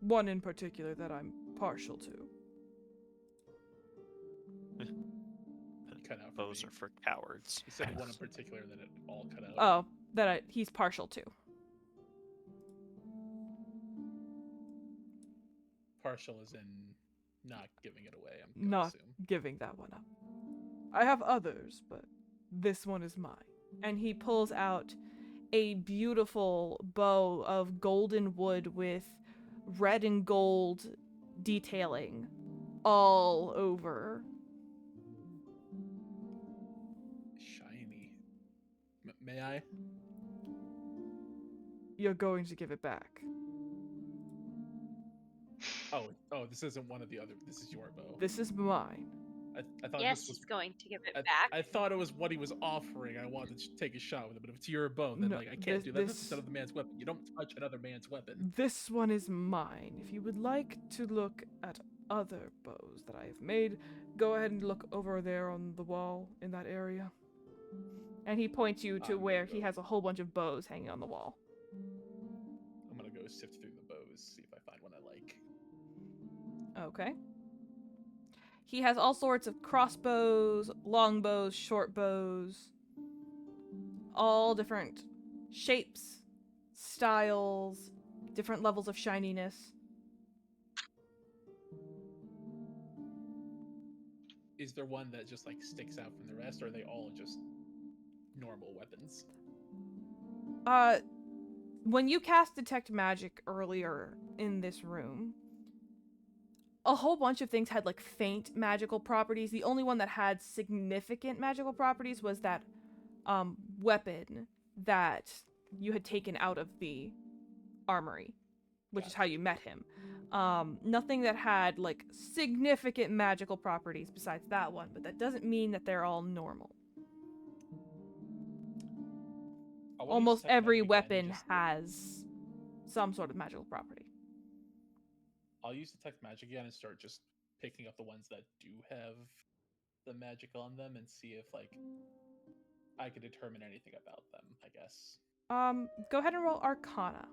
Speaker 2: one in particular that I'm partial to.
Speaker 3: Cut out for
Speaker 4: Bows
Speaker 3: me.
Speaker 4: are for cowards.
Speaker 3: You said one in particular, and then it all cut out.
Speaker 2: Oh, that he's partial to.
Speaker 3: Partial is in not giving it away, I'm gonna
Speaker 2: Not
Speaker 3: assume.
Speaker 2: giving that one up. I have others, but this one is mine. And he pulls out a beautiful bow of golden wood with red and gold detailing all over.
Speaker 3: Shiny. May I?
Speaker 2: You're going to give it back.
Speaker 3: Oh, this isn't one of the other. This is your bow.
Speaker 2: This is mine.
Speaker 3: I thought
Speaker 1: Yes,
Speaker 3: this was.
Speaker 1: he's going to give it
Speaker 3: I,
Speaker 1: back.
Speaker 3: I thought it was what he was offering. I wanted to take a shot with it, but if it's your bow, then
Speaker 2: No,
Speaker 3: like I can't do that. This is
Speaker 2: this-
Speaker 3: another man's weapon. You don't touch another man's weapon.
Speaker 2: This one is mine. If you would like to look at other bows that I have made, go ahead and look over there on the wall in that area. And he points you to
Speaker 3: I'm
Speaker 2: where
Speaker 3: gonna
Speaker 2: he
Speaker 3: go.
Speaker 2: has a whole bunch of bows hanging on the wall.
Speaker 3: I'm gonna go sift through the bows, see if I find one I like.
Speaker 2: Okay. He has all sorts of crossbows, longbows, short bows, all different shapes, styles, different levels of shininess.
Speaker 3: Is there one that just like sticks out from the rest, or are they all just normal weapons?
Speaker 2: When you cast Detect Magic earlier in this room, a whole bunch of things had like faint magical properties. The only one that had significant magical properties was that weapon that you had taken out of the armory, which is how you met him. Nothing that had like significant magical properties besides that one, but that doesn't mean that they're all normal.
Speaker 3: I wanna use
Speaker 2: Almost
Speaker 3: detect
Speaker 2: every
Speaker 3: magic again,
Speaker 2: weapon
Speaker 3: just-
Speaker 2: has some sort of magical property.
Speaker 3: I'll use detect magic again and start just picking up the ones that do have the magic on them and see if like I can determine anything about them, I guess.
Speaker 2: Go ahead and roll Arcana.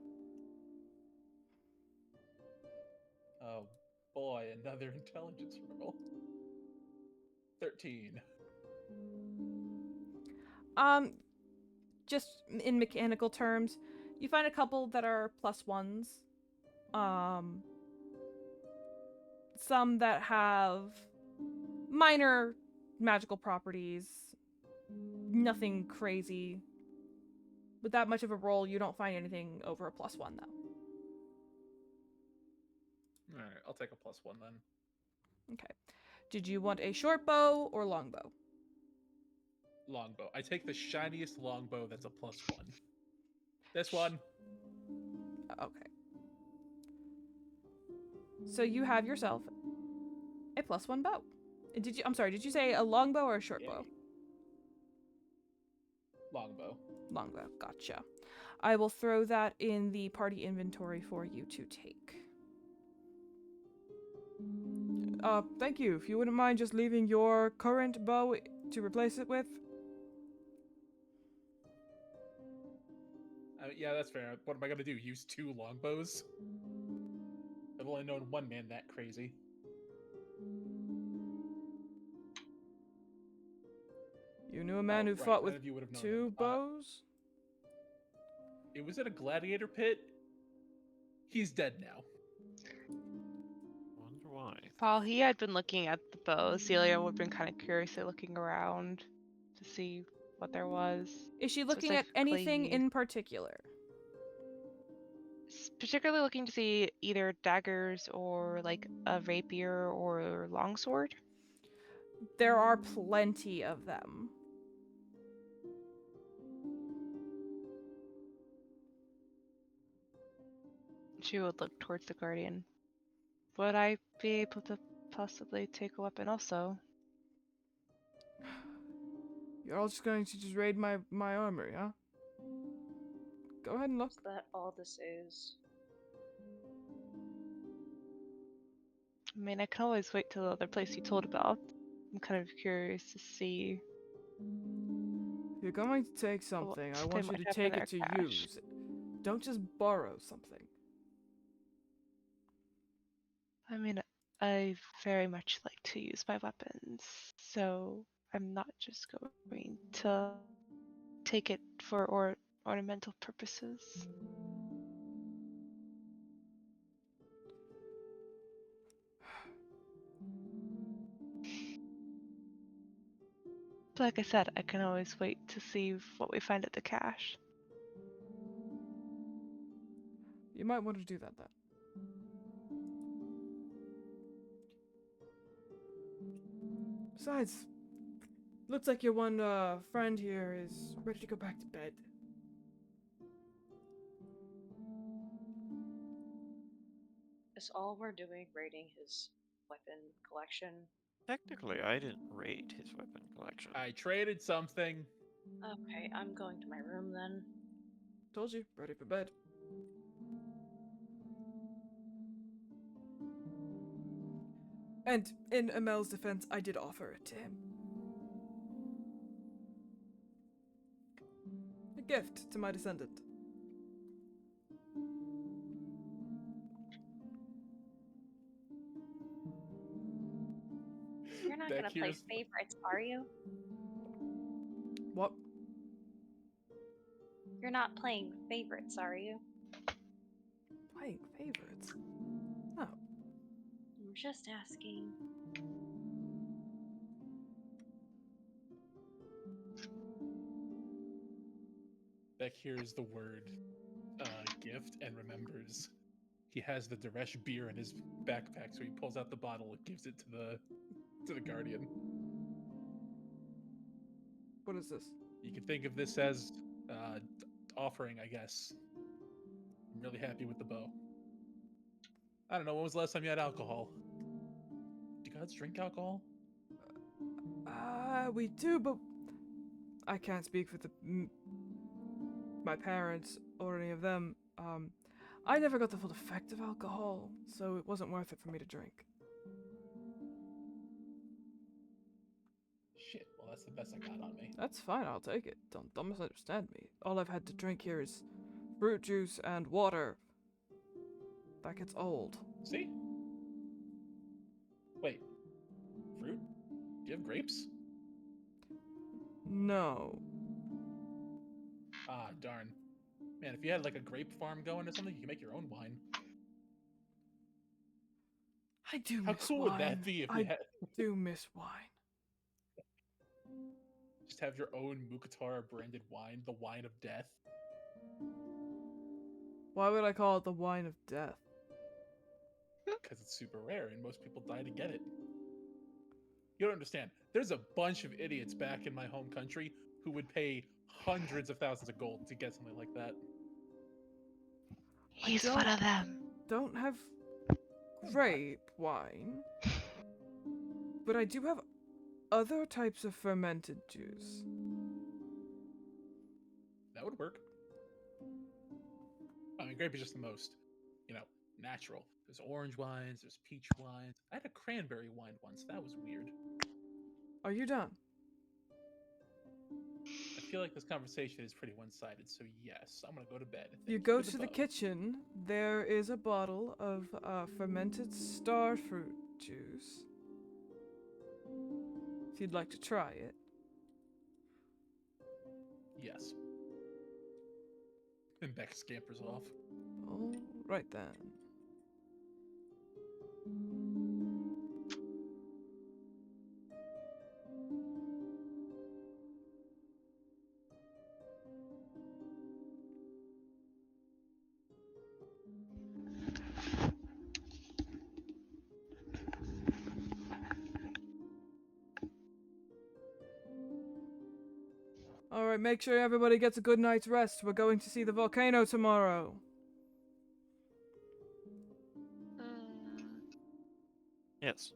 Speaker 3: Oh boy, another intelligence roll. 13.
Speaker 2: Just in mechanical terms, you find a couple that are +1s. Some that have minor magical properties. Nothing crazy. With that much of a roll, you don't find anything over a +1 though.
Speaker 3: Alright, I'll take a +1 then.
Speaker 2: Okay. Did you want a short bow or long bow?
Speaker 3: Longbow. I take the shiniest longbow that's a +1. This one.
Speaker 2: Okay. So you have yourself a +1 bow. I'm sorry, did you say a long bow or a short bow?
Speaker 3: Longbow.
Speaker 2: Longbow, gotcha. I will throw that in the party inventory for you to take. Thank you. If you wouldn't mind just leaving your current bow to replace it with.
Speaker 3: Yeah, that's fair. What am I gonna do? Use 2 longbows? I've only known one man that crazy.
Speaker 2: You knew a man who
Speaker 3: right,
Speaker 2: fought
Speaker 3: none
Speaker 2: with
Speaker 3: of you would have known
Speaker 2: 2
Speaker 3: him.
Speaker 2: bows?
Speaker 3: It was at a gladiator pit. He's dead now.
Speaker 4: Wonder why.
Speaker 5: While he had been looking at the bow, Celia would have been kind of curiously looking around to see what there was.
Speaker 2: Is she looking at
Speaker 5: Specifically-
Speaker 2: anything in particular?
Speaker 5: Particularly looking to see either daggers or like a rapier or longsword.
Speaker 2: There are plenty of them.
Speaker 5: She would look towards the guardian. Would I be able to possibly take a weapon also?
Speaker 2: You're all just going to just raid my armory, huh? Go ahead and look.
Speaker 1: Is that all this is?
Speaker 5: I mean, I can always wait till the other place you told about. I'm kind of curious to see.
Speaker 2: If you're going to take something, I
Speaker 5: they
Speaker 2: want you
Speaker 5: might
Speaker 2: to
Speaker 5: have in
Speaker 2: take
Speaker 5: their
Speaker 2: it to
Speaker 5: cache.
Speaker 2: use. Don't just borrow something.
Speaker 5: I mean, I very much like to use my weapons, so I'm not just going to take it for ornamental purposes. But like I said, I can always wait to see what we find at the cache.
Speaker 2: You might want to do that then. Besides, looks like your one friend here is ready to go back to bed.
Speaker 1: Is all we're doing raiding his weapon collection?
Speaker 4: Technically, I didn't raid his weapon collection.
Speaker 3: I traded something.
Speaker 1: Okay, I'm going to my room then.
Speaker 2: Told you, ready for bed. And in Amel's defense, I did offer it to him. A gift to my descendant.
Speaker 1: You're not
Speaker 3: Beck
Speaker 1: gonna play
Speaker 3: here's-
Speaker 1: favorites, are you?
Speaker 2: What?
Speaker 1: You're not playing favorites, are you?
Speaker 2: Playing favorites? No.
Speaker 1: I'm just asking.
Speaker 3: Beck hears the word gift and remembers he has the Daresh beer in his backpack, so he pulls out the bottle and gives it to the guardian.
Speaker 2: What is this?
Speaker 3: You can think of this as uh, offering, I guess. I'm really happy with the bow. I don't know, when was the last time you had alcohol? Do gods drink alcohol?
Speaker 2: We do, but I can't speak for my parents or any of them. I never got the full effect of alcohol, so it wasn't worth it for me to drink.
Speaker 3: Shit, well that's the best I got on me.
Speaker 2: That's fine, I'll take it. Don't misunderstand me. All I've had to drink here is fruit juice and water. That gets old.
Speaker 3: See? Wait. Fruit? Do you have grapes?
Speaker 2: No.
Speaker 3: Ah, darn. Man, if you had like a grape farm going or something, you could make your own wine.
Speaker 2: I do
Speaker 3: How
Speaker 2: miss
Speaker 3: cool
Speaker 2: wine.
Speaker 3: would that be if
Speaker 2: I
Speaker 3: you had
Speaker 2: do miss wine.
Speaker 3: just have your own Mukatara branded wine, the wine of death?
Speaker 2: Why would I call it the wine of death?
Speaker 3: Because it's super rare and most people die to get it. You don't understand. There's a bunch of idiots back in my home country who would pay hundreds of thousands of gold to get something like that.
Speaker 5: He's
Speaker 2: don't-
Speaker 5: one of them.
Speaker 2: Don't have grape wine, but I do have other types of fermented juice.
Speaker 3: That would work. I mean, grape is just the most, natural. There's orange wines, there's peach wines. I had a cranberry wine once. That was weird.
Speaker 2: Are you done?
Speaker 3: I feel like this conversation is pretty one-sided, so yes, I'm gonna go to bed. Thank
Speaker 2: You go
Speaker 3: for
Speaker 2: to the
Speaker 3: bow.
Speaker 2: kitchen. There is a bottle of fermented starfruit juice. If you'd like to try it.
Speaker 3: Yes. And Beck scampers off.
Speaker 2: All right then. Alright, make sure everybody gets a good night's rest. We're going to see the volcano tomorrow.
Speaker 4: Yes.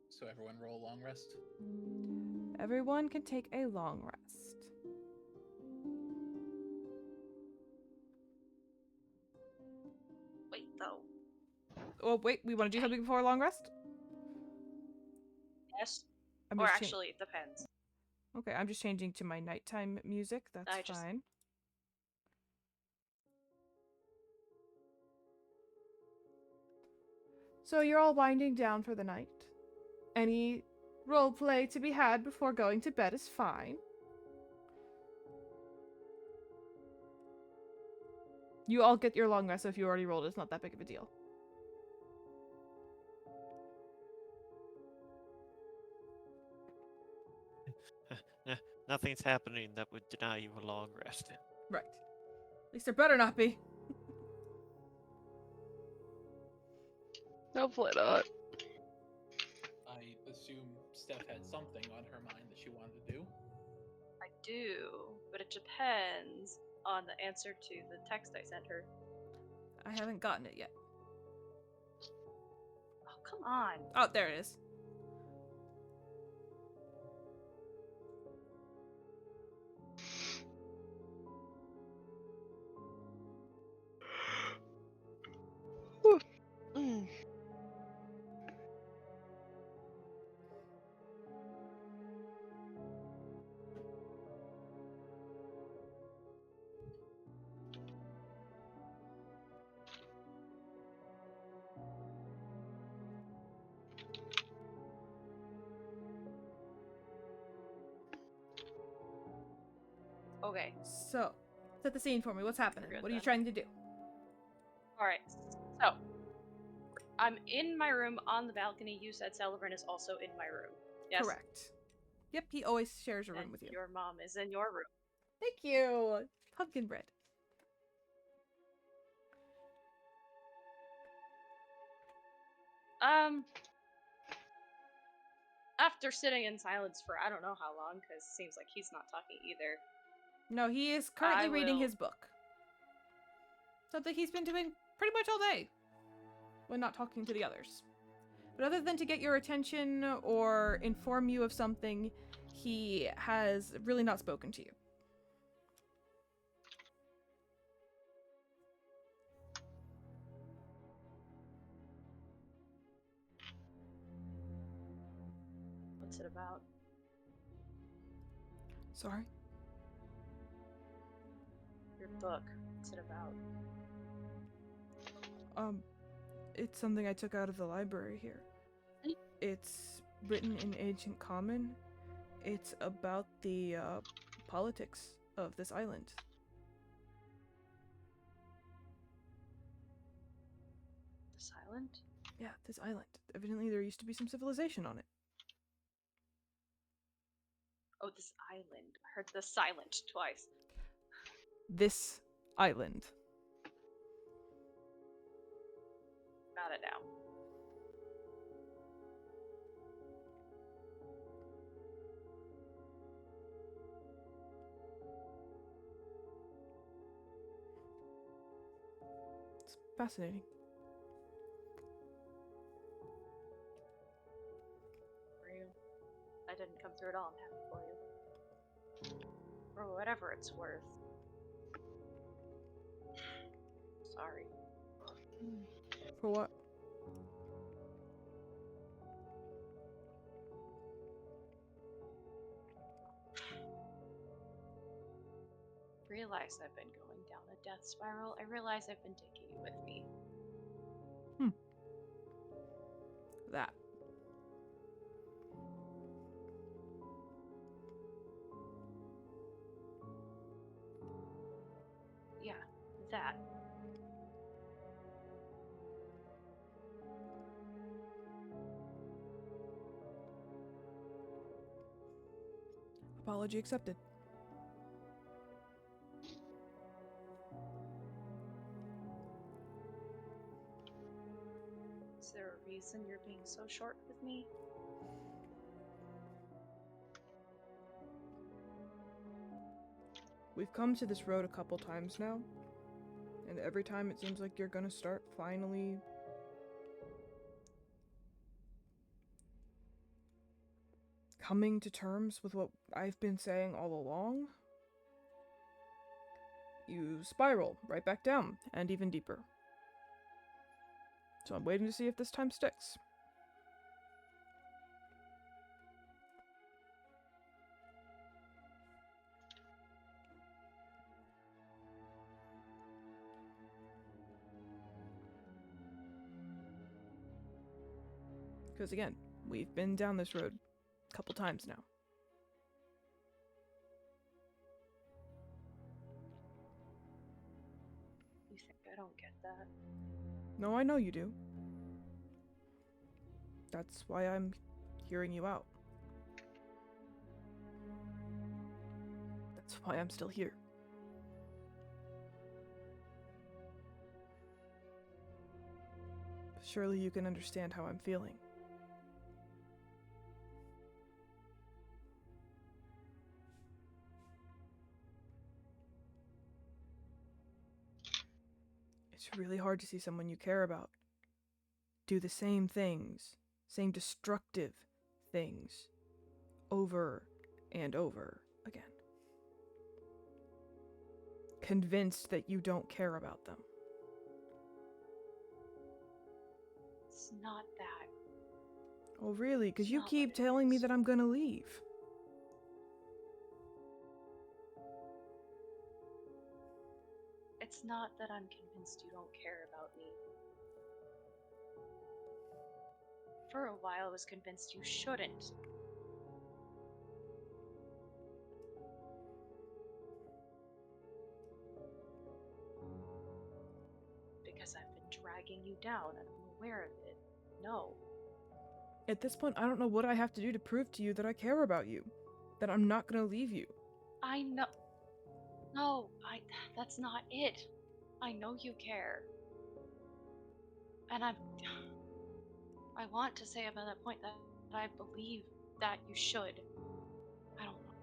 Speaker 3: So everyone roll a long rest.
Speaker 2: Everyone can take a long rest.
Speaker 1: Wait, though.
Speaker 2: Oh, wait, we want to do something before a long rest?
Speaker 1: Yes.
Speaker 2: I'm
Speaker 1: Or
Speaker 2: just cha-
Speaker 1: actually, it depends.
Speaker 2: Okay, I'm just changing to my nighttime music. That's
Speaker 1: I just-
Speaker 2: fine. So you're all winding down for the night. Any role play to be had before going to bed is fine. You all get your long rest, so if you already rolled, it's not that big of a deal.
Speaker 4: Nothing's happening that would deny you a long rest.
Speaker 2: Right. At least there better not be.
Speaker 5: Hopefully not.
Speaker 3: I assume Steph had something on her mind that she wanted to do.
Speaker 1: I do, but it depends on the answer to the text I sent her.
Speaker 2: I haven't gotten it yet.
Speaker 1: Oh, come on.
Speaker 2: Oh, there it is.
Speaker 5: Mm.
Speaker 1: Okay.
Speaker 2: So, set the scene for me. What's happening?
Speaker 1: Forget
Speaker 2: What are you
Speaker 1: that.
Speaker 2: trying to do?
Speaker 1: Alright. So, I'm in my room on the balcony. You said Celebrin is also in my room. Yes?
Speaker 2: Correct. Yep, he always shares a room
Speaker 1: And
Speaker 2: with you.
Speaker 1: your mom is in your room.
Speaker 2: Thank you. pumpkin bread.
Speaker 1: After sitting in silence for I don't know how long, because it seems like he's not talking either.
Speaker 2: No, he is currently
Speaker 1: I
Speaker 2: reading
Speaker 1: will-
Speaker 2: his book. Something he's been doing pretty much all day when not talking to the others. But other than to get your attention or inform you of something, he has really not spoken to you.
Speaker 1: What's it about?
Speaker 2: Sorry?
Speaker 1: Your book. What's it about?
Speaker 2: It's something I took out of the library here. It's written in ancient common. It's about the politics of this island.
Speaker 1: This island?
Speaker 2: Yeah, this island. Evidently there used to be some civilization on it.
Speaker 1: Oh, this island. I heard the silent twice.
Speaker 2: This island.
Speaker 1: Got it now.
Speaker 2: It's fascinating.
Speaker 1: For you. I didn't come through it all. I'm happy for you. For whatever it's worth. Sorry.
Speaker 2: For what?
Speaker 1: Realize I've been going down a death spiral. I realize I've been taking you with me.
Speaker 2: That.
Speaker 1: Yeah, that.
Speaker 2: Apology accepted.
Speaker 1: Is there a reason you're being so short with me?
Speaker 2: We've come to this road a couple times now, and every time it seems like you're gonna start finally coming to terms with what I've been saying all along. You spiral right back down, and even deeper. So I'm waiting to see if this time sticks. Because again, we've been down this road a couple times now.
Speaker 1: You think I don't get that?
Speaker 2: No, I know you do. That's why I'm hearing you out. That's why I'm still here. Surely you can understand how I'm feeling. It's really hard to see someone you care about do the same things, same destructive things, over and over again. Convinced that you don't care about them.
Speaker 1: It's not that.
Speaker 2: Oh, really? Because
Speaker 1: It's
Speaker 2: you
Speaker 1: not
Speaker 2: keep
Speaker 1: what it
Speaker 2: telling me
Speaker 1: is.
Speaker 2: that I'm gonna leave.
Speaker 1: It's not that I'm convinced you don't care about me. For a while, I was convinced you shouldn't. Because I've been dragging you down and I'm aware of it. No.
Speaker 2: At this point, I don't know what I have to do to prove to you that I care about you. That I'm not gonna leave you.
Speaker 1: I know. No, that's not it. I know you care. And I want to say about that point that I believe that you should. I don't know.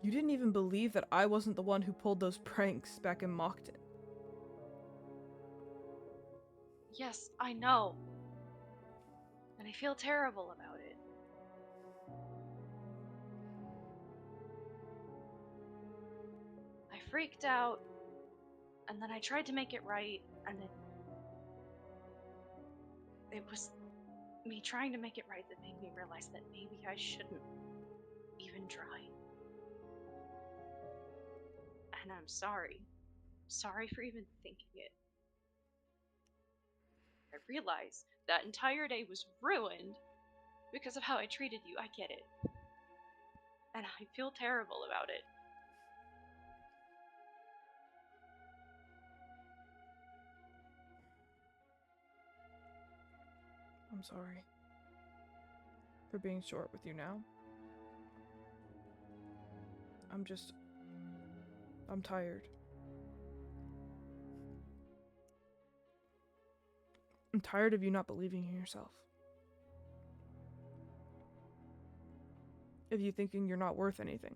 Speaker 2: You didn't even believe that I wasn't the one who pulled those pranks back in Mockton.
Speaker 1: Yes, I know. And I feel terrible about it. I freaked out, and then I tried to make it right, and then it was me trying to make it right that made me realize that maybe I shouldn't even try. And I'm sorry. Sorry for even thinking it. I realize that entire day was ruined because of how I treated you. I get it. And I feel terrible about it.
Speaker 2: I'm sorry for being short with you now. I'm tired. I'm tired of you not believing in yourself. Of you thinking you're not worth anything.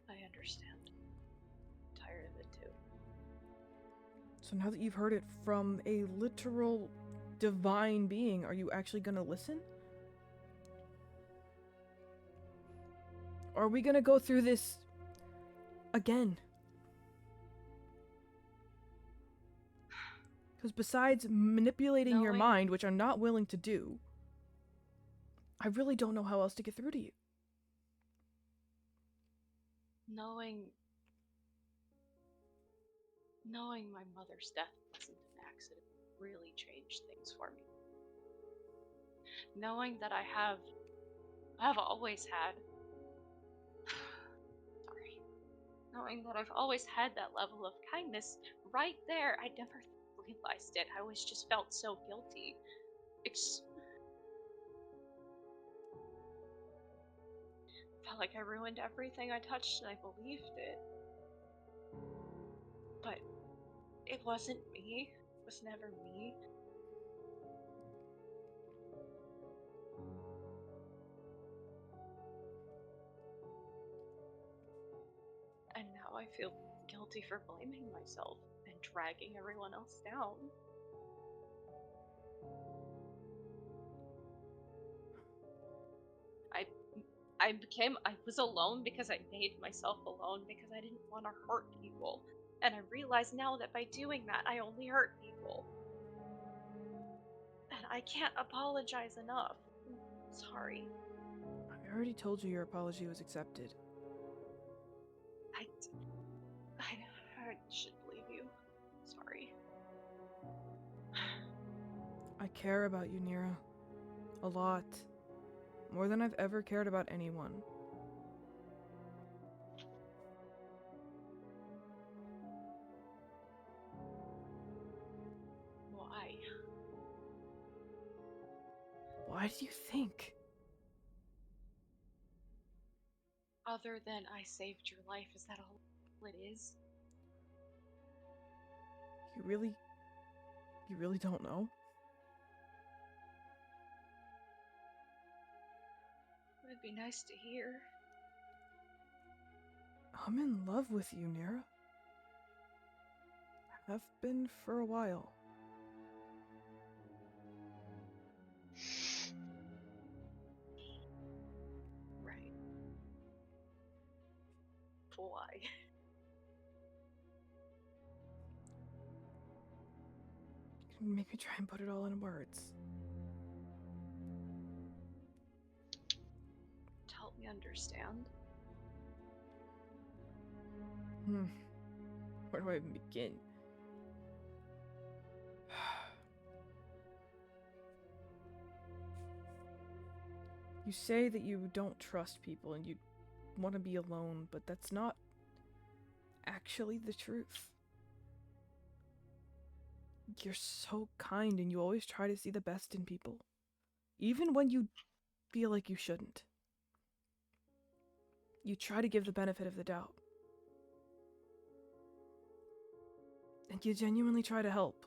Speaker 1: I understand. I'm tired of it too.
Speaker 2: So now that you've heard it from a literal divine being, are you actually gonna listen? Or are we gonna go through this again? Because besides manipulating your
Speaker 1: Knowing-
Speaker 2: mind, which I'm not willing to do, I really don't know how else to get through to you.
Speaker 1: Knowing my mother's death wasn't an accident really changed things for me. Knowing that I've always had sorry. Knowing that I've always had that level of kindness right there. I never realized it. I always just felt so guilty. Felt like I ruined everything I touched and I believed it. But it wasn't me. It was never me. And now I feel guilty for blaming myself and dragging everyone else down. I was alone because I made myself alone because I didn't want to hurt people. And I realize now that by doing that, I only hurt people. And I can't apologize enough. I'm sorry.
Speaker 2: I already told you your apology was accepted.
Speaker 1: I should believe you. Sorry.
Speaker 2: I care about you, Nira. A lot. More than I've ever cared about anyone.
Speaker 1: Why?
Speaker 2: Why do you think?
Speaker 1: Other than I saved your life, is that all it is?
Speaker 2: You really don't know?
Speaker 1: It'd be nice to hear.
Speaker 2: I'm in love with you, Nira. Have been for a while.
Speaker 1: Right. Why?
Speaker 2: Make me try and put it all in words.
Speaker 1: To help me understand.
Speaker 2: Where do I even begin? You say that you don't trust people and you want to be alone, but that's not actually the truth. You're so kind and you always try to see the best in people, even when you feel like you shouldn't. You try to give the benefit of the doubt. And you genuinely try to help.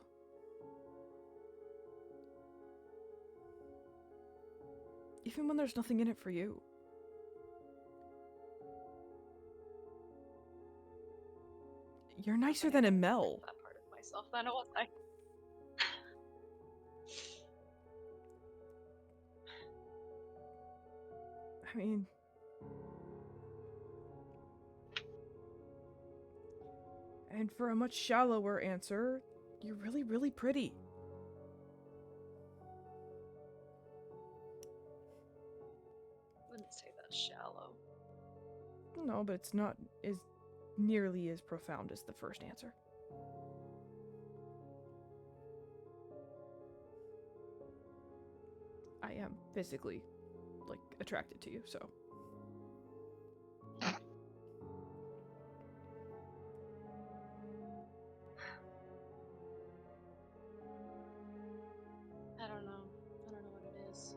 Speaker 2: Even when there's nothing in it for you. You're nicer than Mel.
Speaker 1: That part of myself, then, was I?
Speaker 2: I mean... And for a much shallower answer, you're really, really pretty.
Speaker 1: Wouldn't say that's shallow.
Speaker 2: No, but it's not as nearly as profound as the first answer. I am physically, like, attracted to you, so...
Speaker 1: I don't know. I don't know what it is.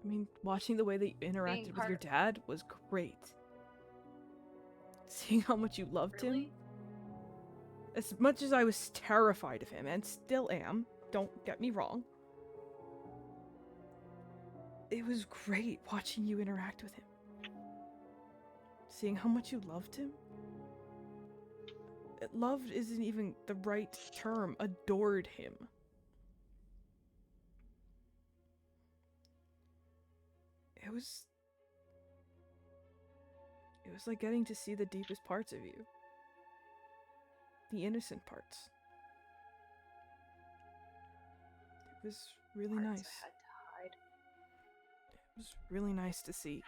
Speaker 2: I mean, watching the way that you interacted with
Speaker 1: part
Speaker 2: your
Speaker 1: of-
Speaker 2: dad was great. Seeing how much you loved him.
Speaker 1: Really?
Speaker 2: As much as I was terrified of him, and still am, don't get me wrong. It was great watching you interact with him. Seeing how much you loved him. Loved isn't even the right term. Adored him. It was like getting to see the deepest parts of you. The innocent parts. It was really
Speaker 1: Parts
Speaker 2: nice.
Speaker 1: I had to hide.
Speaker 2: It was really nice to see.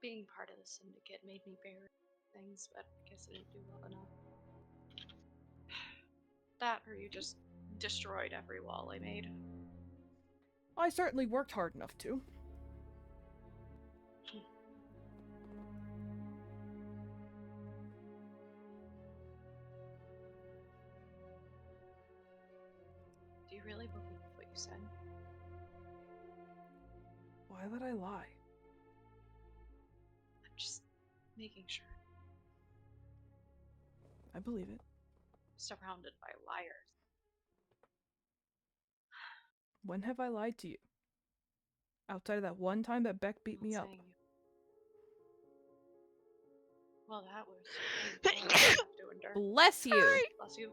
Speaker 1: Being part of the syndicate made me bury things, but I guess I didn't do well enough. That, or you just destroyed every wall I made.
Speaker 2: I certainly worked hard enough to.
Speaker 1: Do you really believe what you said?
Speaker 2: Why would I lie?
Speaker 1: I'm just making sure.
Speaker 2: I believe it.
Speaker 1: Surrounded by liars.
Speaker 2: When have I lied to you? Outside of that one time that Beck beat me up.
Speaker 1: Saying you- Well, that was painful to have to endure.
Speaker 2: Bless you!
Speaker 5: Sorry.
Speaker 1: Bless you.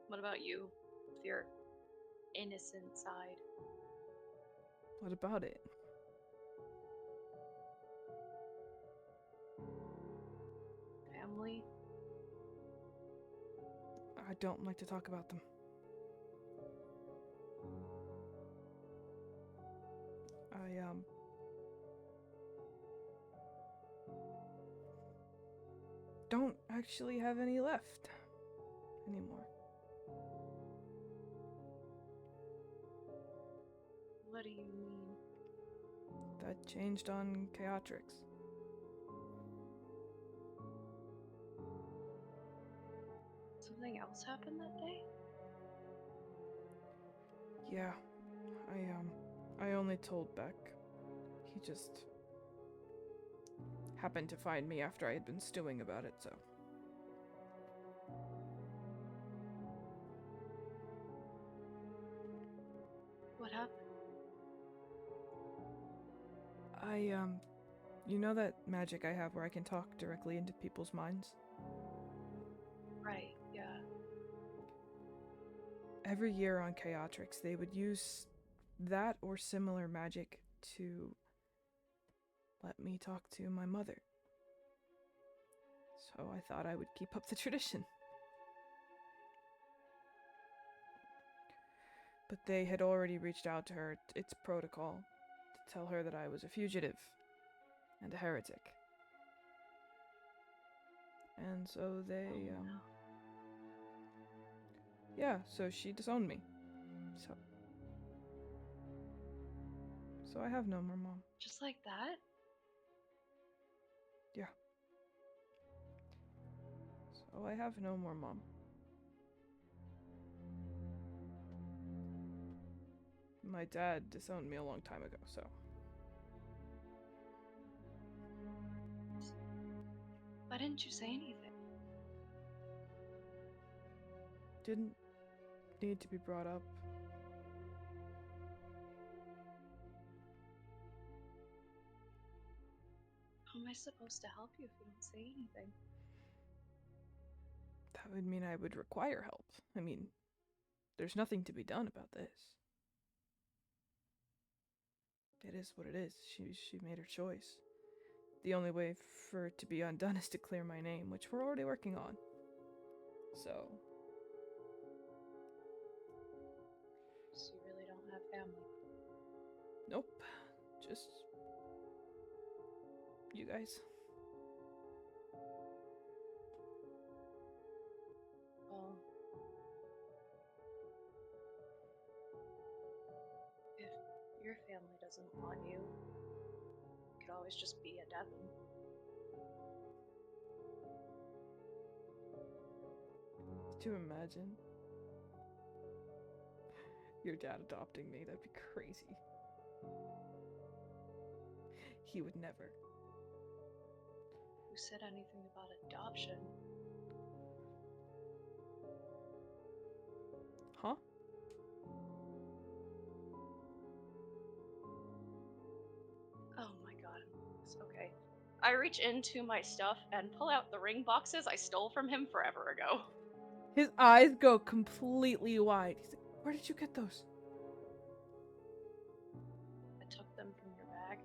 Speaker 1: What about you? With your innocent side?
Speaker 2: What about it?
Speaker 1: Family?
Speaker 2: I don't like to talk about them. I don't actually have any left anymore.
Speaker 1: What do you mean?
Speaker 2: That changed on Chaotrix.
Speaker 1: Something else happened that day?
Speaker 2: Yeah, I only told Beck. He just happened to find me after I had been stewing about it, so.
Speaker 1: What happened?
Speaker 2: You know that magic I have where I can talk directly into people's minds?
Speaker 1: Right, yeah.
Speaker 2: Every year on Chaotrix, they would use that or similar magic to let me talk to my mother. So I thought I would keep up the tradition. But they had already reached out to her. It's protocol to tell her that I was a fugitive and a heretic. And so they, Yeah, so she disowned me. So I have no more mom.
Speaker 1: Just like that?
Speaker 2: Yeah. So I have no more mom. My dad disowned me a long time ago, so.
Speaker 1: Why didn't you say anything?
Speaker 2: Didn't need to be brought up.
Speaker 1: How am I supposed to help you if you don't say anything?
Speaker 2: That would mean I would require help. I mean, there's nothing to be done about this. It is what it is. She made her choice. The only way for it to be undone is to clear my name, which we're already working on. So.
Speaker 1: So you really don't have family?
Speaker 2: Nope. Just you guys.
Speaker 1: Well, if your family doesn't want you, you could always just be a Devon.
Speaker 2: Could you imagine your dad adopting me? That'd be crazy. He would never.
Speaker 1: Who said anything about adoption?
Speaker 2: Huh?
Speaker 1: Oh my god. Okay. I reach into my stuff and pull out the ring boxes I stole from him forever ago.
Speaker 2: His eyes go completely wide. He's like, where did you get those?
Speaker 1: I took them from your bag.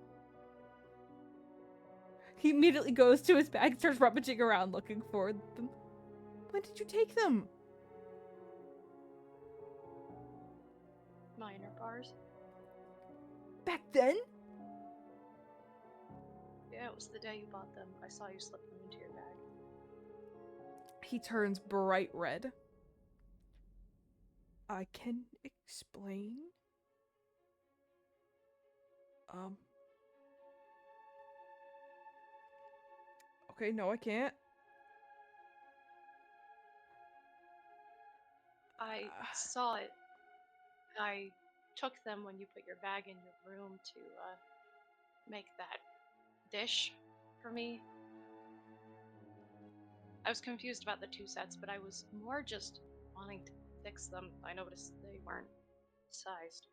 Speaker 2: He immediately goes to his bag and starts rummaging around looking for them. When did you take them?
Speaker 1: Minor bars.
Speaker 2: Back then?
Speaker 1: Yeah, it was the day you bought them. I saw you slip them into your bag.
Speaker 2: He turns bright red. I can explain. Okay, no, I can't.
Speaker 1: I saw it. I took them when you put your bag in your room to make that dish for me. I was confused about the two sets, but I was more just wanting to fix them. I noticed they weren't sized.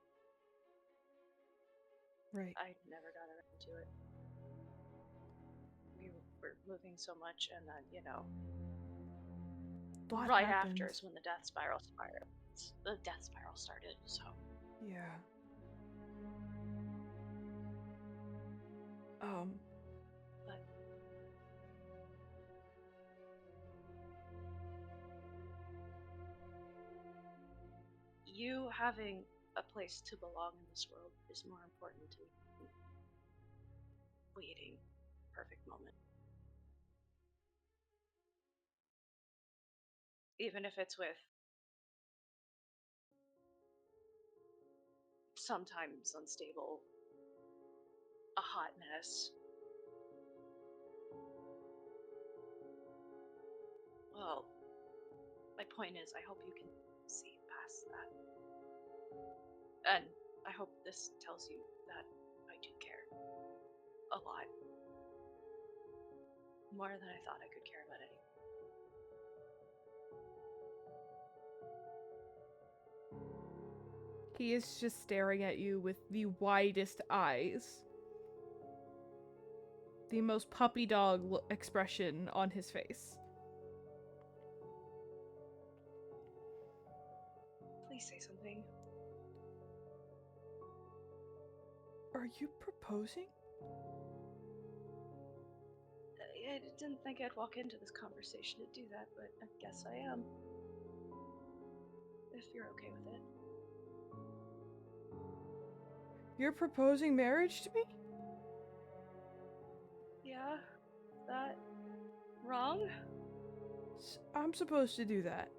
Speaker 2: Right.
Speaker 1: I never got around to it. We were moving so much, and then, you know,
Speaker 2: What
Speaker 1: right
Speaker 2: happened?
Speaker 1: after is when the death spiral started, so.
Speaker 2: Yeah.
Speaker 1: But you having a place to belong in this world is more important to me than waiting perfect moment. Even if it's with sometimes unstable, a hot mess. Well, my point is, I hope you can see past that. And I hope this tells you that I do care. A lot. More than I thought I could care about anything.
Speaker 2: He is just staring at you with the widest eyes. The most puppy dog expression on his face.
Speaker 1: Please say something.
Speaker 2: Are you proposing?
Speaker 1: I didn't think I'd walk into this conversation to do that, but I guess I am. If you're okay with it.
Speaker 2: You're proposing marriage to me?
Speaker 1: Yeah? Is that wrong?
Speaker 2: I'm supposed to do that.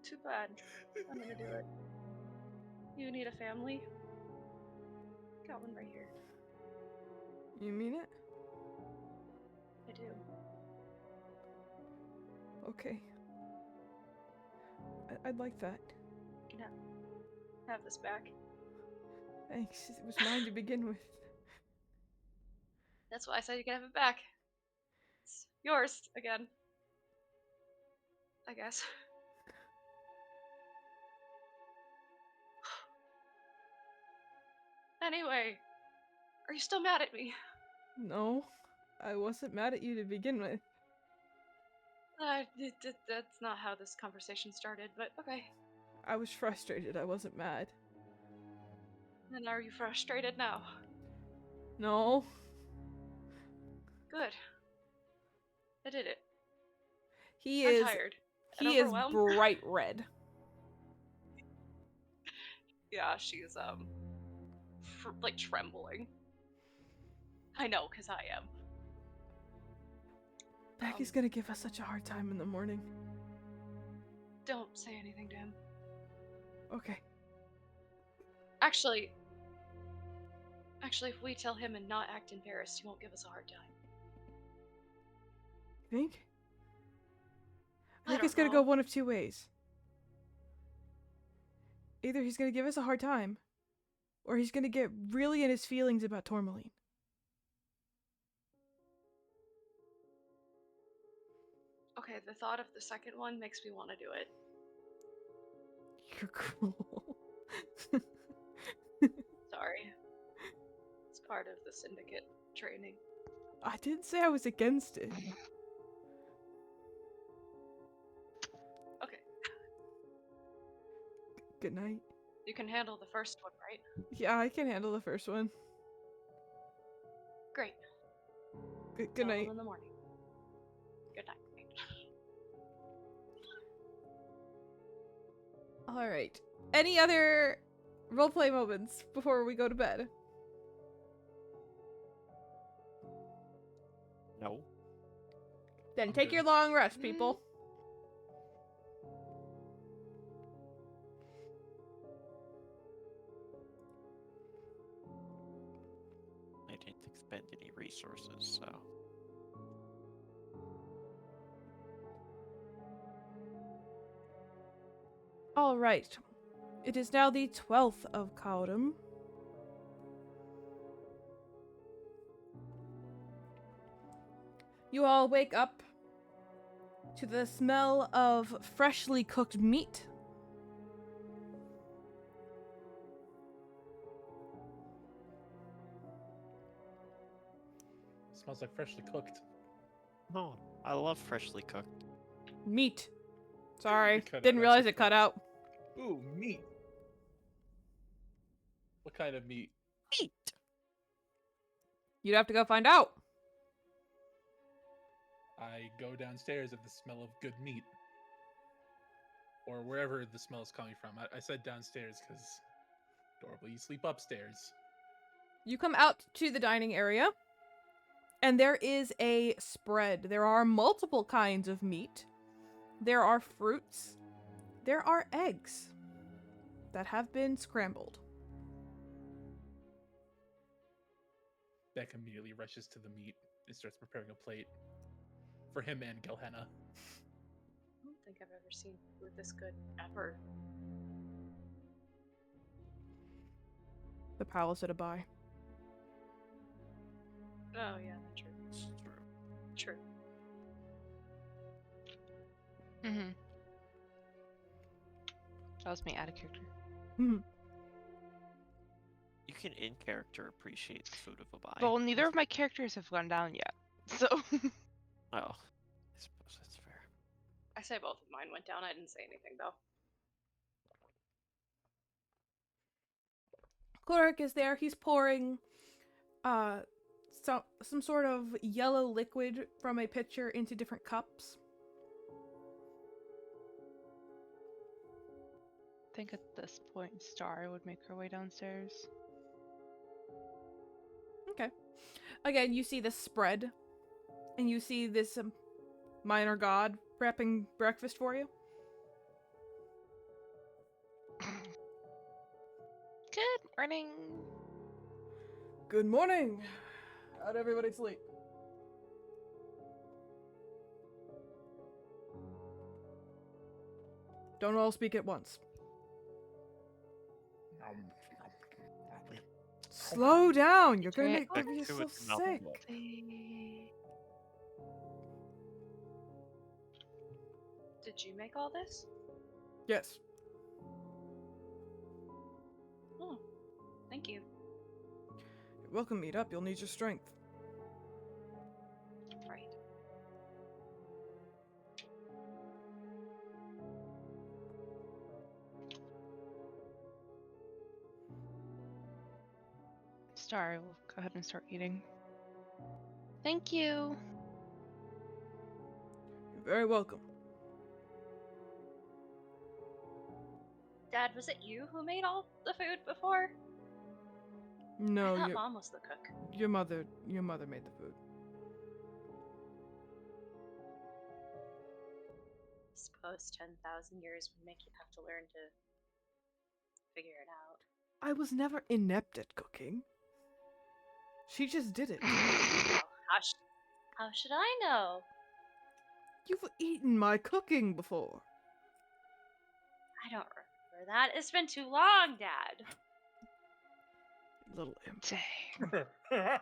Speaker 1: Too bad. I'm gonna do it. You need a family? Got one right here.
Speaker 2: You mean it?
Speaker 1: I do.
Speaker 2: Okay. I'd like that.
Speaker 1: You can have this back.
Speaker 2: Thanks. It was mine to begin with.
Speaker 1: That's why I said you can have it back. It's yours again. I guess. Anyway, are you still mad at me?
Speaker 2: No, I wasn't mad at you to begin with.
Speaker 1: That's not how this conversation started, but okay.
Speaker 2: I was frustrated. I wasn't mad.
Speaker 1: Then are you frustrated now?
Speaker 2: No.
Speaker 1: Good. I did it.
Speaker 2: He
Speaker 1: I'm
Speaker 2: is.
Speaker 1: tired. And
Speaker 2: He is
Speaker 1: overwhelmed.
Speaker 2: bright red.
Speaker 1: Yeah, she's like trembling. I know, cause I am.
Speaker 2: Becky's gonna give us such a hard time in the morning.
Speaker 1: Don't say anything to him.
Speaker 2: Okay.
Speaker 1: Actually, if we tell him and not act embarrassed, he won't give us a hard time.
Speaker 2: Think? I
Speaker 1: I
Speaker 2: think it's
Speaker 1: don't
Speaker 2: gonna go
Speaker 1: know.
Speaker 2: one of two ways. Either he's gonna give us a hard time, or he's gonna get really in his feelings about Tourmaline.
Speaker 1: Okay, the thought of the second one makes me want to do it.
Speaker 2: You're cruel.
Speaker 1: Sorry. It's part of the syndicate training.
Speaker 2: I didn't say I was against it.
Speaker 1: Okay.
Speaker 2: Good night.
Speaker 1: You can handle the first one, right?
Speaker 2: Yeah, I can handle the first one.
Speaker 1: Great.
Speaker 2: Good
Speaker 1: Tell
Speaker 2: night.
Speaker 1: them in the morning. Good night.
Speaker 2: Alright. Any other roleplay moments before we go to bed?
Speaker 4: No.
Speaker 2: Then
Speaker 3: I'm
Speaker 2: take
Speaker 3: good.
Speaker 2: your long rest, people.
Speaker 4: I didn't expend any resources, so.
Speaker 2: Alright. It is now the 12th of Cowdom. You all wake up to the smell of freshly cooked meat.
Speaker 3: Smells like freshly cooked.
Speaker 4: Oh, I love freshly cooked.
Speaker 2: Meat. Sorry,
Speaker 3: Cut out
Speaker 2: didn't realize
Speaker 3: freshly
Speaker 2: it cut out.
Speaker 3: Ooh, meat. What kind of meat?
Speaker 4: Meat!
Speaker 2: You'd have to go find out.
Speaker 3: I go downstairs at the smell of good meat. Or wherever the smell is coming from. I said downstairs because, adorable, you sleep upstairs.
Speaker 2: You come out to the dining area, and there is a spread. There are multiple kinds of meat. There are fruits. There are eggs that have been scrambled.
Speaker 3: Beck immediately rushes to the meat and starts preparing a plate for him and Gelhenna.
Speaker 1: I don't think I've ever seen food this good ever.
Speaker 2: The palace at a buy.
Speaker 1: Oh yeah, true.
Speaker 4: It's true.
Speaker 1: True.
Speaker 5: Mm-hmm. That was me out of character.
Speaker 4: You can in character appreciate the food of a buy.
Speaker 5: Well, neither of my characters have gone down yet, so.
Speaker 4: Oh, I suppose that's fair.
Speaker 1: I say both of mine went down. I didn't say anything though.
Speaker 2: Cleric is there. He's pouring some sort of yellow liquid from a pitcher into different cups.
Speaker 5: I think at this point, Star would make her way downstairs.
Speaker 2: Okay. Again, you see the spread, and you see this minor god prepping breakfast for you.
Speaker 5: Good morning.
Speaker 2: Good morning. How'd everybody sleep? Don't all speak at once. Slow down. You're gonna make
Speaker 4: Back to
Speaker 2: yourself
Speaker 4: it, mouth
Speaker 2: sick.
Speaker 4: walk.
Speaker 1: Did you make all this?
Speaker 2: Yes.
Speaker 1: Oh, thank you.
Speaker 2: You're welcome. Eat up. You'll need your strength.
Speaker 1: Right.
Speaker 5: Star, we'll go ahead and start eating. Thank you.
Speaker 2: You're very welcome.
Speaker 1: Dad, was it you who made all the food before? I
Speaker 2: No,
Speaker 1: thought Mom was the cook.
Speaker 2: your mother made the food.
Speaker 1: Suppose 10,000 years would make you have to learn to figure it out.
Speaker 2: I was never inept at cooking. She just did it.
Speaker 1: Well, how should I know?
Speaker 2: You've eaten my cooking before.
Speaker 1: I don't remember that. It's been too long, Dad.
Speaker 2: Little imp.
Speaker 5: Dang.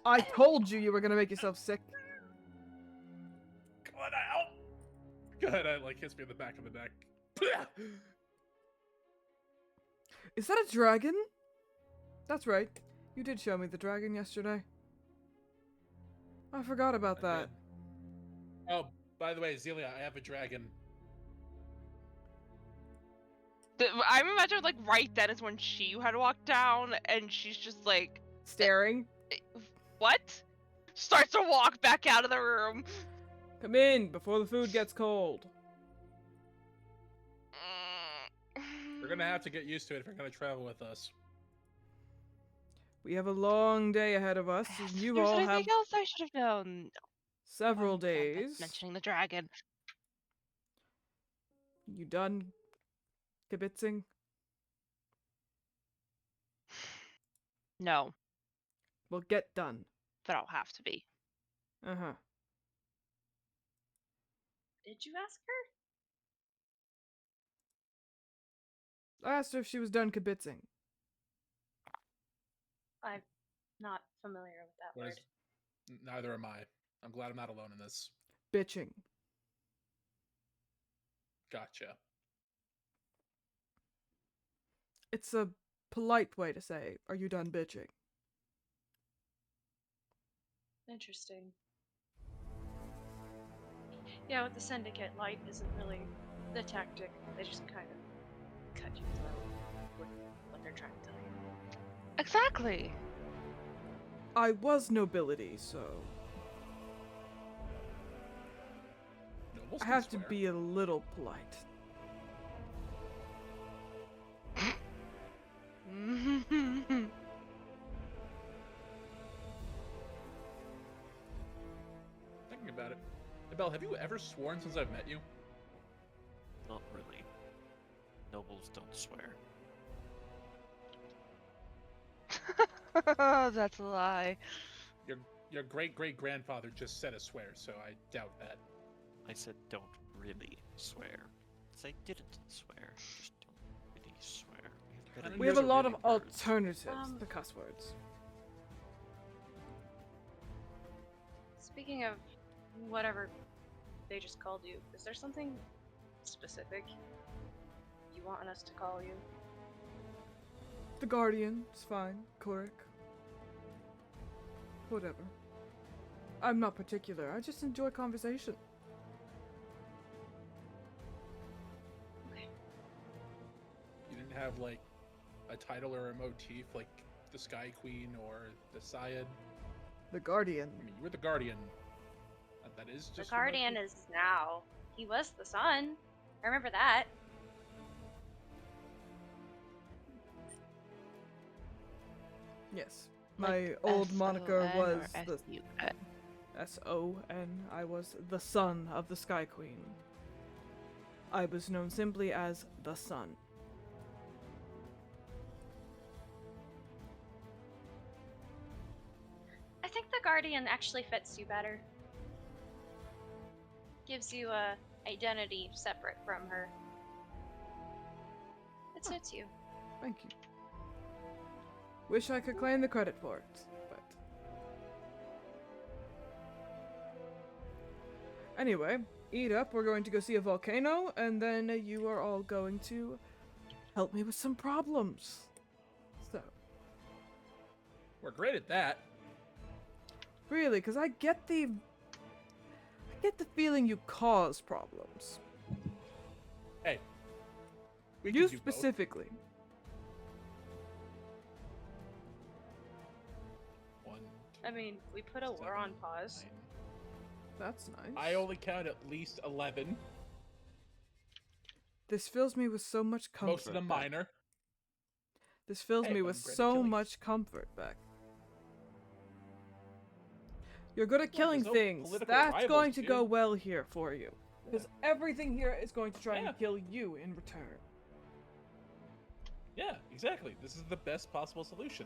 Speaker 2: I told you were gonna make yourself sick.
Speaker 3: Cut out! God, I like hits me in the back of the neck.
Speaker 2: Is that a dragon? That's right. You did show me the dragon yesterday. I forgot about
Speaker 3: I
Speaker 2: that.
Speaker 3: did. Oh, by the way, Zelia, I have a dragon.
Speaker 5: I'm imagining like right then is when she had walked down and she's just like,
Speaker 2: Staring.
Speaker 5: what? Starts to walk back out of the room.
Speaker 2: Come in before the food gets cold.
Speaker 3: We're gonna have to get used to it if you're gonna travel with us.
Speaker 2: We have a long day ahead of us, and you
Speaker 5: There's
Speaker 2: all
Speaker 5: anything
Speaker 2: have
Speaker 5: else I should have known.
Speaker 2: several
Speaker 5: Oh, God, that's
Speaker 2: days.
Speaker 5: mentioning the dragon.
Speaker 2: You done kibitzing?
Speaker 5: No,
Speaker 2: Well, get done.
Speaker 5: but I'll have to be.
Speaker 2: Uh-huh.
Speaker 1: Did you ask her?
Speaker 2: I asked her if she was done kibitzing.
Speaker 1: I'm not familiar with that
Speaker 3: What
Speaker 1: word.
Speaker 3: is- Neither am I. I'm glad I'm not alone in this.
Speaker 2: Bitching.
Speaker 3: Gotcha.
Speaker 2: It's a polite way to say, are you done bitching?
Speaker 1: Interesting. Yeah, with the Syndicate, light isn't really the tactic. They just kind of cut you through with what they're trying to tell you.
Speaker 5: Exactly.
Speaker 2: I was nobility, so
Speaker 3: Nobles
Speaker 2: I
Speaker 3: can
Speaker 2: have to
Speaker 3: swear.
Speaker 2: be a little polite.
Speaker 3: Thinking about it. Abel, have you ever sworn since I've met you?
Speaker 4: Not really. Nobles don't swear.
Speaker 5: That's a lie.
Speaker 3: Your great-great-grandfather just said a swear, so I doubt that.
Speaker 4: I said don't really swear. I didn't swear. Just don't really swear.
Speaker 3: Kinda
Speaker 2: We have a
Speaker 3: Those are
Speaker 2: lot of
Speaker 3: really words.
Speaker 2: alternatives to cuss words.
Speaker 1: Speaking of whatever they just called you, is there something specific you want us to call you?
Speaker 2: The Guardian is fine. Korik. Whatever. I'm not particular. I just enjoy conversation.
Speaker 3: You didn't have, like, a title or a motif like the Sky Queen or the Syed?
Speaker 2: The Guardian.
Speaker 3: I mean, you were the Guardian. That is just
Speaker 1: The
Speaker 3: your
Speaker 1: Guardian
Speaker 3: motif?
Speaker 1: is now. He was the sun. I remember that.
Speaker 2: Yes.
Speaker 5: Like
Speaker 2: My old moniker
Speaker 5: S-O-N
Speaker 2: was
Speaker 5: or
Speaker 2: the
Speaker 5: S-U-N?
Speaker 2: S-O-N. I was the son of the Sky Queen. I was known simply as the Sun.
Speaker 1: I think the Guardian actually fits you better. Gives you a identity separate from her. It suits you.
Speaker 2: Thank you. Wish I could claim the credit for it, but... Anyway, eat up, we're going to go see a volcano, and then you are all going to help me with some problems. So...
Speaker 3: We're great at that.
Speaker 2: Really, because I get the feeling you cause problems.
Speaker 3: Hey. We
Speaker 2: You
Speaker 3: can do both.
Speaker 2: specifically.
Speaker 3: 1,
Speaker 1: I mean, we put a war on pause.
Speaker 3: 9.
Speaker 2: That's nice.
Speaker 3: I only count at least 11.
Speaker 2: This fills me with so much comfort.
Speaker 3: Most of them
Speaker 2: Beck.
Speaker 3: minor.
Speaker 2: This fills
Speaker 3: Hey,
Speaker 2: me
Speaker 3: but
Speaker 2: with
Speaker 3: I'm great at
Speaker 2: so
Speaker 3: killing.
Speaker 2: much comfort, Beck. You're good at
Speaker 3: Yeah,
Speaker 2: killing
Speaker 3: there's no
Speaker 2: things.
Speaker 3: political
Speaker 2: That's
Speaker 3: rivals,
Speaker 2: going to
Speaker 3: dude.
Speaker 2: go well here for you. Because everything here is going to try
Speaker 3: Yeah.
Speaker 2: and kill you in return.
Speaker 3: Yeah, exactly. This is the best possible solution.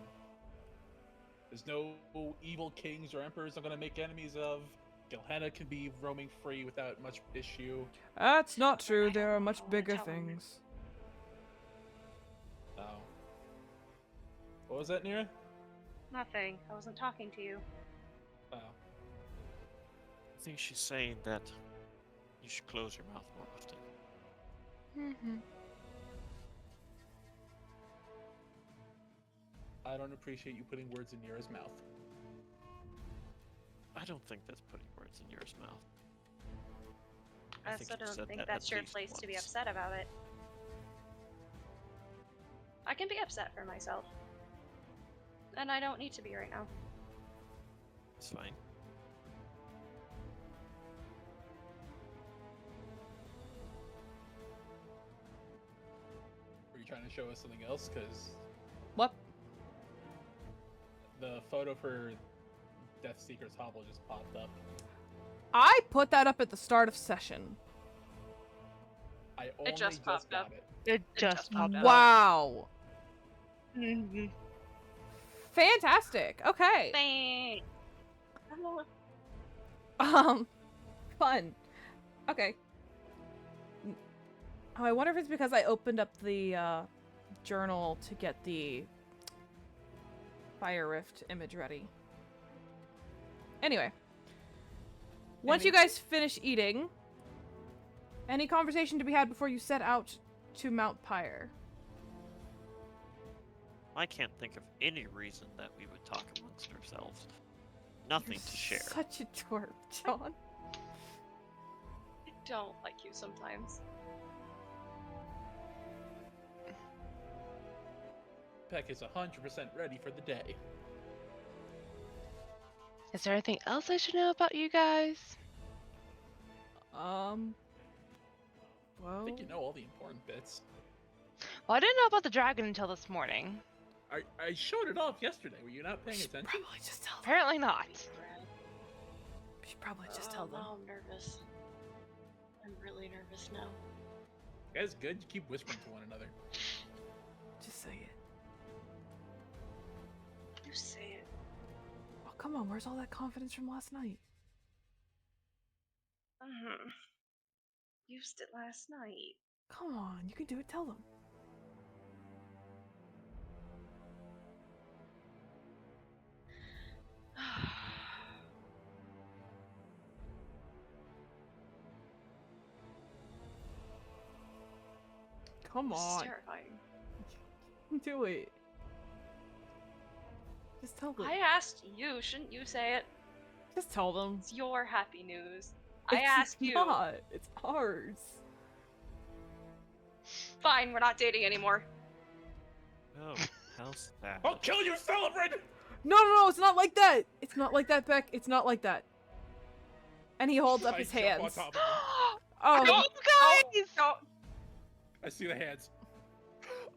Speaker 3: There's no evil kings or emperors I'm gonna make enemies of. Gilhanna can be roaming free without much issue.
Speaker 2: That's not true.
Speaker 1: I
Speaker 2: There are
Speaker 1: don't
Speaker 2: much
Speaker 1: wanna
Speaker 2: bigger
Speaker 1: tell him.
Speaker 2: things.
Speaker 3: Oh. What was that, Nira?
Speaker 1: Nothing. I wasn't talking to you.
Speaker 3: Oh.
Speaker 4: I think she's saying that you should close your mouth more often.
Speaker 2: Mm-hmm.
Speaker 3: I don't appreciate you putting words in Nira's mouth.
Speaker 4: I don't think that's putting words in yours mouth.
Speaker 1: I
Speaker 4: think
Speaker 1: also
Speaker 4: you've
Speaker 1: don't
Speaker 4: said
Speaker 1: think
Speaker 4: that
Speaker 1: that's
Speaker 4: at
Speaker 1: your
Speaker 4: least
Speaker 1: place to be
Speaker 4: once.
Speaker 1: upset about it. I can be upset for myself. And I don't need to be right now.
Speaker 4: It's fine.
Speaker 3: Were you trying to show us something else? Because
Speaker 2: What?
Speaker 3: the photo for Death Seeker's hovel just popped up.
Speaker 2: I put that up at the start of session.
Speaker 3: I only
Speaker 1: just popped
Speaker 3: got
Speaker 1: up.
Speaker 3: it.
Speaker 5: It just popped up.
Speaker 2: Wow.
Speaker 5: Mhm.
Speaker 2: Fantastic. Okay.
Speaker 1: Thanks.
Speaker 2: Fun. Okay. Oh, I wonder if it's because I opened up the journal to get the Fire Rift image ready. Anyway. Once you guys finish eating, any conversation to be had before you set out to Mount Pyre?
Speaker 4: I can't think of any reason that we would talk amongst ourselves. Nothing
Speaker 2: You're
Speaker 4: to share.
Speaker 2: Such a twerp, John.
Speaker 1: I don't like you sometimes.
Speaker 3: Peck is 100% ready for the day.
Speaker 5: Is there anything else I should know about you guys?
Speaker 3: I
Speaker 2: Well,
Speaker 3: think you know all the important bits.
Speaker 5: Well, I didn't know about the dragon until this morning.
Speaker 3: I showed it off yesterday. Were you not
Speaker 2: we
Speaker 3: paying
Speaker 2: should
Speaker 3: attention?
Speaker 2: probably just tell them.
Speaker 5: Apparently not.
Speaker 2: We should probably just tell them.
Speaker 1: Now I'm nervous. I'm really nervous now.
Speaker 3: Guys, good. You keep whispering to one another.
Speaker 2: Just say it.
Speaker 1: You say it.
Speaker 2: Oh, come on. Where's all that confidence from last night?
Speaker 1: Used it last night.
Speaker 2: Come on. You can do it. Tell them. Come
Speaker 1: This is
Speaker 2: on.
Speaker 1: terrifying.
Speaker 2: Do it. Just tell them.
Speaker 1: I asked you, shouldn't you say it?
Speaker 2: Just tell them.
Speaker 1: It's your happy news. I
Speaker 2: It's
Speaker 1: asked you.
Speaker 2: not. It's ours.
Speaker 1: Fine, we're not dating anymore.
Speaker 4: Oh, how's that?
Speaker 3: I'll kill you, Celebrant!
Speaker 2: No, it's not like that. It's not like that, Beck. It's not like that. And he holds up
Speaker 3: I
Speaker 2: his
Speaker 3: jump on
Speaker 2: hands.
Speaker 3: top of him.
Speaker 2: Oh,
Speaker 5: No, guys!
Speaker 1: No,
Speaker 3: I see the hands.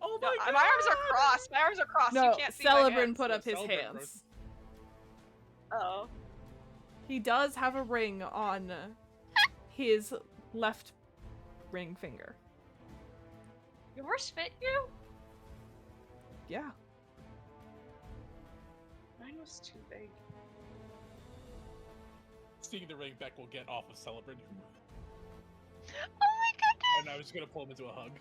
Speaker 3: Oh
Speaker 1: no,
Speaker 3: my god!
Speaker 1: my arms are crossed. My arms are crossed.
Speaker 2: no.
Speaker 1: You can't see my
Speaker 2: Celebrant
Speaker 1: hands.
Speaker 2: put up his
Speaker 3: Celebrant
Speaker 2: hands.
Speaker 1: Oh.
Speaker 2: He does have a ring on his left ring finger.
Speaker 1: Your horse fit you?
Speaker 2: Yeah.
Speaker 1: Mine was too big.
Speaker 3: Seeing the ring, Beck will get off of Celebrant.
Speaker 5: Oh my goodness!
Speaker 3: And I was gonna pull him into a hug.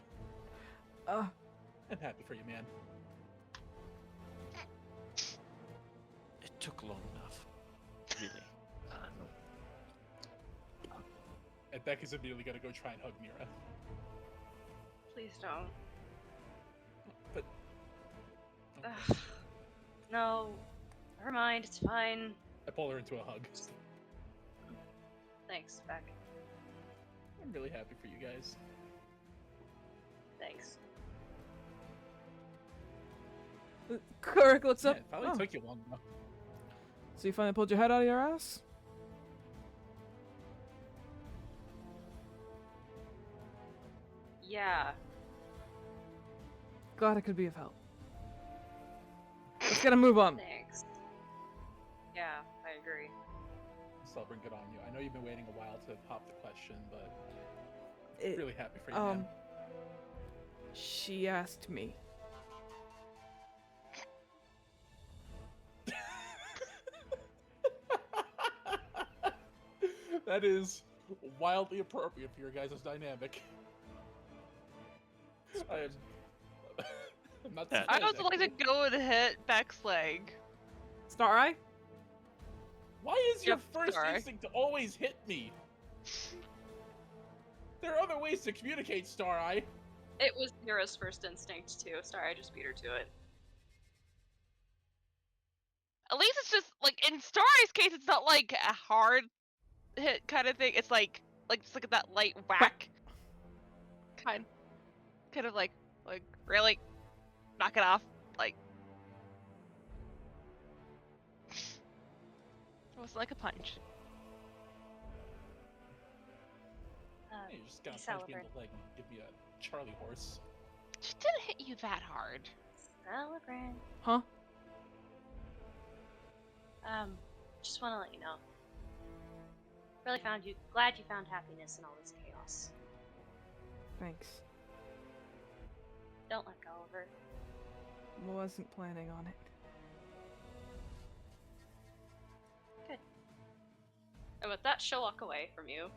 Speaker 3: I'm happy for you, man.
Speaker 4: It took long enough. Really.
Speaker 3: And Beck is immediately gonna go try and hug Mira.
Speaker 1: Please don't.
Speaker 3: But
Speaker 1: Ugh. No. Never mind, it's fine.
Speaker 3: I pull her into a hug.
Speaker 1: Thanks, Beck.
Speaker 3: I'm really happy for you guys.
Speaker 1: Thanks.
Speaker 2: Kuruk looks
Speaker 3: Yeah,
Speaker 2: up.
Speaker 3: it probably
Speaker 2: Oh,
Speaker 3: took you long enough.
Speaker 2: so you finally pulled your head out of your ass?
Speaker 1: Yeah.
Speaker 2: Glad I could be of help. Let's get a move on.
Speaker 1: Thanks. Yeah, I agree.
Speaker 3: Celebrant, good on you. I know you've been waiting a while to pop the question, but
Speaker 2: It-
Speaker 3: really happy for you, man.
Speaker 2: She asked me.
Speaker 3: That is wildly appropriate for your guys' dynamic. I am. I'm not
Speaker 4: That-
Speaker 5: I'd
Speaker 3: surprised,
Speaker 5: also like to
Speaker 3: actually.
Speaker 5: go and hit Beck's leg.
Speaker 2: Star Eye?
Speaker 3: Why is your
Speaker 5: Yep,
Speaker 3: first
Speaker 5: sorry.
Speaker 3: instinct to always hit me? There are other ways to communicate, Star Eye.
Speaker 1: It was Mira's first instinct too. Sorry, I just beat her to it.
Speaker 5: At least it's just like in Starry's case, it's not like a hard hit kind of thing. It's like just like that light whack, kind of like really knock it off. Like it was like a punch.
Speaker 3: Hey, you're just gonna
Speaker 1: Hey,
Speaker 3: punch me in
Speaker 1: Celebrant.
Speaker 3: the leg and give me a Charlie horse.
Speaker 5: She didn't hit you that hard.
Speaker 1: Celebrant.
Speaker 2: Huh?
Speaker 1: Just want to let you know. Really glad you found happiness in all this chaos.
Speaker 2: Thanks.
Speaker 1: Don't let go of her.
Speaker 2: Wasn't planning on it.
Speaker 1: And with that, she'll walk away from you.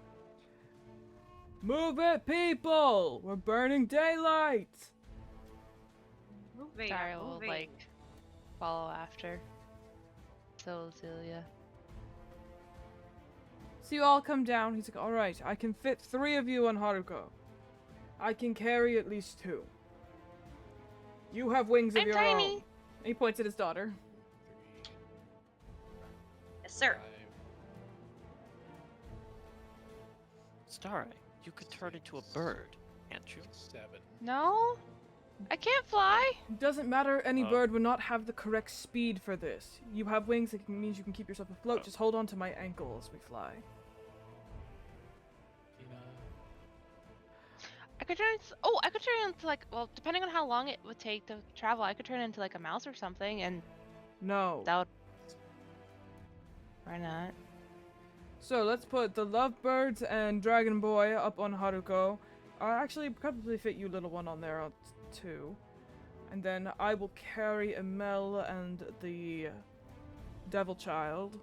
Speaker 2: Move it, people! We're burning daylight!
Speaker 1: Moving,
Speaker 5: Starry will
Speaker 1: moving.
Speaker 5: like follow after. So Zelia.
Speaker 2: So you all come down. He's like, alright, I can fit 3 of you on Haruko. I can carry at least 2. You have wings of
Speaker 5: I'm
Speaker 2: your
Speaker 5: tiny.
Speaker 2: own. And he points at his daughter.
Speaker 3: 3,
Speaker 1: Yes, sir.
Speaker 3: 5,
Speaker 4: Starry, you could turn into a bird, can't you?
Speaker 3: 7.
Speaker 5: No, I can't fly.
Speaker 2: It doesn't matter, any
Speaker 4: Oh.
Speaker 2: bird would not have the correct speed for this. You have wings, it means you can keep yourself afloat.
Speaker 4: Oh.
Speaker 2: Just hold on to my ankle as we fly.
Speaker 5: I could turn. I could turn into like depending on how long it would take to travel, I could turn into like a mouse or something, and
Speaker 2: No.
Speaker 5: that would. Why not?
Speaker 2: So let's put the lovebirds and dragon boy up on Haruko. I'll actually probably fit you little one on there too. And then I will carry Emel and the devil child.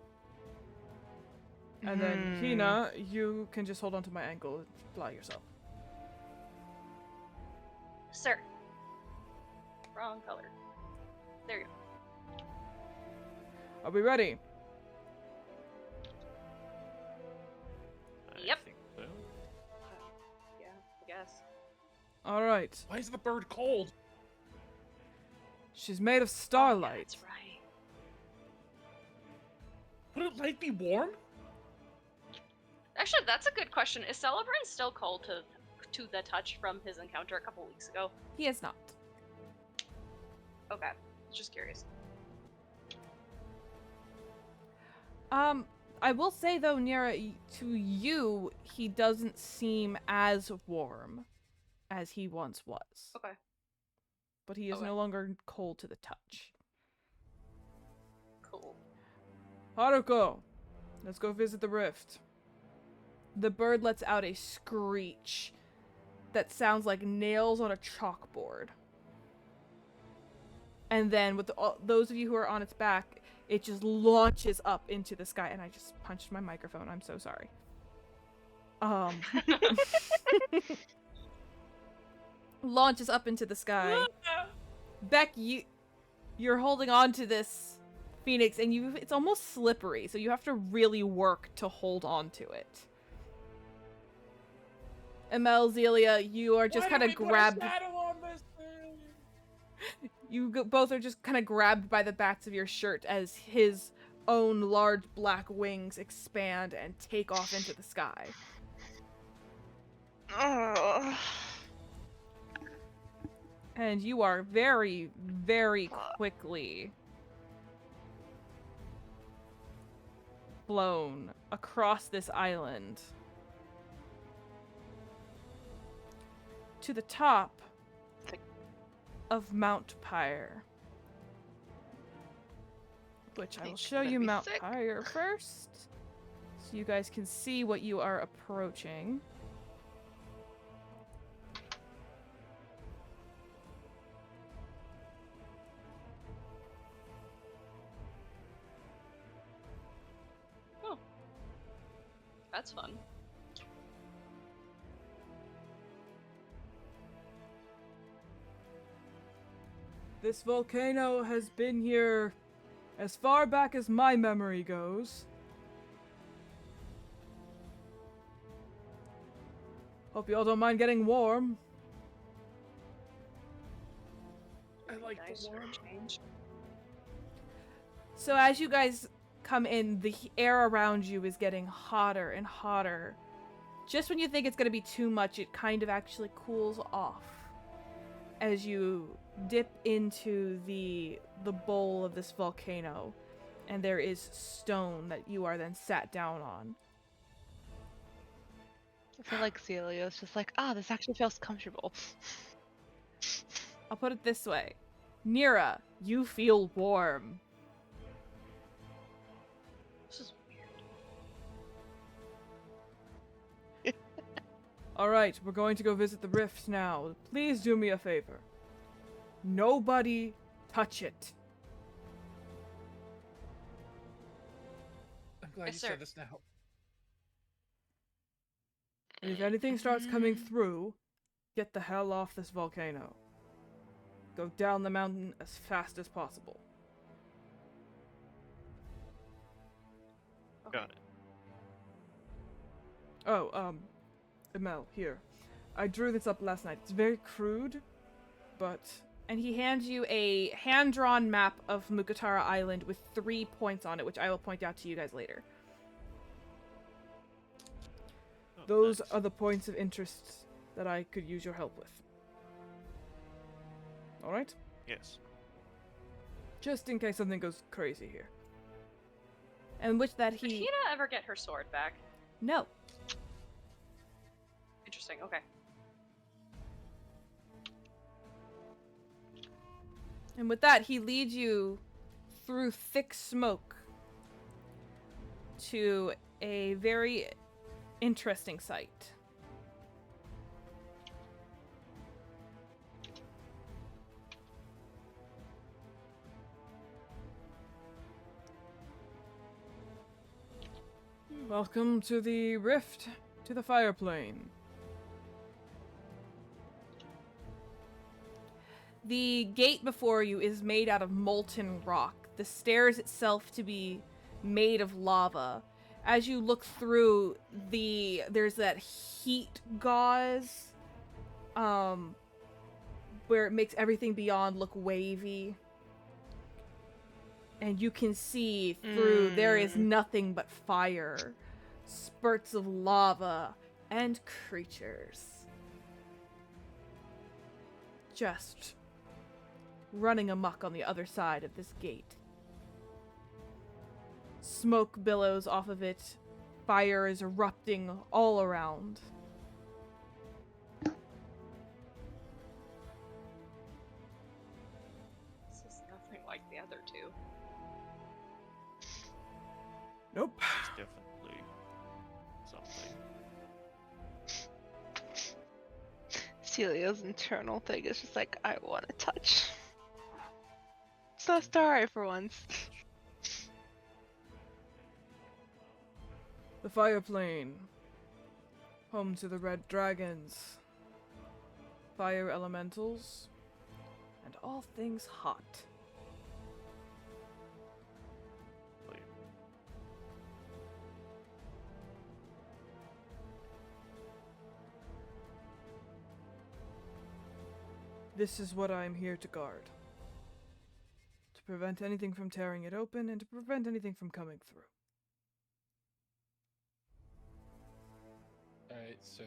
Speaker 2: And then Hina, you can just hold on to my ankle and fly yourself.
Speaker 1: Sir. Wrong color. There you go.
Speaker 2: Are we ready?
Speaker 4: I
Speaker 1: Yep.
Speaker 4: think so.
Speaker 1: Yeah, I guess.
Speaker 2: Alright.
Speaker 3: Why is the bird cold?
Speaker 2: She's made of
Speaker 1: Oh, yeah,
Speaker 2: starlight.
Speaker 1: that's right.
Speaker 3: Wouldn't light be warm?
Speaker 1: Actually, that's a good question. Is Celebrant still cold to the touch from his encounter a couple weeks ago?
Speaker 2: He is not.
Speaker 1: Okay, just curious.
Speaker 2: I will say though, Nira, to you, he doesn't seem as warm as he once was.
Speaker 1: Okay.
Speaker 2: But he is
Speaker 1: Okay.
Speaker 2: no longer cold to the touch.
Speaker 1: Cool.
Speaker 2: Haruko, Let's go visit the rift. The bird lets out a screech that sounds like nails on a chalkboard. And then, with those of you who are on its back, it just launches up into the sky. And I just punched my microphone. I'm so sorry. Launches up into the sky. Beck, you're holding on to this phoenix, and it's almost slippery, so you have to really work to hold on to it. Emel, Zelia, you are just kind of grabbed. You both are just kind of grabbed by the backs of your shirt as his own large black wings expand and take off into the sky. And you are very, very quickly blown across this island to the top of Mount Pyre. Which I will show you Mount Pyre first, so you guys can see what you are approaching.
Speaker 1: That's fun.
Speaker 2: This volcano has been here as far back as my memory goes. Hope you all don't mind getting warm.
Speaker 3: I like
Speaker 1: Nice
Speaker 3: the
Speaker 1: for a
Speaker 3: warm.
Speaker 1: change.
Speaker 2: So as you guys come in, the air around you is getting hotter and hotter. Just when you think it's going to be too much, it kind of actually cools off as you dip into the bowl of this volcano, and there is stone that you are then sat down on.
Speaker 5: I feel like Celia's just like, this actually feels comfortable.
Speaker 2: I'll put it this way. Nira, you feel warm.
Speaker 1: This is weird.
Speaker 2: Alright, we're going to go visit the rift now. Please do me a favor. Nobody touch it.
Speaker 3: I'm glad
Speaker 1: Yes,
Speaker 3: you
Speaker 1: sir.
Speaker 3: said this now.
Speaker 2: And if anything starts coming through, get the hell off this volcano. Go down the mountain as fast as possible.
Speaker 4: Got it.
Speaker 2: Oh, Emel, here. I drew this up last night. It's very crude, but... And he hands you a hand-drawn map of Mukatara Island with 3 points on it, which I will point out to you guys later.
Speaker 4: Oh,
Speaker 2: Those
Speaker 4: nice.
Speaker 2: are the points of interest that I could use your help with. Alright?
Speaker 4: Yes.
Speaker 2: Just in case something goes crazy here. And with that
Speaker 1: Did
Speaker 2: he...
Speaker 1: Hina ever get her sword back?
Speaker 2: No.
Speaker 1: Interesting, okay.
Speaker 2: And with that, he leads you through thick smoke to a very interesting sight. Welcome to the rift, to the fire plane. The gate before you is made out of molten rock. The stairs itself to be made of lava. As you look through, there's that heat gauze, where it makes everything beyond look wavy. And you can see through, there is nothing but fire, spurts of lava, and creatures. Just running amok on the other side of this gate. Smoke billows off of it. Fire is erupting all around.
Speaker 1: This is nothing like the other two.
Speaker 2: Nope.
Speaker 4: definitely something.
Speaker 5: Celia's internal thing is just like, I want to touch. It's not starry for once.
Speaker 2: The fire plane. Home to the red dragons. Fire elementals. And all things hot.
Speaker 4: Like,
Speaker 2: This is what I am here to guard. To prevent anything from tearing it open and to prevent anything from coming through.
Speaker 3: Alright, so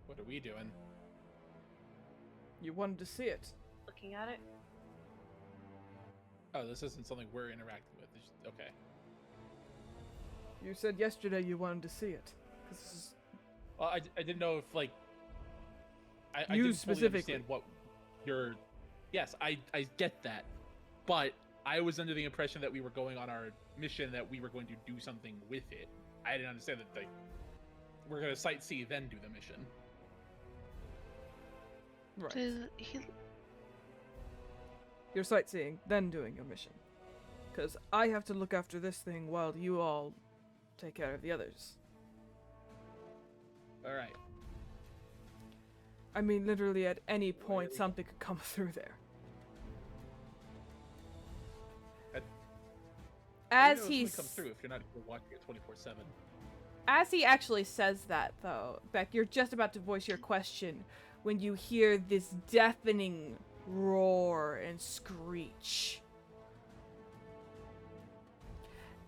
Speaker 3: what are we doing?
Speaker 2: You wanted to see it.
Speaker 1: Looking at it.
Speaker 3: Oh, this isn't something we're interacting with. Okay.
Speaker 2: You said yesterday you wanted to see it. This is
Speaker 3: Well, I didn't know if, like... I
Speaker 2: You
Speaker 3: didn't fully
Speaker 2: specifically.
Speaker 3: understand what your... Yes, I get that. But I was under the impression that we were going on our mission, that we were going to do something with it. I didn't understand that, like, we're going to sightsee, then do the mission.
Speaker 2: right.
Speaker 5: He...
Speaker 2: You're sightseeing, then doing your mission. Because I have to look after this thing while you all take care of the others.
Speaker 3: Alright.
Speaker 2: I mean, literally at any point something could come through there. As he
Speaker 3: come through if you're not watching it 24/7.
Speaker 2: As he actually says that, though, Beck, you're just about to voice your question when you hear this deafening roar and screech.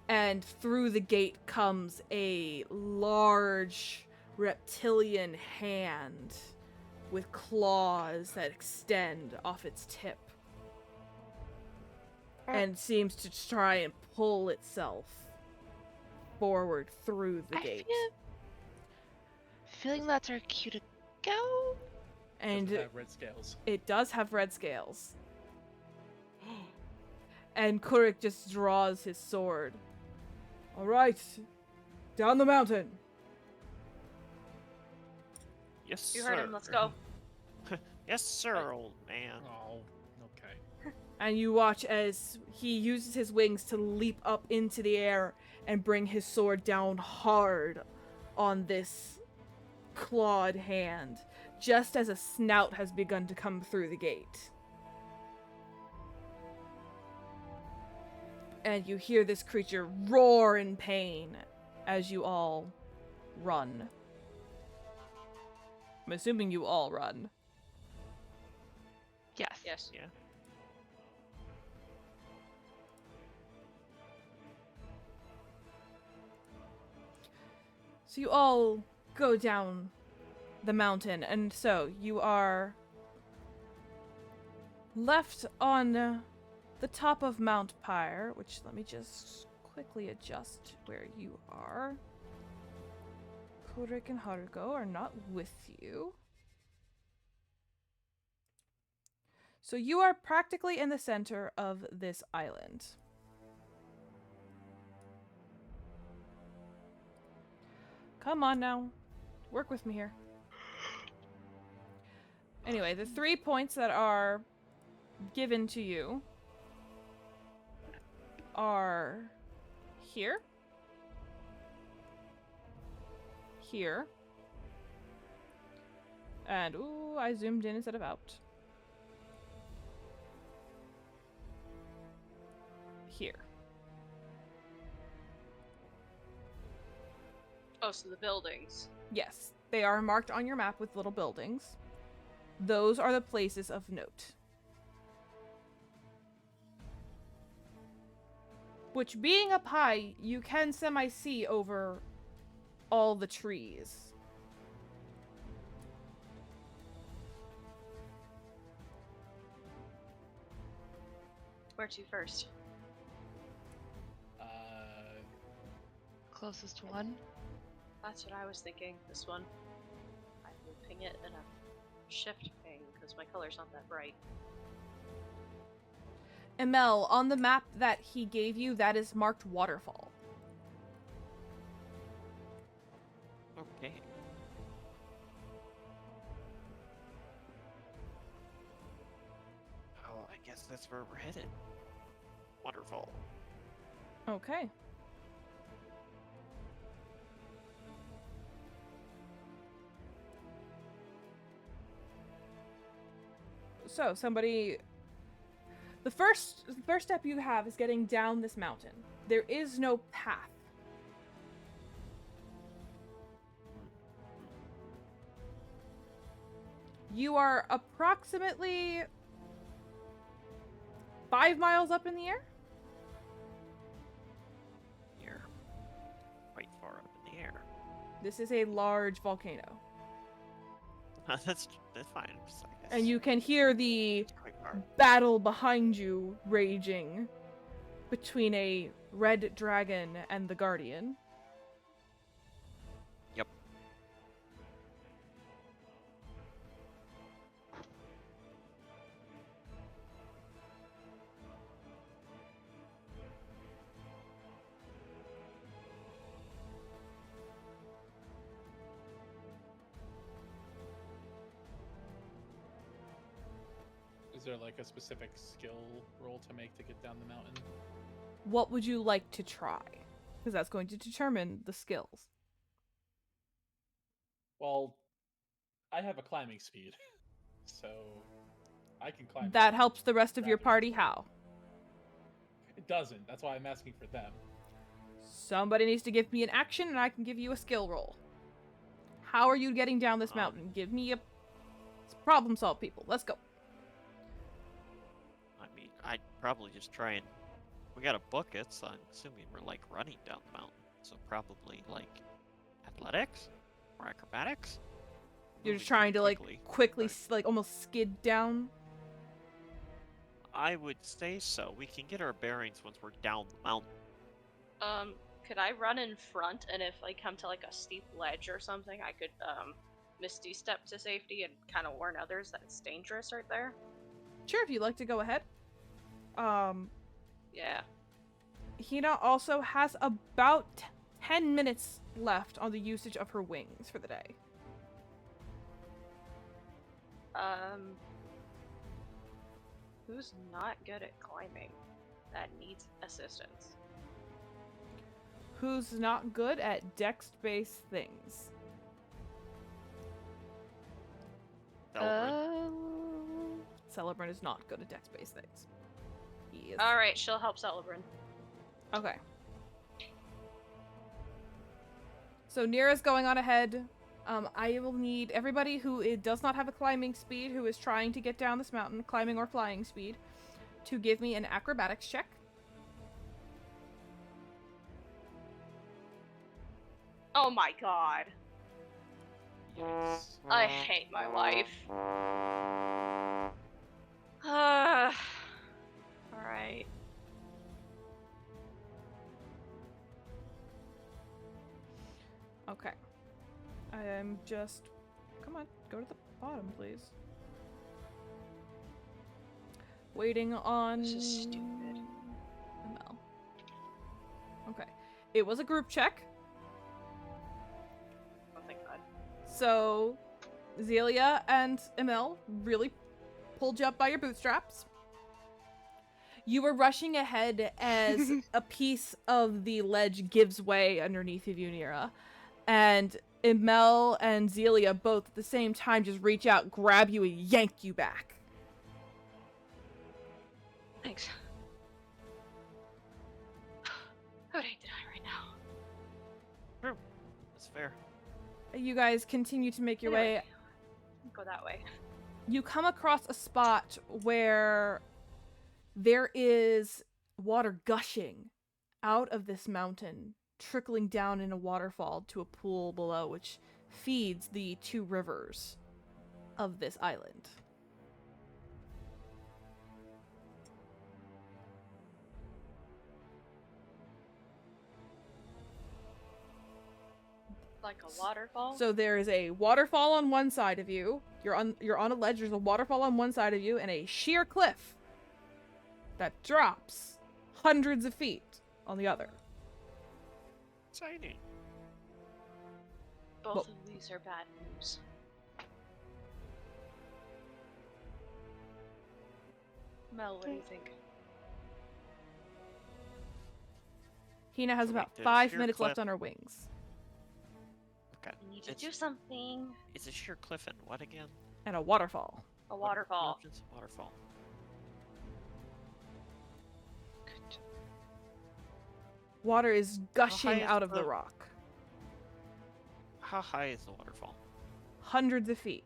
Speaker 2: And through the gate comes a large reptilian hand with claws that extend off its tip. And seems to try and pull itself forward through the gate.
Speaker 5: Feeling that's our cue to go.
Speaker 2: And
Speaker 3: Does it have red scales?
Speaker 2: it does have red scales. And Kurik just draws his sword. Alright, down the mountain.
Speaker 4: yes,
Speaker 1: You
Speaker 4: sir.
Speaker 1: heard him. Let's go.
Speaker 4: Yes, sir, old man.
Speaker 3: Oh, okay.
Speaker 2: And you watch as he uses his wings to leap up into the air and bring his sword down hard on this clawed hand, just as a snout has begun to come through the gate. And you hear this creature roar in pain as you all run. I'm assuming you all run.
Speaker 5: Yes.
Speaker 1: Yes.
Speaker 4: Yeah.
Speaker 2: So you all go down the mountain, and so you are left on the top of Mount Pyre, which let me just quickly adjust where you are. Kurik and Haruko are not with you. So you are practically in the center of this island. Come on now. Work with me here. Anyway, the 3 points that are given to you are here, here, and ooh, I zoomed in instead of out. Here.
Speaker 1: Oh, so the buildings.
Speaker 2: Yes, they are marked on your map with little buildings. Those are the places of note. Which, being up high, you can semi-see over all the trees.
Speaker 1: Where to first?
Speaker 5: Closest one.
Speaker 1: That's what I was thinking. This one. I will ping it in a shift ping because my color's not that bright.
Speaker 2: Emel, on the map that he gave you, that is marked waterfall.
Speaker 4: Okay. Oh, I guess that's where we're headed. Wonderful.
Speaker 2: Okay. So somebody, the first step you have is getting down this mountain. There is no path. You are approximately 5 miles up in the air.
Speaker 4: You're quite far up in the air.
Speaker 2: This is a large volcano.
Speaker 4: That's fine. Just, I guess.
Speaker 2: And you can hear the
Speaker 4: It's quite far.
Speaker 2: battle behind you raging between a red dragon and the guardian.
Speaker 4: Yep.
Speaker 3: Is there like a specific skill roll to make to get down the mountain?
Speaker 2: What would you like to try? Because that's going to determine the skills.
Speaker 3: Well, I have a climbing speed, so I can climb.
Speaker 2: That helps the rest of your
Speaker 3: Dragon.
Speaker 2: party how?
Speaker 3: It doesn't. That's why I'm asking for them.
Speaker 2: Somebody needs to give me an action and I can give you a skill roll. How are you getting down this mountain? Give me a problem solve, people. Let's go.
Speaker 4: I mean, I'd probably just try and. We got a bucket, so I'm assuming we're like running down the mountain. So probably like athletics or acrobatics.
Speaker 2: You're
Speaker 4: Moving
Speaker 2: just trying to
Speaker 4: pretty
Speaker 2: like quickly
Speaker 4: but-
Speaker 2: like almost skid down.
Speaker 4: I would say so. We can get our bearings once we're down the mountain.
Speaker 1: Could I run in front, and if I come to like a steep ledge or something, I could misty step to safety and kind of warn others that it's dangerous right there?
Speaker 2: Sure, if you'd like to go ahead.
Speaker 1: Yeah.
Speaker 2: Hina also has about 10 minutes left on the usage of her wings for the day.
Speaker 1: Who's not good at climbing that needs assistance?
Speaker 2: Who's not good at dex-based things?
Speaker 4: Celebrant.
Speaker 2: Celebrant is not good at dex-based things. He is.
Speaker 1: Alright, she'll help Celebrin.
Speaker 2: Okay. So Nira's going on ahead. I will need everybody who does not have a climbing speed, who is trying to get down this mountain, climbing or flying speed, to give me an acrobatics check.
Speaker 1: Oh my god.
Speaker 3: Yes.
Speaker 1: I hate my life. Alright.
Speaker 2: Okay. I am just... Come on, go to the bottom, please. Waiting on...
Speaker 1: This is stupid.
Speaker 2: ML. Okay. It was a group check.
Speaker 1: Oh, thank god.
Speaker 2: So, Zelia and Emil really pulled you up by your bootstraps. You were rushing ahead as a piece of the ledge gives way underneath of you, Nira. And Emil and Zelia both at the same time just reach out, grab you, and yank you back.
Speaker 1: Thanks. I would hate to die right now.
Speaker 4: True. That's fair.
Speaker 2: You guys continue to make your way.
Speaker 1: Go that way.
Speaker 2: You come across a spot where there is water gushing out of this mountain, trickling down in a waterfall to a pool below, which feeds the two rivers of this island.
Speaker 1: Like a waterfall?
Speaker 2: So there is a waterfall on one side of you. You're on a ledge. There's a waterfall on one side of you, and a sheer cliff that drops hundreds of feet on the other.
Speaker 4: Exciting.
Speaker 1: Both
Speaker 2: Well-
Speaker 1: of these are bad news. Mel, what do you think?
Speaker 2: Hina has
Speaker 4: So wait,
Speaker 2: about
Speaker 4: there's
Speaker 2: 5
Speaker 4: sheer
Speaker 2: minutes left
Speaker 4: cliff.
Speaker 2: on her wings.
Speaker 4: Okay.
Speaker 1: We need to
Speaker 4: It's,
Speaker 1: do something.
Speaker 4: it's a sheer cliff and what again?
Speaker 2: And a waterfall.
Speaker 1: A
Speaker 4: What are the
Speaker 1: waterfall.
Speaker 4: options? Waterfall.
Speaker 5: Good.
Speaker 2: Water is gushing
Speaker 4: high is
Speaker 2: out of the
Speaker 4: the-
Speaker 2: rock.
Speaker 4: How high is the waterfall?
Speaker 2: Hundreds of feet.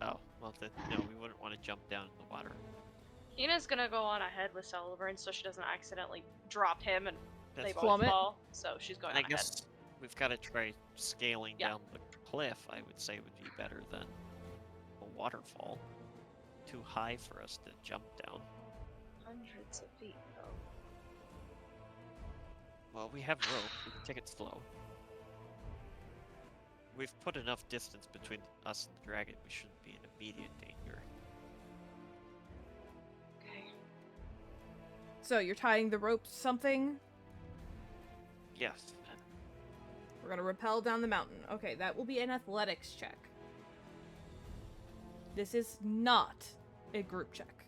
Speaker 4: Oh, well, no, we wouldn't want to jump down in the water.
Speaker 1: Hina's gonna go on ahead with Sullivan so she doesn't accidentally drop him and
Speaker 4: That's
Speaker 1: they
Speaker 4: fine.
Speaker 1: both
Speaker 2: Plummet.
Speaker 1: fall. So she's going
Speaker 4: And I
Speaker 1: on ahead.
Speaker 4: guess we've got to try scaling
Speaker 1: Yeah.
Speaker 4: down the cliff. I would say would be better than a waterfall. Too high for us to jump down.
Speaker 1: Hundreds of feet, though.
Speaker 4: Well, we have rope. We can take it slow. We've put enough distance between us and the dragon. We shouldn't be in immediate danger.
Speaker 1: Okay.
Speaker 2: So you're tying the rope to something.
Speaker 4: Yes.
Speaker 2: We're gonna rappel down the mountain. Okay, that will be an athletics check. This is not a group check.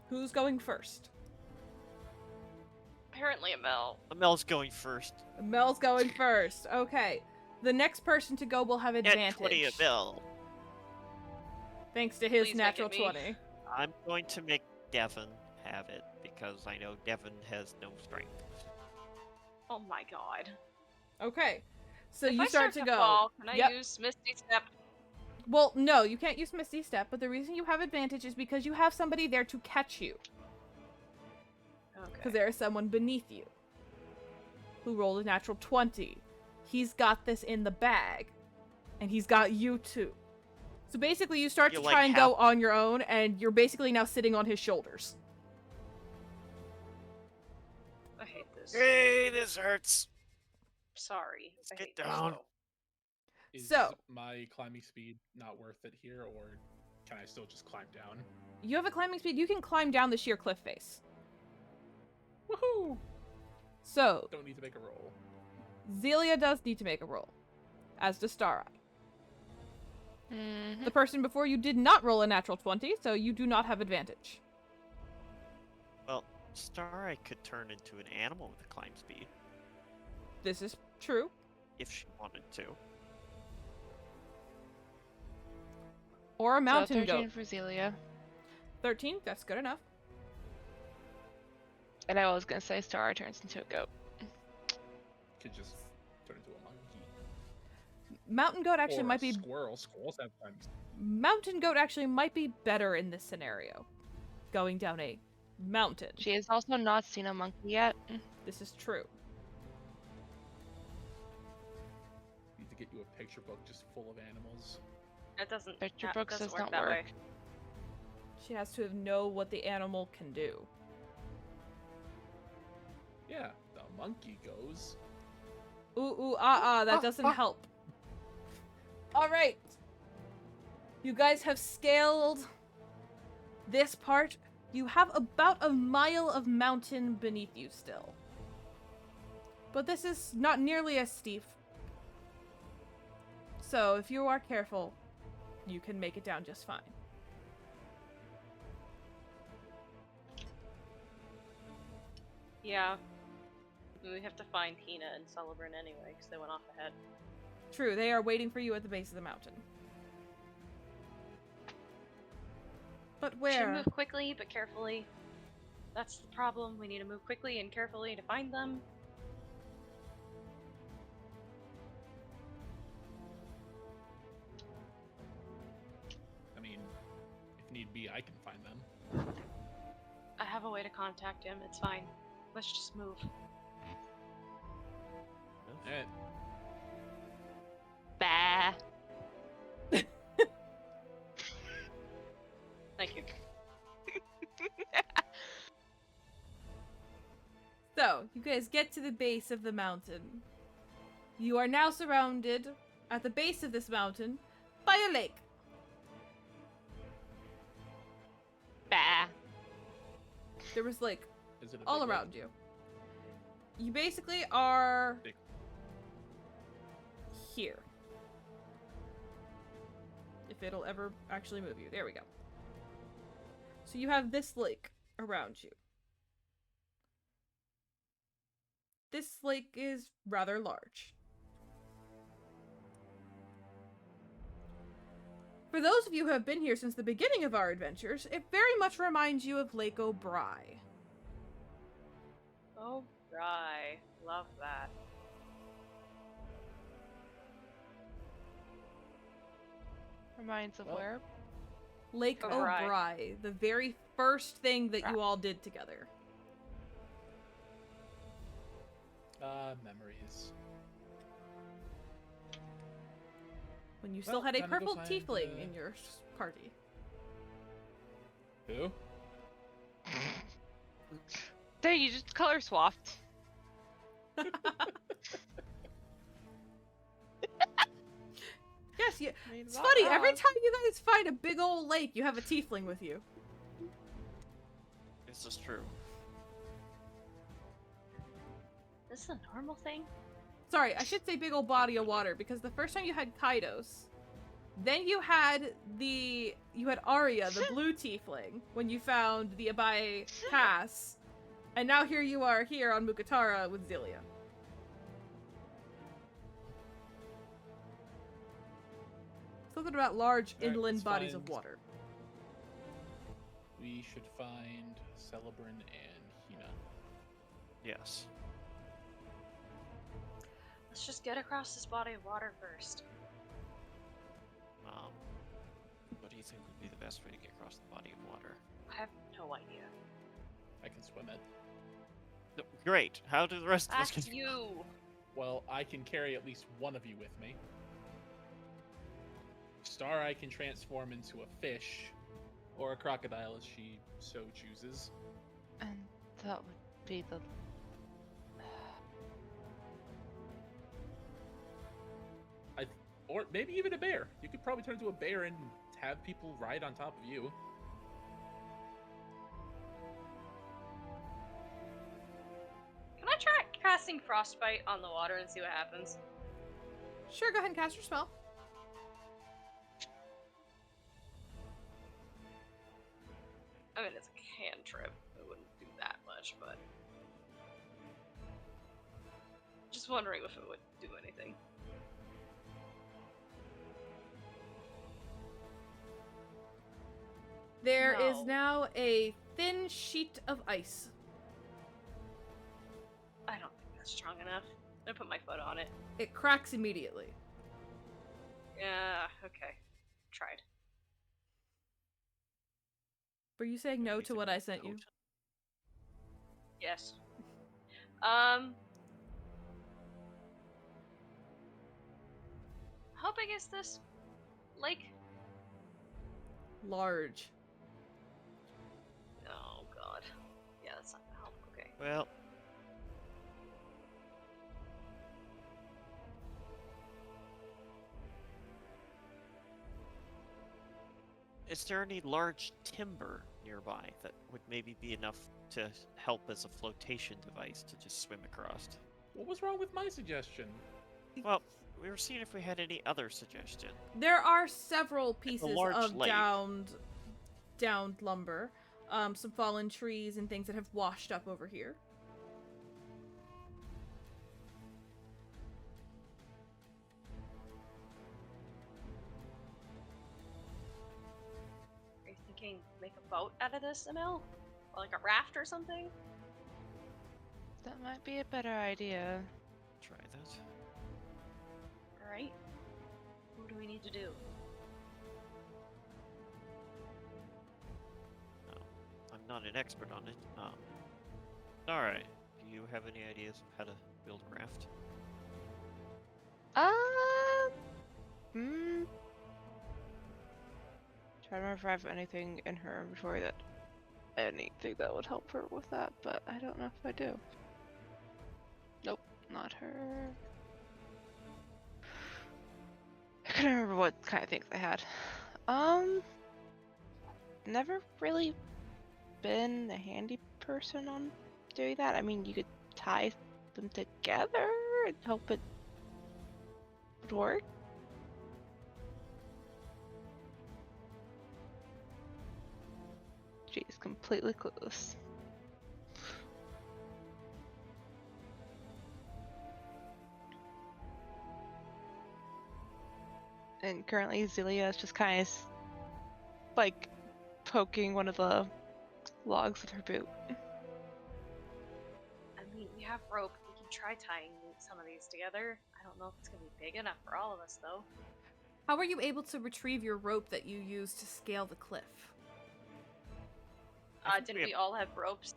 Speaker 2: Who's going first?
Speaker 1: Apparently, Mel.
Speaker 4: Amel's going first.
Speaker 2: Mel's going first. Okay. The next person to go will have
Speaker 4: Net
Speaker 2: advantage.
Speaker 4: 20 Amel.
Speaker 2: Thanks to his
Speaker 1: Please make
Speaker 2: natural
Speaker 1: it me.
Speaker 2: 20.
Speaker 4: I'm going to make Devon have it because I know Devon has no strength.
Speaker 1: Oh my god.
Speaker 2: Okay. So
Speaker 1: If
Speaker 2: you
Speaker 1: I
Speaker 2: start to go.
Speaker 1: fall, can I
Speaker 2: Yep.
Speaker 1: use Misty Step?
Speaker 2: Well, no, you can't use Misty Step, but the reason you have advantage is because you have somebody there to catch you. Because
Speaker 1: Okay.
Speaker 2: there is someone beneath you who rolled a natural 20. He's got this in the bag, and he's got you too. So basically, you start
Speaker 4: You,
Speaker 2: to
Speaker 4: like,
Speaker 2: try and go on your own, and you're basically now sitting on his shoulders.
Speaker 1: I hate this.
Speaker 4: Hey, this hurts.
Speaker 1: Sorry.
Speaker 4: Let's
Speaker 1: I
Speaker 4: get
Speaker 1: hate this.
Speaker 4: down.
Speaker 3: Is
Speaker 2: So-
Speaker 3: my climbing speed not worth it here, or can I still just climb down?
Speaker 2: You have a climbing speed. You can climb down the sheer cliff face.
Speaker 3: Woohoo!
Speaker 2: So,
Speaker 3: Don't need to make a roll.
Speaker 2: Zelia does need to make a roll, as does Stareye.
Speaker 5: Mm-hmm.
Speaker 2: The person before you did not roll a natural 20, so you do not have advantage.
Speaker 4: Well, Stareye could turn into an animal with a climb speed
Speaker 2: This is true.
Speaker 4: if she wanted to.
Speaker 2: Or a mountain
Speaker 5: 13
Speaker 2: goat.
Speaker 5: for Zelia.
Speaker 2: 13, that's good enough.
Speaker 5: And I was gonna say Star turns into a goat.
Speaker 3: Could just turn into a monkey.
Speaker 2: Mountain goat actually
Speaker 3: Or
Speaker 2: might
Speaker 3: a
Speaker 2: be
Speaker 3: squirrel. Squirrels have climbing speed.
Speaker 2: mountain goat actually might be better in this scenario. Going down a mountain.
Speaker 5: She has also not seen a monkey yet.
Speaker 2: This is true.
Speaker 3: Need to get you a picture book just full of animals.
Speaker 1: That doesn't.
Speaker 5: Picture
Speaker 1: that
Speaker 5: books
Speaker 1: doesn't
Speaker 5: does
Speaker 1: work
Speaker 5: not
Speaker 1: that
Speaker 5: work.
Speaker 1: way.
Speaker 2: She has to know what the animal can do.
Speaker 3: Yeah, the monkey goes.
Speaker 2: Ooh, that doesn't help. Alright. You guys have scaled this part. You have about a mile of mountain beneath you still. But this is not nearly as steep. So if you are careful, you can make it down just fine.
Speaker 1: Yeah. We have to find Hina and Sullivan anyway, because they went off ahead.
Speaker 2: True, they are waiting for you at the base of the mountain. But
Speaker 1: Should
Speaker 2: where?
Speaker 1: move quickly but carefully. That's the problem. We need to move quickly and carefully to find them.
Speaker 3: I mean, if need be, I can find them.
Speaker 1: I have a way to contact him. It's fine. Let's just move.
Speaker 3: Eh,
Speaker 5: Bah.
Speaker 1: Thank you.
Speaker 2: So, you guys get to the base of the mountain. You are now surrounded at the base of this mountain by a lake.
Speaker 5: Bah.
Speaker 2: There was like
Speaker 3: Is it a
Speaker 2: all
Speaker 3: big lake?
Speaker 2: around you. You basically are
Speaker 3: Big.
Speaker 2: here. If it'll ever actually move you. There we go. So you have this lake around you. This lake is rather large. For those of you who have been here since the beginning of our adventures, it very much reminds you of Lake O'Brien.
Speaker 1: Oh, right. Love that.
Speaker 5: Reminds of
Speaker 3: Well,
Speaker 5: where?
Speaker 2: Lake
Speaker 1: O'Brien.
Speaker 2: O'Brien, the very first thing that you all did together.
Speaker 3: Memories.
Speaker 2: When you still
Speaker 3: Well,
Speaker 2: had a
Speaker 3: time to go
Speaker 2: purple
Speaker 3: find,
Speaker 2: tiefling in your party.
Speaker 3: Who?
Speaker 5: Dang, you just color swapped.
Speaker 2: Yes, you,
Speaker 5: I mean,
Speaker 2: it's
Speaker 5: not
Speaker 2: funny, every
Speaker 5: wrong.
Speaker 2: time you guys find a big old lake, you have a tiefling with you.
Speaker 4: This is true.
Speaker 1: This is a normal thing?
Speaker 2: Sorry, I should say big old body of water, because the first time you had Kaidos, then you had Arya, the blue tiefling, when you found the Abai Pass, and now here you are here on Mukatara with Zilia. Something about large
Speaker 3: Alright,
Speaker 2: inland
Speaker 3: let's
Speaker 2: bodies of
Speaker 3: find-
Speaker 2: water.
Speaker 3: We should find Celebrin and Hina.
Speaker 4: Yes.
Speaker 1: Let's just get across this body of water first.
Speaker 4: What do you think would be the best way to get across the body of water?
Speaker 1: I have no idea.
Speaker 3: I can swim it.
Speaker 4: No, great. How do the rest of us
Speaker 1: That's
Speaker 4: get?
Speaker 1: you!
Speaker 3: Well, I can carry at least one of you with me. Star I can transform into a fish, or a crocodile as she so chooses.
Speaker 5: And that would be the.
Speaker 3: Or maybe even a bear. You could probably turn into a bear and have people ride on top of you.
Speaker 1: Can I try casting Frostbite on the water and see what happens?
Speaker 2: Sure, go ahead and cast your spell.
Speaker 1: I mean, it's a cantrip. It wouldn't do that much, but... Just wondering if it would do anything.
Speaker 2: There is
Speaker 1: No.
Speaker 2: now a thin sheet of ice.
Speaker 1: I don't think that's strong enough. I put my foot on it.
Speaker 2: It cracks immediately.
Speaker 1: Yeah, okay. Tried.
Speaker 2: Were you saying no to
Speaker 4: Anything
Speaker 2: what I
Speaker 4: with
Speaker 2: sent you?
Speaker 4: coat?
Speaker 1: Yes. How big is this lake?
Speaker 2: Large.
Speaker 1: Oh god. Yeah, that's not gonna help. Okay.
Speaker 4: Well, is there any large timber nearby that would maybe be enough to help as a flotation device to just swim across?
Speaker 3: What was wrong with my suggestion?
Speaker 4: Well, we were seeing if we had any other suggestion.
Speaker 2: There are several pieces
Speaker 4: large
Speaker 2: of
Speaker 4: lake.
Speaker 2: downed lumber, some fallen trees and things that have washed up over here.
Speaker 1: Are you thinking make a boat out of this, Emil? Or like a raft or something?
Speaker 5: That might be a better idea.
Speaker 4: Try that.
Speaker 1: Alright. What do we need to do?
Speaker 4: I'm not an expert on it. Alright. Do you have any ideas of how to build a raft?
Speaker 5: Hmm. Try to remember if I have anything in her inventory that would help her with that, but I don't know if I do. Nope, not her. I couldn't remember what kind of things I had. Never really been a handy person on doing that. I mean, you could tie them together and hope it would work. She's completely clueless. And currently Zelia is just kind of like poking one of the logs with her boot.
Speaker 1: I mean, we have rope. We can try tying some of these together. I don't know if it's gonna be big enough for all of us, though.
Speaker 2: How were you able to retrieve your rope that you used to scale the cliff?
Speaker 1: Didn't we all have ropes?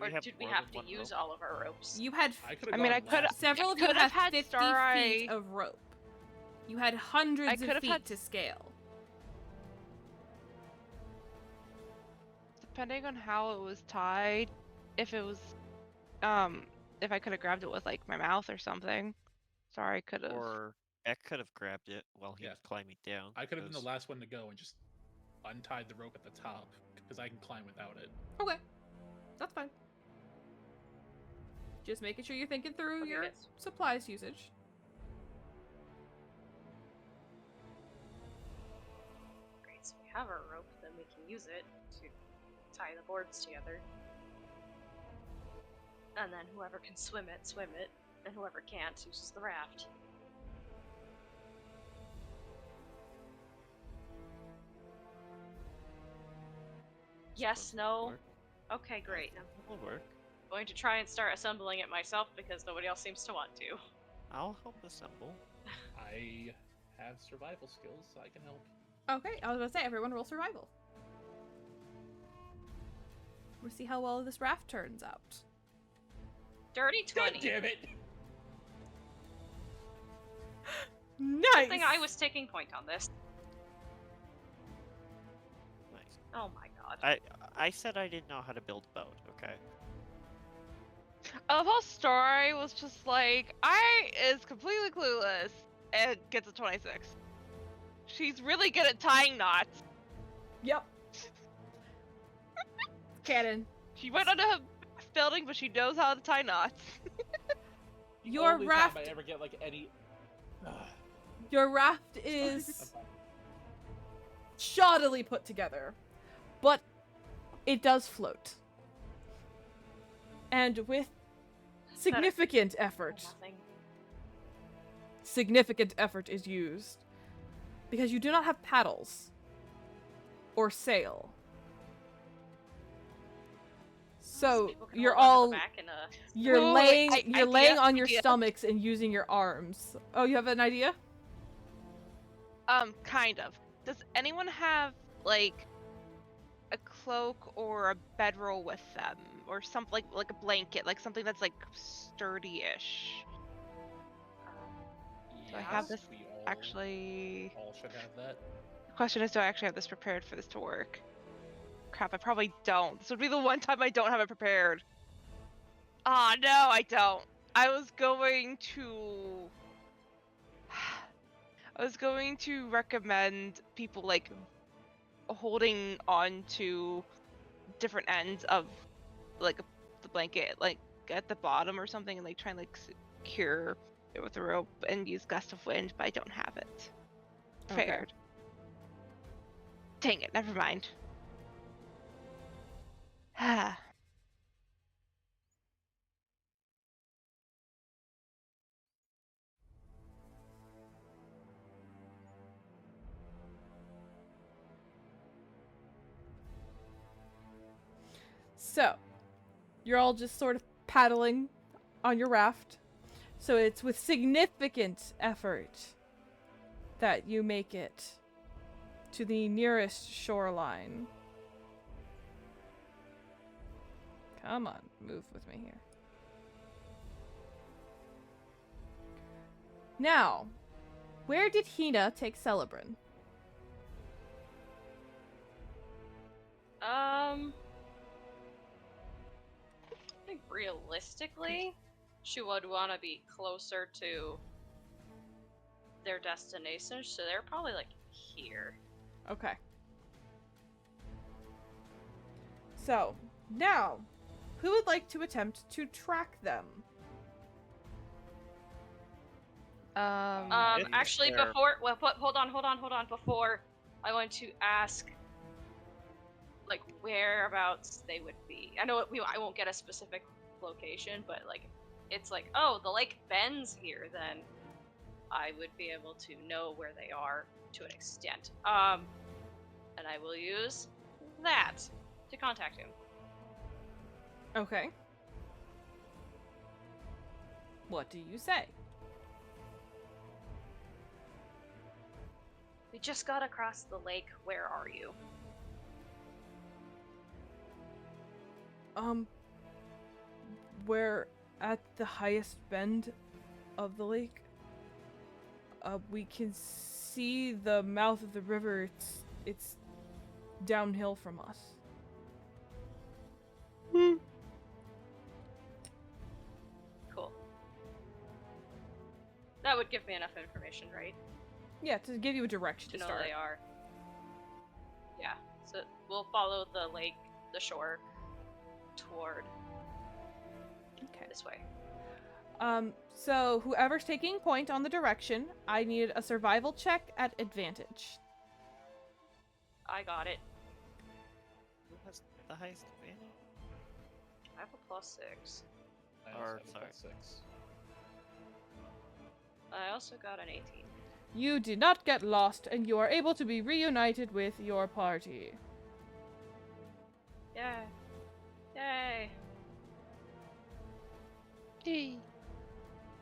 Speaker 1: Or did we have to use all of our ropes?
Speaker 2: You had.
Speaker 5: I mean, I could.
Speaker 2: Several of you
Speaker 5: could
Speaker 2: have
Speaker 5: have had
Speaker 2: 50
Speaker 5: Star-Eye-
Speaker 2: feet of rope. You had hundreds
Speaker 5: could
Speaker 2: of
Speaker 5: have
Speaker 2: feet
Speaker 5: had-
Speaker 2: to scale.
Speaker 5: Depending on how it was tied, if it was, if I could have grabbed it with like my mouth or something. Sorry, could have.
Speaker 4: Or Beck could have grabbed it while he
Speaker 3: Yeah.
Speaker 4: was climbing down.
Speaker 3: I could have been the
Speaker 4: 'cause-
Speaker 3: last one to go and just untied the rope at the top because I can climb without it.
Speaker 2: Okay. That's fine. Just making sure you're thinking through
Speaker 1: Okay,
Speaker 2: your
Speaker 1: guys.
Speaker 2: supplies usage.
Speaker 1: Great, so we have our rope, then we can use it to tie the boards together. And then whoever can swim it, and whoever can't uses the raft. Yes,
Speaker 4: Suppose
Speaker 1: no.
Speaker 4: that'll work.
Speaker 1: Okay, great. I'm
Speaker 4: That'll work.
Speaker 1: going to try and start assembling it myself because nobody else seems to want to.
Speaker 4: I'll help assemble.
Speaker 3: I have survival skills, so I can help.
Speaker 2: Okay, I was gonna say, everyone roll survival. We'll see how well this raft turns out.
Speaker 1: Dirty 20.
Speaker 3: God damn it!
Speaker 2: Nice!
Speaker 1: I think I was taking point on this.
Speaker 4: Nice.
Speaker 1: Oh my god.
Speaker 4: I said I didn't know how to build a boat, okay?
Speaker 5: I love how Story was just like, I is completely clueless and gets a 26. She's really good at tying knots.
Speaker 2: Yep. Cannon.
Speaker 5: She went on a building, but she knows how to tie knots.
Speaker 2: Your
Speaker 3: Only
Speaker 2: raft
Speaker 3: time I ever get like any.
Speaker 2: Your raft
Speaker 3: I'm
Speaker 2: is
Speaker 3: fine.
Speaker 2: shoddily put together, but it does float. And with significant effort,
Speaker 1: Nothing.
Speaker 2: is used because you do not have paddles or sail. So
Speaker 1: People can
Speaker 2: you're
Speaker 1: hold onto
Speaker 2: all
Speaker 1: the back and,
Speaker 2: you're
Speaker 5: Ooh,
Speaker 2: laying
Speaker 5: idea,
Speaker 2: laying on your
Speaker 5: idea.
Speaker 2: stomachs and using your arms. Oh, you have an idea?
Speaker 5: Kind of. Does anyone have like a cloak or a bedroll with them, or something like a blanket, like something that's like sturdy-ish? Do I have this
Speaker 3: We all
Speaker 5: actually?
Speaker 3: all should have that.
Speaker 5: The question is, do I actually have this prepared for this to work? Crap, I probably don't. This would be the one time I don't have it prepared. Ah, no, I don't. I was going to recommend people like holding on to different ends of like the blanket, like at the bottom or something, and like try and like secure it with a rope and use gust of wind, but I don't have it
Speaker 2: Okay.
Speaker 5: prepared. Dang it, never mind.
Speaker 2: So, you're all just sort of paddling on your raft. So it's with significant effort that you make it to the nearest shoreline. Come on, move with me here. Now, where did Hina take Celebrin?
Speaker 1: I think realistically, she would want to be closer to their destination, so they're probably like here.
Speaker 2: Okay. So, now, who would like to attempt to track them?
Speaker 4: If
Speaker 1: Actually,
Speaker 4: they're-
Speaker 1: hold on. Before, I want to ask, like, whereabouts they would be. I know I won't get a specific location, but like, it's like, oh, the lake bends here. Then I would be able to know where they are to an extent. And I will use that to contact him.
Speaker 2: Okay. What do you say?
Speaker 1: We just got across the lake. Where are you?
Speaker 2: We're at the highest bend of the lake. We can see the mouth of the river. It's downhill from us.
Speaker 1: Cool. That would give me enough information, right?
Speaker 2: Yeah, to give you a direction
Speaker 1: To
Speaker 2: to
Speaker 1: know
Speaker 2: start.
Speaker 1: they are. Yeah. So we'll follow the lake, the shore, toward
Speaker 2: Okay.
Speaker 1: this way.
Speaker 2: So whoever's taking point on the direction, I need a survival check at advantage.
Speaker 1: I got it.
Speaker 4: Who has the highest advantage?
Speaker 1: I have a +6.
Speaker 3: I also
Speaker 4: Or,
Speaker 3: have a
Speaker 4: sorry.
Speaker 3: +6.
Speaker 1: I also got an 18.
Speaker 2: You did not get lost, and you are able to be reunited with your party.
Speaker 1: Yay. Yay.
Speaker 5: Yay.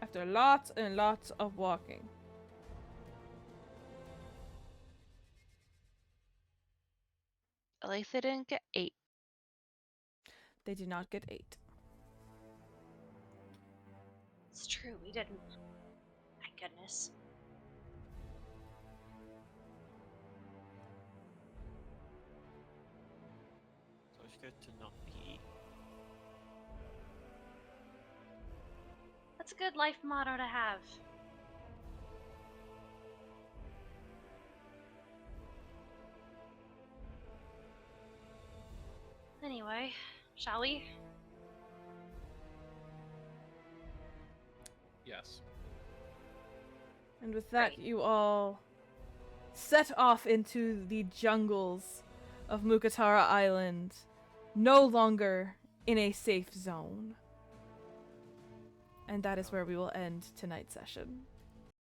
Speaker 2: After lots and lots of walking.
Speaker 5: At least they didn't get 8.
Speaker 2: They did not get 8.
Speaker 1: It's true, we didn't. Thank goodness.
Speaker 4: So it's good to not be.
Speaker 1: That's a good life motto to have. Anyway, shall we?
Speaker 3: Yes.
Speaker 2: And with that,
Speaker 1: Great.
Speaker 2: you all set off into the jungles of Mukatara Island, no longer in a safe zone. And that is where we will end tonight's session.